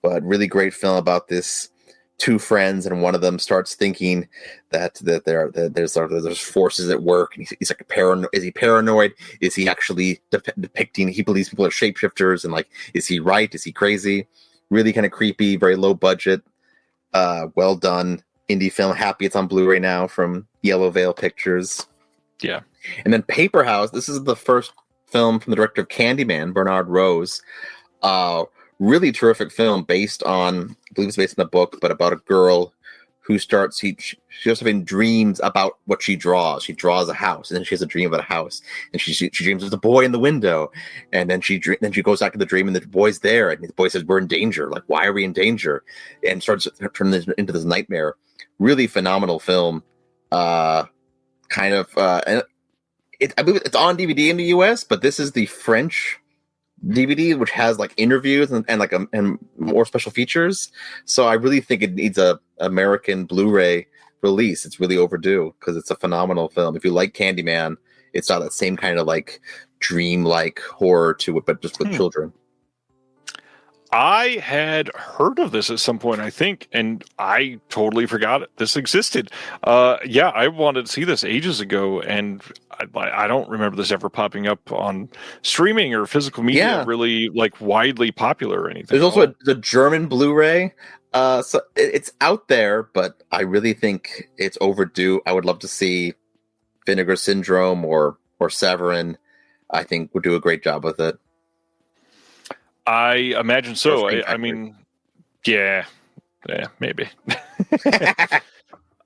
But really great film about this 2 friends, and one of them starts thinking that there's forces at work. And he's like paranoid. Is he paranoid? Is he actually depicting? He believes people are shapeshifters, and like, is he right? Is he crazy? Really kind of creepy. Very low budget. Well done indie film. Happy it's on Blu-ray now from Yellow Veil Pictures. Yeah. And then Paper House. This is the first film from the director of Candyman, Bernard Rose. Really terrific film based on, I believe it's based on a book, but about a girl who starts, she starts having dreams about what she draws. She draws a house, and then she has a dream about a house, and she dreams of the boy in the window, and then she goes back to the dream, and the boy's there, and the boy says, "We're in danger. Like, why are we in danger?" And starts turning this into this nightmare. Really phenomenal film. And I believe it's on DVD in the US, but this is the French DVD, which has like interviews and more special features. So I really think it needs a American Blu-ray release. It's really overdue because it's a phenomenal film. If you like Candyman it's not that same kind of like dream-like horror to it, but just with children. I had heard of this at some point, I think, and I totally forgot this existed. Yeah, I wanted to see this ages ago, and I don't remember this ever popping up on streaming or physical media, really like widely popular or anything. There's also the German Blu-ray. So it's out there, but I really think it's overdue. I would love to see Vinegar Syndrome or Severin. I think would do a great job with it. I imagine so. I mean, yeah, maybe.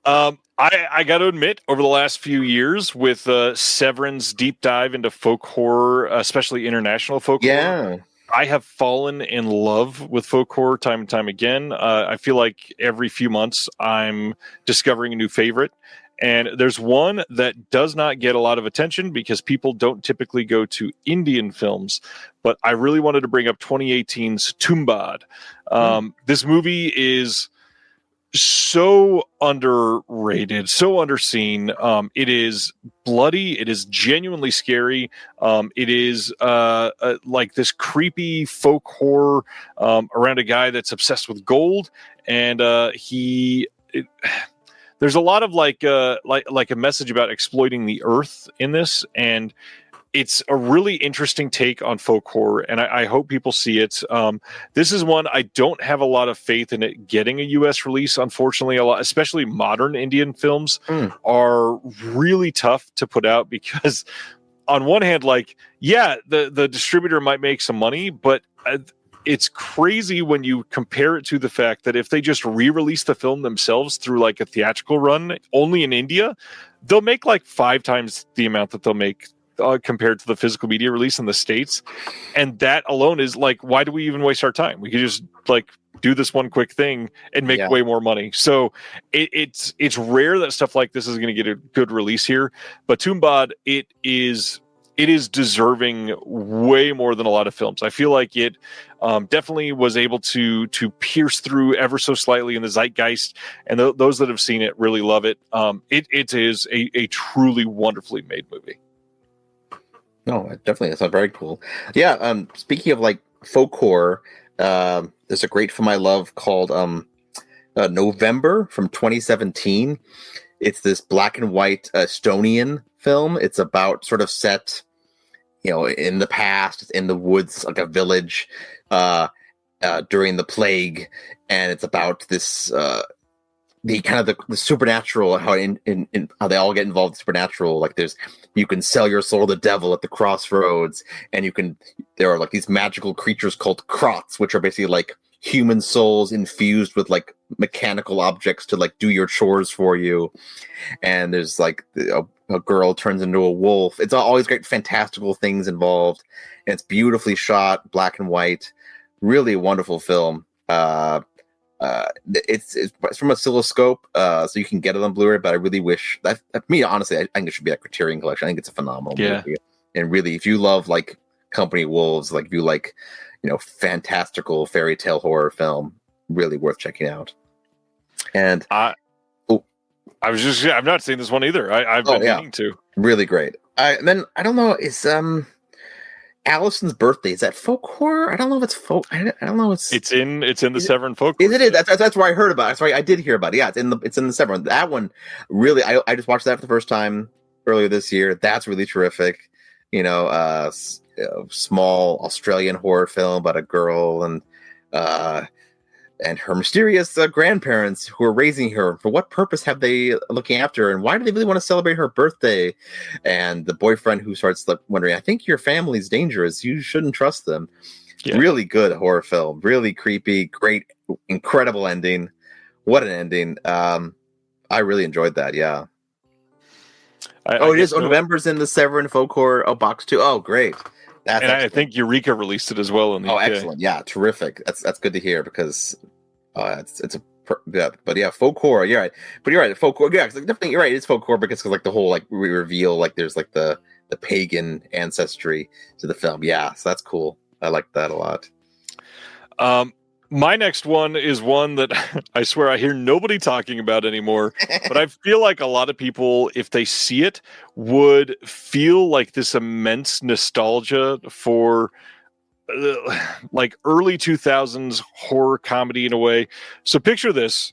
I got to admit, over the last few years, with Severin's deep dive into folk horror, especially international folk horror, I have fallen in love with folk horror time and time again. I feel like every few months I'm discovering a new favorite. And there's one that does not get a lot of attention because people don't typically go to Indian films. But I really wanted to bring up 2018's Tumbad. This movie is so underrated, so underseen. It is bloody. It is genuinely scary. It is like this creepy folk horror around a guy that's obsessed with gold. And there's a lot of like a message about exploiting the earth in this, and it's a really interesting take on folk horror, and I hope people see it. This is one I don't have a lot of faith in it getting a U.S. release. Unfortunately, especially modern Indian films, are really tough to put out because, on one hand, the distributor might make some money, but it's crazy when you compare it to the fact that if they just re-release the film themselves through like a theatrical run only in India, they'll make like 5 times the amount that they'll make compared to the physical media release in the States. And that alone is like, why do we even waste our time? We could just like do this one quick thing and make way more money. So it's rare that stuff like this is going to get a good release here. But Tumbad, it is deserving way more than a lot of films. I feel like it definitely was able to pierce through ever so slightly in the zeitgeist, and those that have seen it really love it. It is a truly wonderfully made movie. No, definitely. That's very cool. Yeah. Speaking of like folk horror, there's a great film I love called November from 2017. It's this black and white Estonian film. It's about sort of set, in the past. It's in the woods, like a village during the plague, and it's about this the kind of the supernatural, how in how they all get involved in supernatural. Like you can sell your soul to the devil at the crossroads, and there are like these magical creatures called krots, which are basically like human souls infused with like mechanical objects to like do your chores for you. And there's like a girl turns into a wolf. It's always great fantastical things involved, and it's beautifully shot, black and white. Really wonderful film. It's from Oscilloscope, so you can get it on Blu-ray. But I really wish that me, honestly, I think it should be a Criterion Collection. I think it's a phenomenal movie. And really, if you love like Company of Wolves, like if you like, fantastical fairy tale horror film, really worth checking out. And I've not seen this one either. I've been meaning to. Really great. And then I don't know, is Allison's Birthday, is that folk horror? I don't know if it's folk. I don't know. It's in the Severin folk. Is it? That's where I heard about it. Sorry, I did hear about it. Yeah, it's in the Severin. That one really. I just watched that for the first time earlier this year. That's really terrific. Small Australian horror film about a girl and her mysterious grandparents who are raising her. For what purpose have they looking after her, and why do they really want to celebrate her birthday? And the boyfriend who starts wondering, I think your family's dangerous. You shouldn't trust them. Yeah. Really good horror film. Really creepy. Great, incredible ending. What an ending. I really enjoyed that. Yeah. It is. November's in the Severin folk horror box too. Oh, great. I think Eureka released it as well in the UK. Excellent. Yeah, terrific. That's good to hear because but yeah, folk horror. You're right. But you're right. Folk horror. Yeah, definitely. You're right. It's folk horror because like the whole like we reveal like there's like the pagan ancestry to the film. Yeah, so that's cool. I like that a lot. My next one is one that I swear I hear nobody talking about anymore, but I feel like a lot of people, if they see it, would feel like this immense nostalgia for like early 2000s horror comedy in a way. So picture this: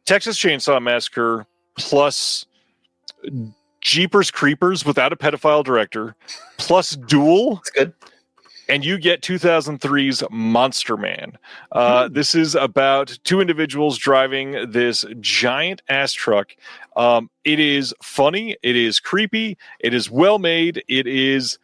Texas Chainsaw Massacre plus Jeepers Creepers without a pedophile director plus Duel. It's good. And you get 2003's Monster Man. This is about two individuals driving this giant ass truck. It is funny. It is creepy. It is well made. It is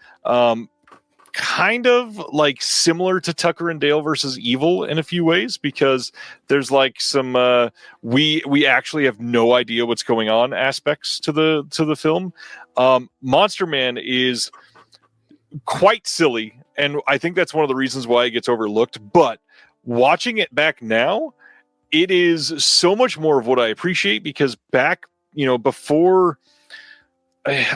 kind of like similar to Tucker and Dale versus Evil in a few ways, because there's like some we actually have no idea what's going on aspects to the film. Monster Man is quite silly, and I think that's one of the reasons why it gets overlooked. But watching it back now, it is so much more of what I appreciate, because back, before,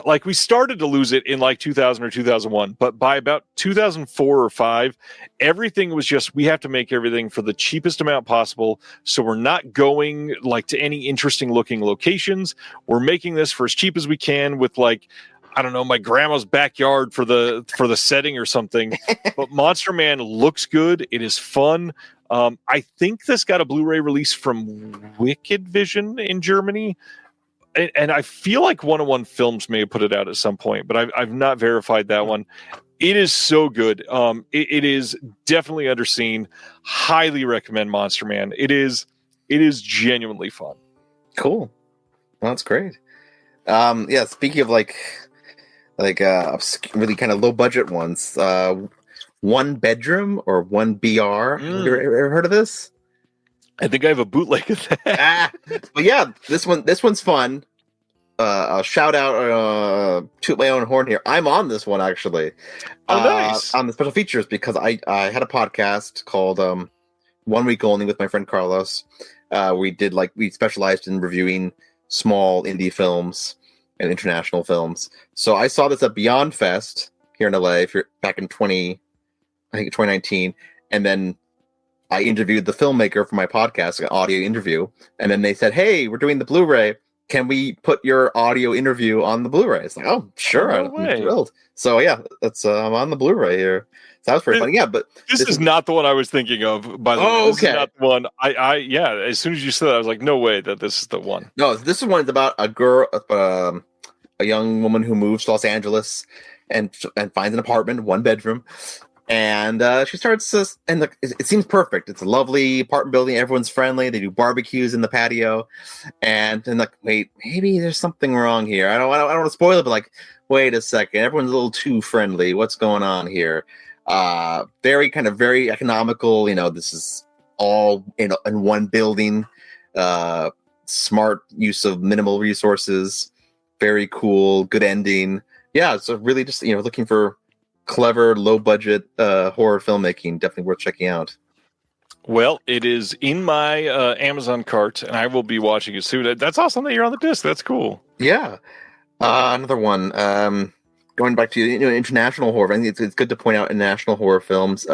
like, we started to lose it in like 2000 or 2001, but by about 2004 or 5, everything was just, we have to make everything for the cheapest amount possible. So we're not going like to any interesting looking locations. We're making this for as cheap as we can with, like, I don't know, my grandma's backyard for the setting or something. But Monster Man looks good. It is fun. I think this got a Blu-ray release from Wicked Vision in Germany, and I feel like 101 Films may have put it out at some point, but I've not verified that one. It is so good. It is definitely underseen. Highly recommend Monster Man. It is genuinely fun. Cool. Well, that's great. Yeah. Speaking of like really kind of low budget ones, One Bedroom or One BR. Have you ever heard of this? I think I have a bootleg of that. But yeah, this one's fun. I'll shout out, toot my own horn here. I'm on this one actually. Oh, nice. On the special features, because I had a podcast called 1 Week Only with my friend Carlos. We specialized in reviewing small indie films and international films. So I saw this at Beyond Fest here in LA back in 2019, and then I interviewed the filmmaker for my podcast, an audio interview, and then they said, "Hey, we're doing the Blu-ray. Can we put your audio interview on the Blu-ray?" It's like, "Oh, sure, No I'm way. thrilled." So yeah, that's I'm on the Blu-ray here. So that was pretty funny. Yeah, but this is not the one I was thinking of, by the way. Oh, This okay. is not the one. Yeah, as soon as you said that, I was like, no way that this is the one. No, this one is about a girl, a young woman who moves to Los Angeles and finds an apartment, 1 bedroom, and she starts and it seems perfect. It's a lovely apartment building. Everyone's friendly. They do barbecues in the patio, and then like, wait, maybe there's something wrong here. I don't want to spoil it, but like, wait a second, everyone's a little too friendly. What's going on here? Very economical. This is all in one building. Smart use of minimal resources. Very cool, good ending. Yeah, so really just looking for clever, low budget horror filmmaking. Definitely worth checking out. Well, it is in my Amazon cart, and I will be watching it soon. That's awesome that you're on the disc. That's cool. Yeah. Another one. Going back to international horror, I think it's good to point out international horror films.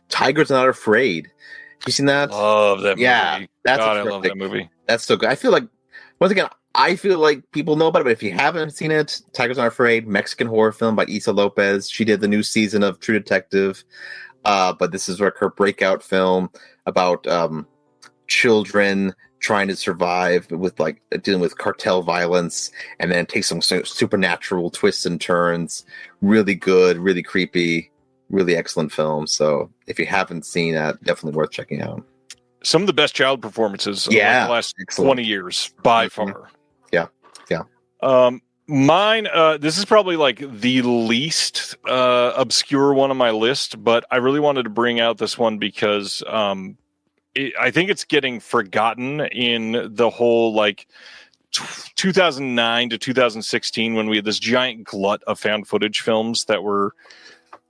Tigers Are Not Afraid. Have you seen that? Love that movie. Yeah, that's God, I love that movie. That's so good. I feel like, once again, people know about it, but if you haven't seen it, Tigers Are Not Afraid, Mexican horror film by Isa Lopez. She did the new season of True Detective, but this is like her breakout film about children trying to survive with like dealing with cartel violence, and then it takes some supernatural twists and turns. Really good, really creepy, really excellent film. So if you haven't seen that, definitely worth checking out. Some of the best child performances of the last excellent. 20 years by far. Yeah. Mine, this is probably like the least obscure one on my list, but I really wanted to bring out this one because I think it's getting forgotten in the whole like 2009 to 2016, when we had this giant glut of found footage films that were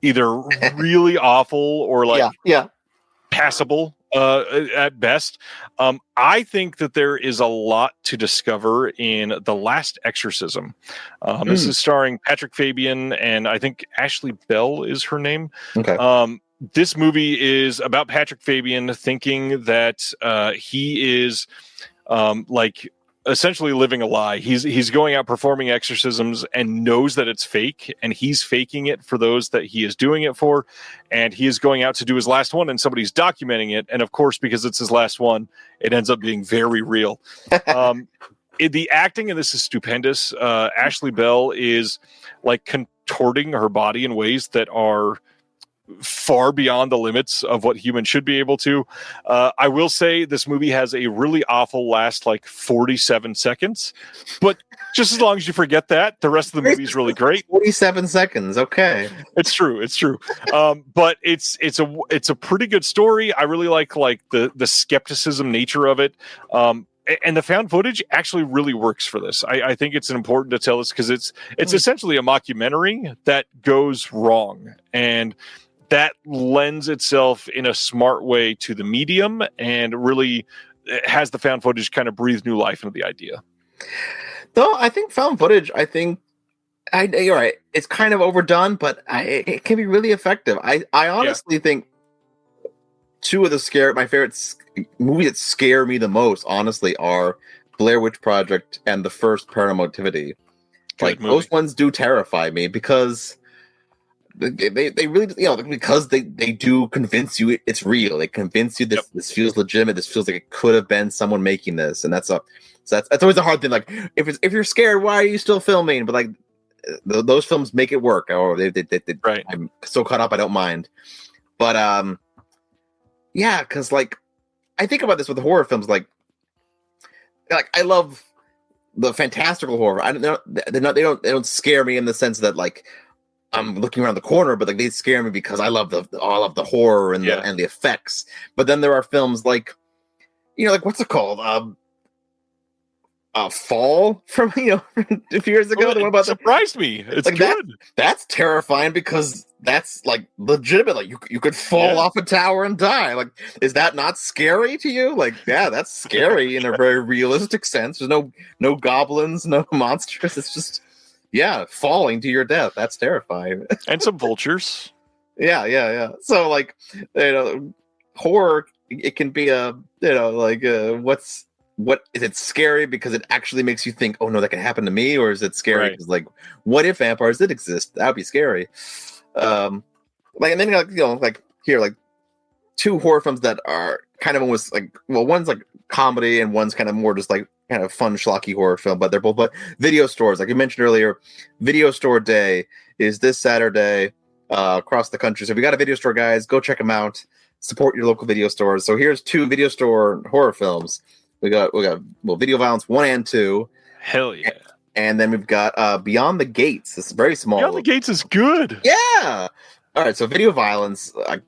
either really awful or like passable at best. I think that there is a lot to discover in The Last Exorcism. This is starring Patrick Fabian, and I think Ashley Bell is her name. Okay. this movie is about Patrick Fabian thinking that he is like essentially living a lie. He's going out performing exorcisms and knows that it's fake, and he's faking it for those that he is doing it for, and he is going out to do his last one, and somebody's documenting it, and of course, because it's his last one, it ends up being very real. The acting in this is stupendous. Ashley Bell is like contorting her body in ways that are far beyond the limits of what humans should be able to. I will say this movie has a really awful last like 47 seconds, but just as long as you forget that, the rest of the movie is really great. 47 seconds. Okay. It's true. But it's a pretty good story. I really like the skepticism nature of it. And the found footage actually really works for this. I think it's important to tell this because it's essentially a mockumentary that goes wrong, and that lends itself in a smart way to the medium and really has the found footage kind of breathe new life into the idea. Though I think found footage, you're right. It's kind of overdone, but it can be really effective. I honestly think two of my favorite movies that scare me the most, honestly, are Blair Witch Project and the first Paranormal Activity. Those ones do terrify me because they really, because they do convince you it's real. They convince you this feels legitimate. This feels like it could have been someone making this, and that's always a hard thing. Like if you're scared, why are you still filming? But like those films make it work. Oh, they right. I'm so caught up, I don't mind. But yeah, because like I think about this with horror films. Like I love the fantastical horror. I don't know. They don't scare me in the sense that like I'm looking around the corner, but like they scare me because I love all of the horror and the effects. But then there are films like, like what's it called? Fall from a few years ago. Oh, the one about surprised me. It's like good. That's terrifying because that's like legitimate. Like you could fall off a tower and die. Like, is that not scary to you? Like, yeah, that's scary in a very realistic sense. There's no goblins, no monsters. It's just falling to your death. That's terrifying. And some vultures. Yeah. So like, horror, it can be what is it scary because it actually makes you think, oh no, that can happen to me, or is it scary because like, what if vampires did exist? That would be scary. And then like here, like two horror films that are kind of almost like, well, one's like comedy and one's kind of more just like kind of fun schlocky horror film, but they're both video stores. Like you mentioned earlier, Video Store Day is this Saturday across the country. So if you got a video store, guys, go check them out. Support your local video stores. So here's two video store horror films. We got Video Violence 1 and 2. Hell yeah. And then we've got Beyond the Gates. It's very small. Beyond the Gates is good. Yeah. All right. So Video Violence, to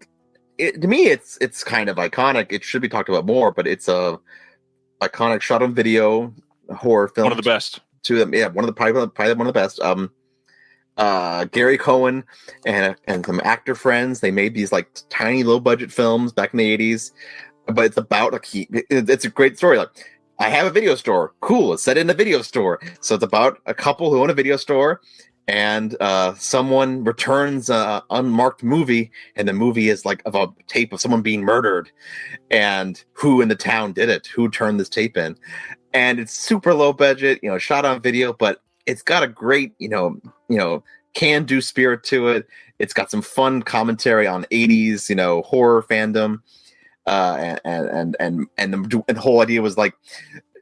me, it's kind of iconic. It should be talked about more, but it's a iconic shot on video horror film. One of the best. Two of them, yeah. Probably one of the best. Gary Cohen and some actor friends. They made these like tiny low budget films back in the 80s. But it's about it's a great story. Like, I have a video store. Cool. It's set in a video store. So it's about a couple who own a video store, and someone returns an unmarked movie, and the movie is like of a tape of someone being murdered, and who in the town did it? Who turned this tape in? And it's super low budget, shot on video, but it's got a great, can-do spirit to it. It's got some fun commentary on 80s, horror fandom. And the whole idea was like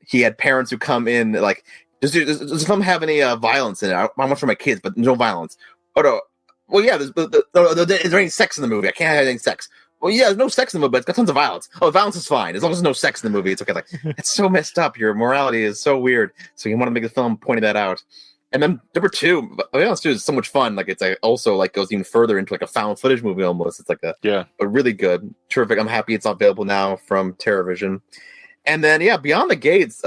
he had parents who come in like, does the film have any violence in it? I want for my kids, but no violence. Oh no, well yeah, is there any sex in the movie? I can't have any sex. Well yeah, there's no sex in the movie, but it's got tons of violence. Oh, violence is fine as long as there's no sex in the movie. It's okay. Like it's so messed up. Your morality is so weird. So you want to make the film pointing that out. And then number two, Violence 2 is so much fun. Like it's also like goes even further into like a found footage movie almost. It's like a really good, terrific. I'm happy it's available now from TerraVision. And then Beyond the Gates,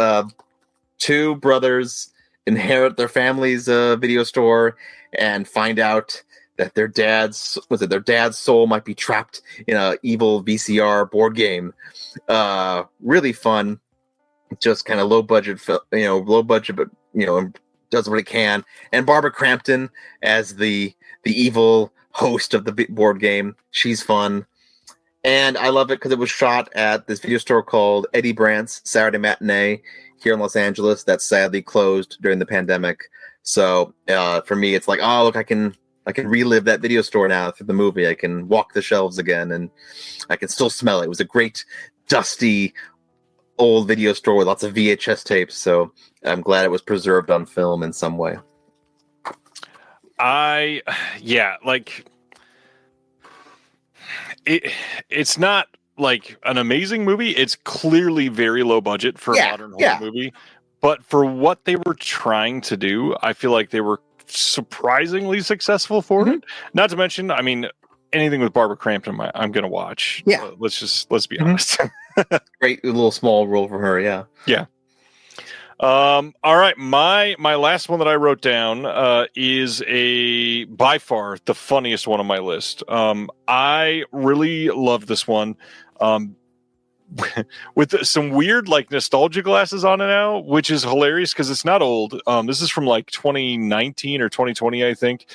two brothers inherit their family's video store and find out that their dad's soul might be trapped in a evil VCR board game. Really fun, just kind of low budget, but does what it can. And Barbara Crampton as the evil host of the board game. She's fun. And I love it because it was shot at this video store called Eddie Brandt's Saturday Matinee here in Los Angeles that sadly closed during the pandemic. So for me, it's like, oh, look, I can relive that video store now through the movie. I can walk the shelves again, and I can still smell it. It was a great, dusty, old video store with lots of VHS tapes. So I'm glad it was preserved on film in some way. It's not like an amazing movie. It's clearly very low budget for a modern horror movie. But for what they were trying to do, I feel like they were surprisingly successful for it. Not to mention, I mean, anything with Barbara Crampton, I'm going to watch. Yeah. Let's be honest. Great little small role for her. Yeah. Yeah. All right. My last one that I wrote down is by far the funniest one on my list. I really love this one. With some weird like nostalgia glasses on it now, which is hilarious because it's not old. This is from like 2019 or 2020, I think.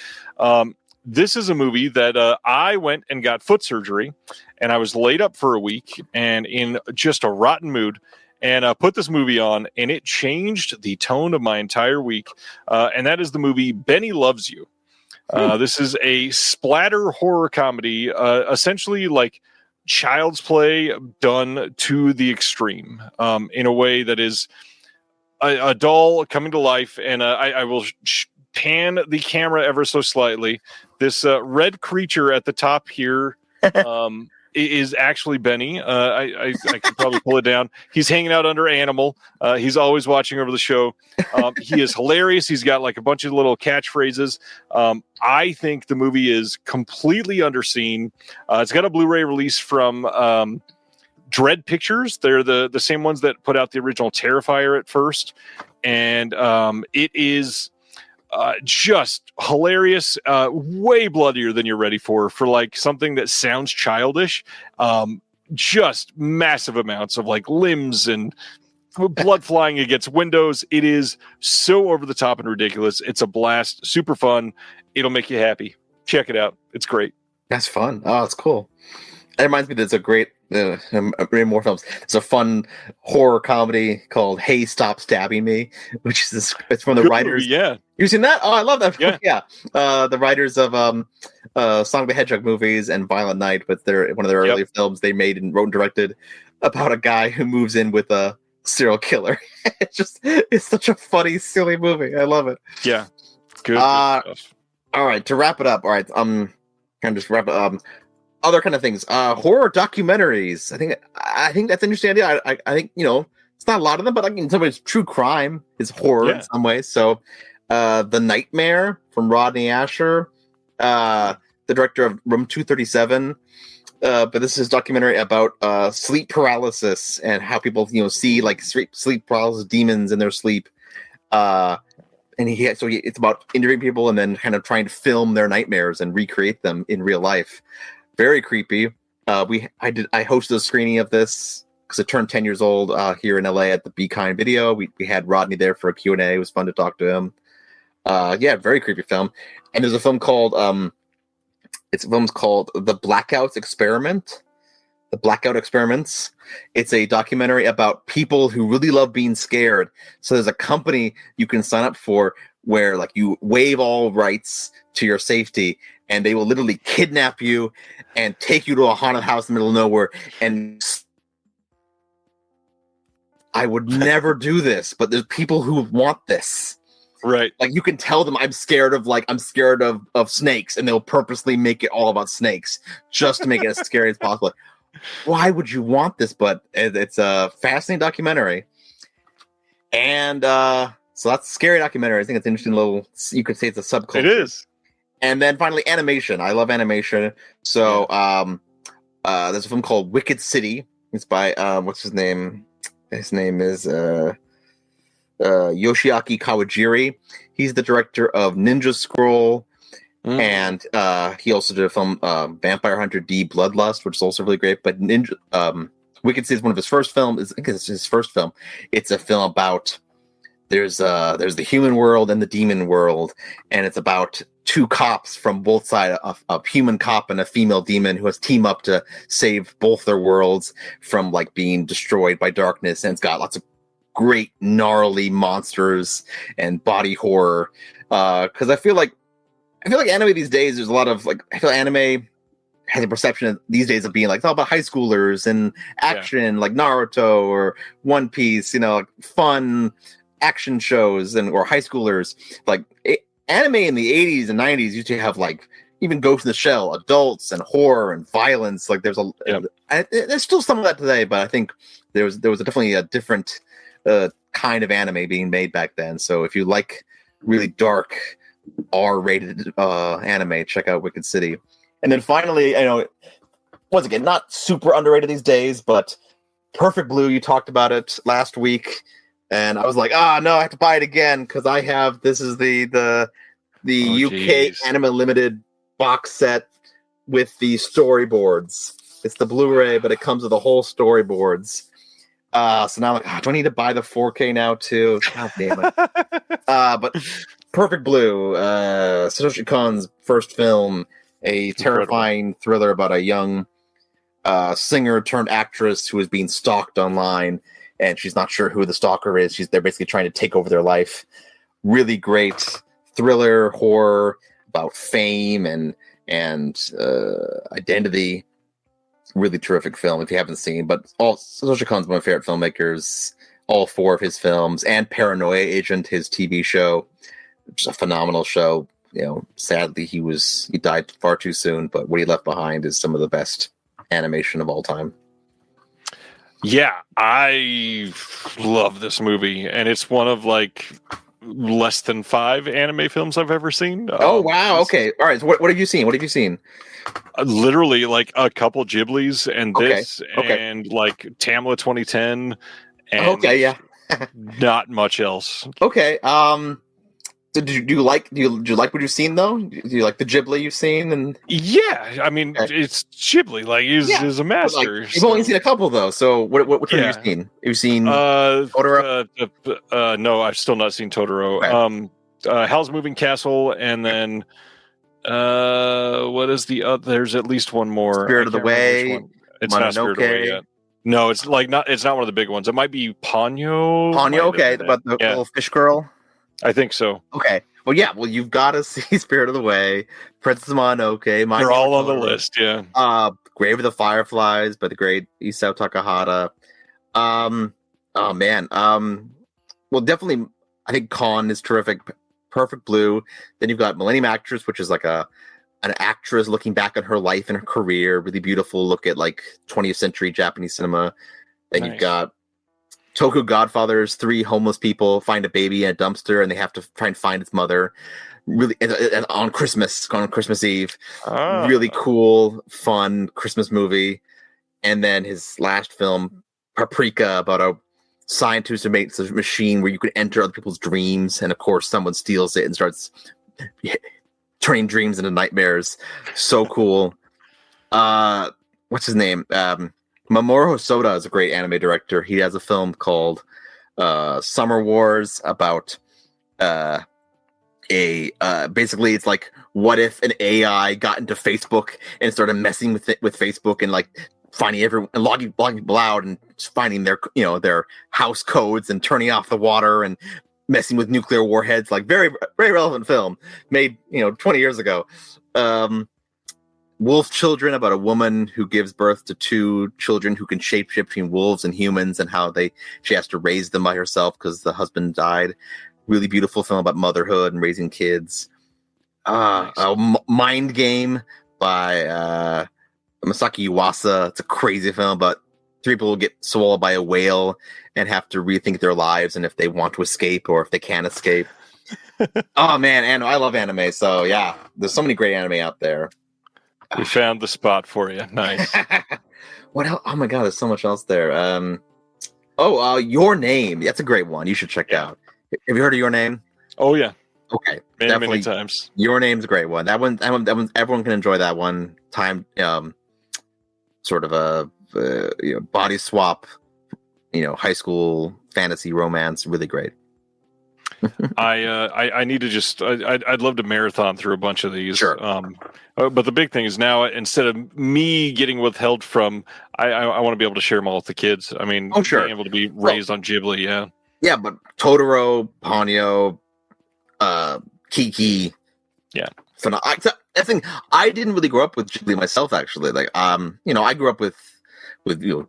This is a movie that I went and got foot surgery, and I was laid up for a week and in just a rotten mood, and put this movie on, and it changed the tone of my entire week. And that is the movie Benny Loves You. This is a splatter horror comedy, essentially like Child's Play done to the extreme, in a way that is a doll coming to life. And I will pan the camera ever so slightly. This red creature at the top here is actually Benny. I could probably pull it down. He's hanging out under Animal. He's always watching over the show. He is hilarious. He's got like a bunch of little catchphrases. I think the movie is completely underseen. It's got a Blu-ray release from Dread Pictures. They're the same ones that put out the original Terrifier at first. And it is just hilarious, way bloodier than you're ready for like something that sounds childish. Just massive amounts of like limbs and blood flying against windows. It is so over the top and ridiculous. It's a blast, super fun. It'll make you happy. Check it out. It's great. That's fun. Oh, it's cool. It reminds me there's a great more films. It's a fun horror comedy called Hey, Stop Stabbing Me, which is it's from the writers. Yeah. You seen that? Oh, I love that. Yeah. The writers of Sonic the Hedgehog movies and Violent Night, with one of their early films they made and wrote and directed about a guy who moves in with a serial killer. It's such a funny, silly movie. I love it. Yeah. Good stuff. All right, to wrap it up. All right, kind of just wrap it up. Other kind of things, horror documentaries. I think that's interesting idea. I think it's not a lot of them, but like in some ways, true crime is horror in some ways. So, The Nightmare from Rodney Asher, the director of Room 237. But this is a documentary about sleep paralysis and how people see like sleep paralysis demons in their sleep. And it's about interviewing people and then kind of trying to film their nightmares and recreate them in real life. Very creepy. I hosted a screening of this because it turned 10 years old here in LA at the Be Kind video. We had Rodney there for a Q&A. It was fun to talk to him. Very creepy film. And there's a film called The Blackouts Experiment. The Blackout Experiments. It's a documentary about people who really love being scared. So there's a company you can sign up for where like you waive all rights to your safety, and they will literally kidnap you and take you to a haunted house in the middle of nowhere. And I would never do this, but there's people who want this. Right. Like you can tell them I'm scared of snakes, and they'll purposely make it all about snakes just to make it as scary as possible. Why would you want this? But it's a fascinating documentary. And so that's a scary documentary. I think it's an interesting little, you could say it's a subculture. It is. And then finally, animation. I love animation. So there's a film called Wicked City. It's by, what's his name? His name is Yoshiaki Kawajiri. He's the director of Ninja Scroll. And he also did a film, Vampire Hunter D Bloodlust, which is also really great. But Wicked City is one of his first films. I think it's his first film. It's a film about there's the human world and the demon world, and it's about two cops from both sides, a human cop and a female demon, who has team up to save both their worlds from like being destroyed by darkness. And it's got lots of great gnarly monsters and body horror. Because I feel like anime these days, there's a lot of like, I feel anime has a perception of, these days, of being like, it's all about high schoolers and action, like Naruto or One Piece, like fun action shows or high schoolers. Like anime in the 80s and 90s used to have like even Ghost in the Shell, adults and horror and violence. Like there's there's still some of that today, but I think there was definitely a different kind of anime being made back then. So if you like really dark R-rated anime, check out Wicked City. And then finally, once again, not super underrated these days, but Perfect Blue, you talked about it last week, and I was like, no, I have to buy it again because this is the UK Anime Limited box set with the storyboards. It's the Blu-ray, but it comes with the whole storyboards. So now I'm like, do I need to buy the 4K now too? God damn it. But Perfect Blue, Satoshi Kon's first film, a terrifying thriller about a young singer turned actress who is being stalked online, and she's not sure who the stalker is. They're basically trying to take over their life. Really great thriller horror about fame and identity. Really terrific film if you haven't seen. But Satoshi Kon's one of my favorite filmmakers. All four of his films, and Paranoia Agent, his TV show, which is a phenomenal show. Sadly he died far too soon, but what he left behind is some of the best animation of all time. Yeah, I love this movie, and it's one of like less than 5 anime films I've ever seen. Oh wow, okay, all right. So what have you seen? Literally like a couple Ghiblis and this, and like Tamla 2010, and not much else. Okay. So do you like what you've seen though? Do you like the Ghibli you've seen? And yeah, I mean it's Ghibli. Like he's a master. You've only seen a couple though. So what have you seen? You've seen Totoro? No, I've still not seen Totoro. Okay. Howl's Moving Castle, and then what is the other? There's at least one more. Spirit of the Way. It's not Spirit of the Way yet. No, it's not one of the big ones. It might be Ponyo. Okay, about the little fish girl. I think so. Okay. Well, yeah. Well, you've got to see Spirit of the Way, Princess Mononoke. They're all on the list. Yeah. Grave of the Fireflies by the great Isao Takahata. Oh man. Well, definitely. I think Con is terrific. Perfect Blue. Then you've got Millennium Actress, which is like an actress looking back on her life and her career. Really beautiful look at like 20th century Japanese cinema. Then you've got Toku Godfathers. 3 homeless people find a baby in a dumpster, and they have to try and find its mother. Really, on Christmas Eve. Really cool, fun Christmas movie. And then his last film, Paprika, about a scientist who makes a machine where you can enter other people's dreams, and of course, someone steals it and starts turning dreams into nightmares. So cool. What's his name? Mamoru Hosoda is a great anime director. He has a film called Summer Wars about basically it's like, what if an AI got into Facebook and started messing with Facebook and like finding everyone and logging people out and finding their house codes and turning off the water and messing with nuclear warheads. Like very, very relevant film made 20 years ago. Wolf Children, about a woman who gives birth to 2 children who can shapeshift between wolves and humans, and how she has to raise them by herself because the husband died. Really beautiful film about motherhood and raising kids. Mind Game by Masaki Yuasa. It's a crazy film, but 3 people will get swallowed by a whale and have to rethink their lives and if they want to escape or if they can escape. Oh man, and I love anime, so yeah, there's so many great anime out there. We found the spot for you. Nice. What else? Oh my god, there's so much else there. Your Name. That's a great one. You should check out. Have you heard of Your Name? Oh yeah. Okay. Many times. Your Name's a great one. That one. Everyone can enjoy that one. Time. Sort of a body swap. High school fantasy romance. Really great. I need to just I'd love to marathon through a bunch of these. Sure. But the big thing is now, instead of me getting withheld from, I want to be able to share them all with the kids. I mean, Oh, sure. being able to be raised on Ghibli, yeah. Yeah, but Totoro, Ponyo, Kiki. Yeah. I think I didn't really grow up with Ghibli myself, actually. Like, I grew up with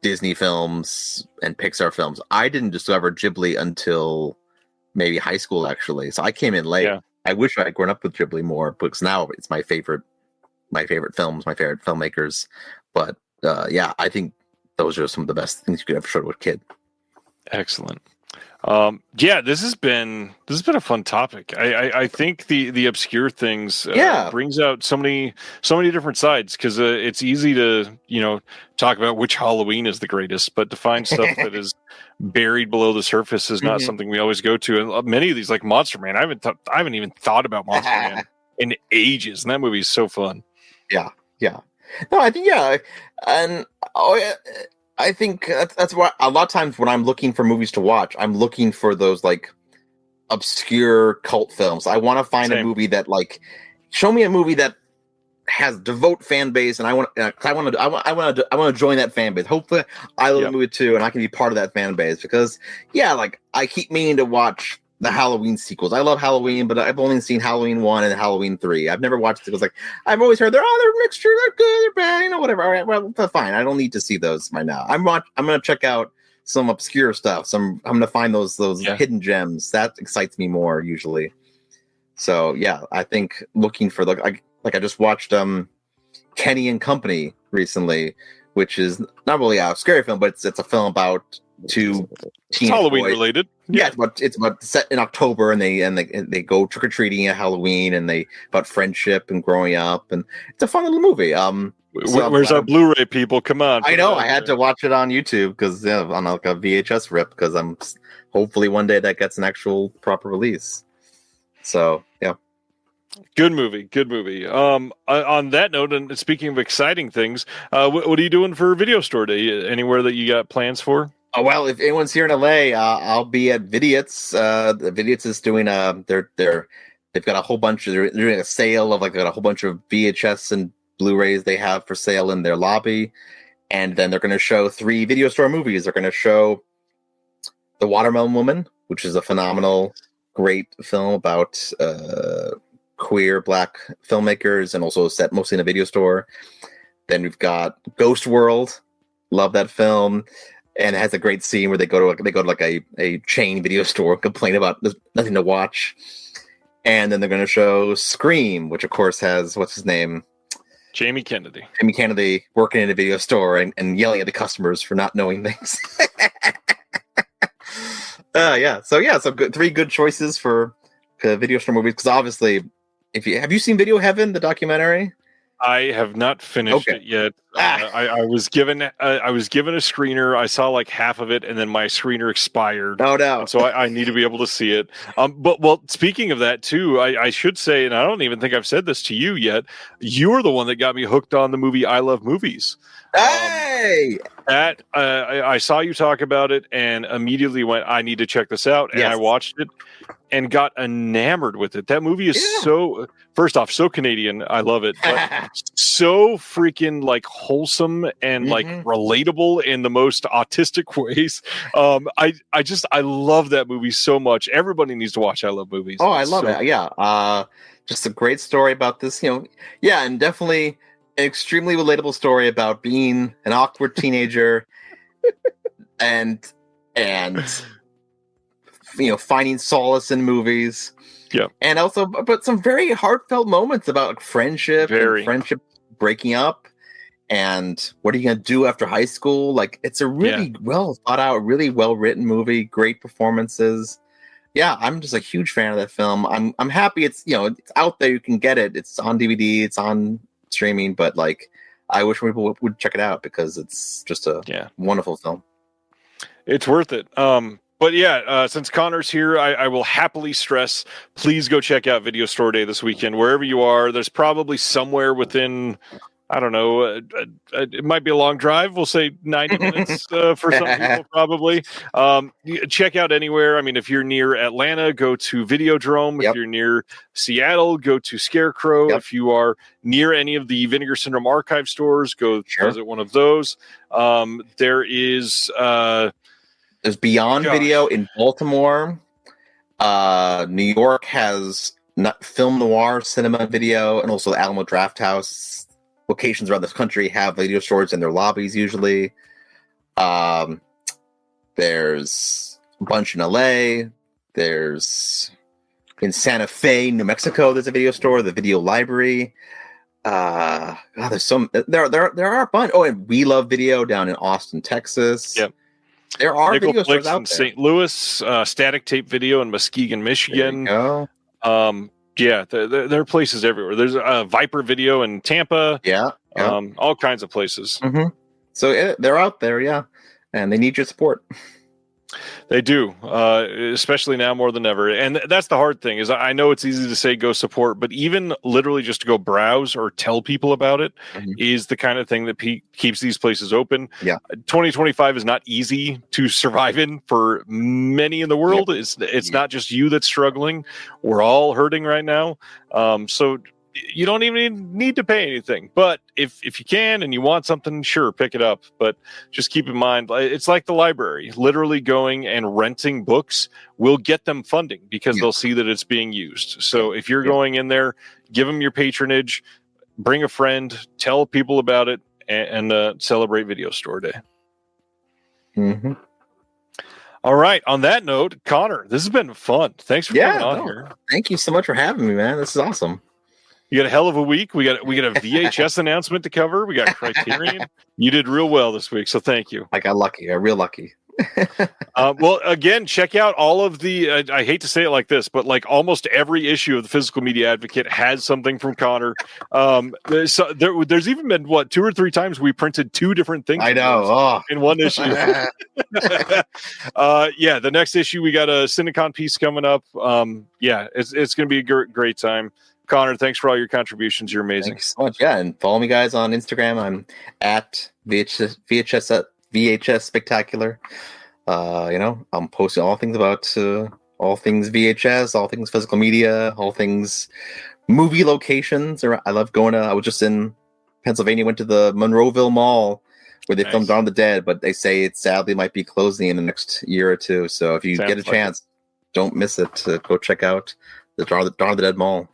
Disney films and Pixar films. I didn't discover Ghibli until maybe high school, actually. So I came in late. Yeah. I wish I had grown up with Ghibli more, because now it's my favorite films, my favorite filmmakers. But I think those are some of the best things you could ever show to a kid. Excellent. This has been a fun topic. I think the obscure things brings out so many different sides, because it's easy to talk about which Halloween is the greatest, but to find stuff that is buried below the surface is not something we always go to. And many of these, like Monster Man, I haven't even thought about Monster Man in ages, and that movie is so fun. Yeah. No, I think and I think that's why a lot of times when I'm looking for movies to watch, I'm looking for those like obscure cult films. I want to find a movie that show me a movie that has devout fan base, and I want to join that fan base. Hopefully, I love the movie too, and I can be part of that fan base, because I keep meaning to watch the Halloween sequels. I love Halloween, but I've only seen Halloween 1 and Halloween 3. I've never watched it. I've always heard they're mixture, they're good, they're bad, whatever. All right, well, fine. I don't need to see those by now. I'm going to check out some obscure stuff. I'm going to find those hidden gems. That excites me more usually. So I think looking for I just watched Kenny and Company recently, which is not really a scary film, but it's a film about two teenage Halloween boys. Related. Yeah, it's about set in October, and they go trick or treating at Halloween, and about friendship and growing up, and it's a fun little movie. Where's our Blu-ray people? Come on! I know I had to watch it on YouTube because on a VHS rip, because I'm hopefully one day that gets an actual proper release. So yeah. Good movie. On that note, and speaking of exciting things, what are you doing for Video Store Day? Anywhere that you got plans for? Oh, well, if anyone's here in LA, I'll be at Vidiot's. Vidiot's is doing they've got a whole bunch they're doing a sale of got a whole bunch of VHS and Blu-rays they have for sale in their lobby, and then they're going to show 3 Video Store movies. They're going to show The Watermelon Woman, which is a phenomenal, great film about queer Black filmmakers, and also set mostly in a video store. Then we've got Ghost World. Love that film. And it has a great scene where they go to a chain video store and complain about there's nothing to watch. And then they're going to show Scream, which of course has what's his name, Jamie Kennedy working in a video store and yelling at the customers for not knowing things. So good, 3 good choices for video store movies, because obviously, have you seen Video Heaven, the documentary? I have not finished it yet. I was given a screener. I saw half of it, and then my screener expired. Oh no! So I need to be able to see it. But speaking of that too, I should say, and I don't even think I've said this to you yet. You're the one that got me hooked on the movie I Love Movies. Hey! I saw you talk about it and immediately went, I need to check this out. And I watched it and got enamored with it. That movie is first off, so Canadian. I love it. But so freaking wholesome and relatable in the most autistic ways. I love that movie so much. Everybody needs to watch I Love Movies. Oh, I love it. Yeah. Just a great story about this, and definitely an extremely relatable story about being an awkward teenager and finding solace in movies. Yeah. And also but some very heartfelt moments about friendship and friendship breaking up, and what are you going to do after high school? It's a really well thought out, really well written movie, great performances. Yeah, I'm just a huge fan of that film. I'm happy it's it's out there, you can get it. It's on DVD, it's on streaming, but I wish people would check it out, because it's just a wonderful film. It's worth it. But since Connor's here, I will happily stress, please go check out Video Store Day this weekend. Wherever you are, there's probably somewhere within, I don't know. It might be a long drive. We'll say 90 minutes for some people, probably. Check out anywhere. I mean, if you're near Atlanta, go to Videodrome. Yep. If you're near Seattle, go to Scarecrow. Yep. If you are near any of the Vinegar Syndrome archive stores, go visit one of those. There's Beyond Video in Baltimore. New York has Film Noir Cinema Video, and also the Alamo Draft House. Locations around this country have video stores in their lobbies usually. There's a bunch in LA. There's in Santa Fe, New Mexico. There's a video store, the Video Library. There's some. There are a bunch. Oh, and We Love Video down in Austin, Texas. Yep. There are video stores out in there. St. Louis, Static Tape Video in Muskegon, Michigan. There you go. Yeah, there are places everywhere. There's Viper Video in Tampa. Yeah. All kinds of places. Mm-hmm. So they're out there, yeah, and they need your support. They do, especially now more than ever. And that's the hard thing is I know it's easy to say go support, but even literally just to go browse or tell people about it is the kind of thing that keeps these places open. Yeah. 2025 is not easy to survive in for many in the world. Yep. It's not just you that's struggling. We're all hurting right now. So you don't even need to pay anything, but if you can and you want something, sure, pick it up. But just keep in mind, it's like the library. Literally going and renting books will get them funding because they'll see that it's being used. So if you're going in there, give them your patronage, bring a friend, tell people about it, and celebrate Video Store Day. Mm-hmm. All right. On that note, Connor, this has been fun. Thanks for coming on here. Thank you so much for having me, man. This is awesome. You got a hell of a week. We got a VHS announcement to cover. We got Criterion. You did real well this week, so thank you. I got lucky. I got real lucky. Well, again, check out all of the. I hate to say it like this, but like almost every issue of the Physical Media Advocate has something from Connor. There's even been 2 or 3 times we printed 2 different things. I know in one issue. Yeah, the next issue we got a Cinecon piece coming up. It's going to be a great time. Connor, thanks for all your contributions. You're amazing. Thanks so much. Yeah, and follow me guys on Instagram. I'm at VHS Spectacular. I'm posting all things about all things VHS, all things physical media, all things movie locations. I love going to. I was just in Pennsylvania. Went to the Monroeville Mall where they filmed Dawn of the Dead, but they say it sadly might be closing in the next year or 2. So if you get a chance, don't miss it. Go check out the Dawn of the Dead Mall.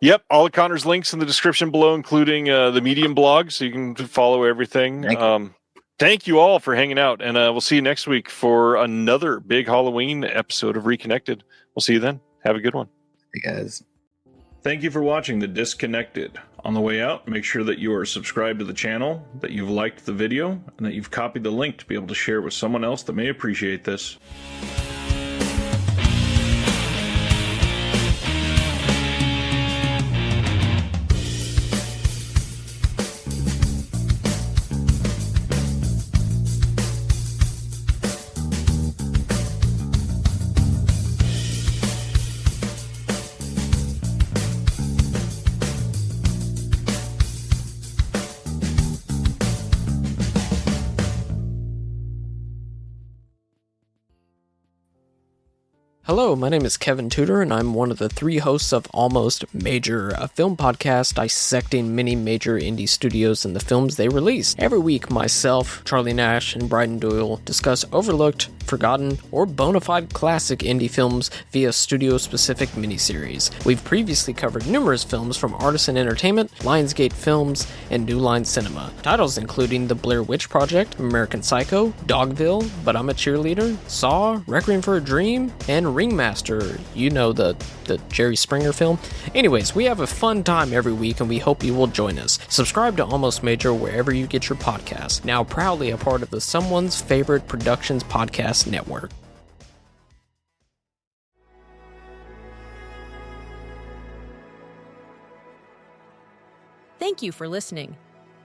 Yep, all of Connor's links in the description below, including the Medium blog, so you can follow everything. Thank you all for hanging out, and we'll see you next week for another big Halloween episode of Reconnected. We'll see you then. Have a good one. Hey, guys. Thank you for watching The Disconnected. On the way out, make sure that you are subscribed to the channel, that you've liked the video, and that you've copied the link to be able to share with someone else that may appreciate this. Hello, my name is Kevin Tudor, and I'm one of the 3 hosts of Almost Major, a film podcast dissecting many major indie studios and the films they release. Every week, myself, Charlie Nash, and Bryden Doyle discuss overlooked, forgotten, or bona fide classic indie films via studio-specific miniseries. We've previously covered numerous films from Artisan Entertainment, Lionsgate Films, and New Line Cinema. Titles including The Blair Witch Project, American Psycho, Dogville, But I'm a Cheerleader, Saw, Requiem for a Dream, and Ringmaster, the Jerry Springer film. Anyways, we have a fun time every week and we hope you will join us. Subscribe to Almost Major wherever you get your podcasts. Now proudly a part of the Someone's Favorite Productions podcast network. Thank you for listening.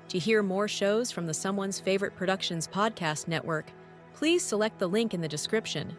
To hear more shows from the Someone's Favorite Productions podcast network, please select the link in the description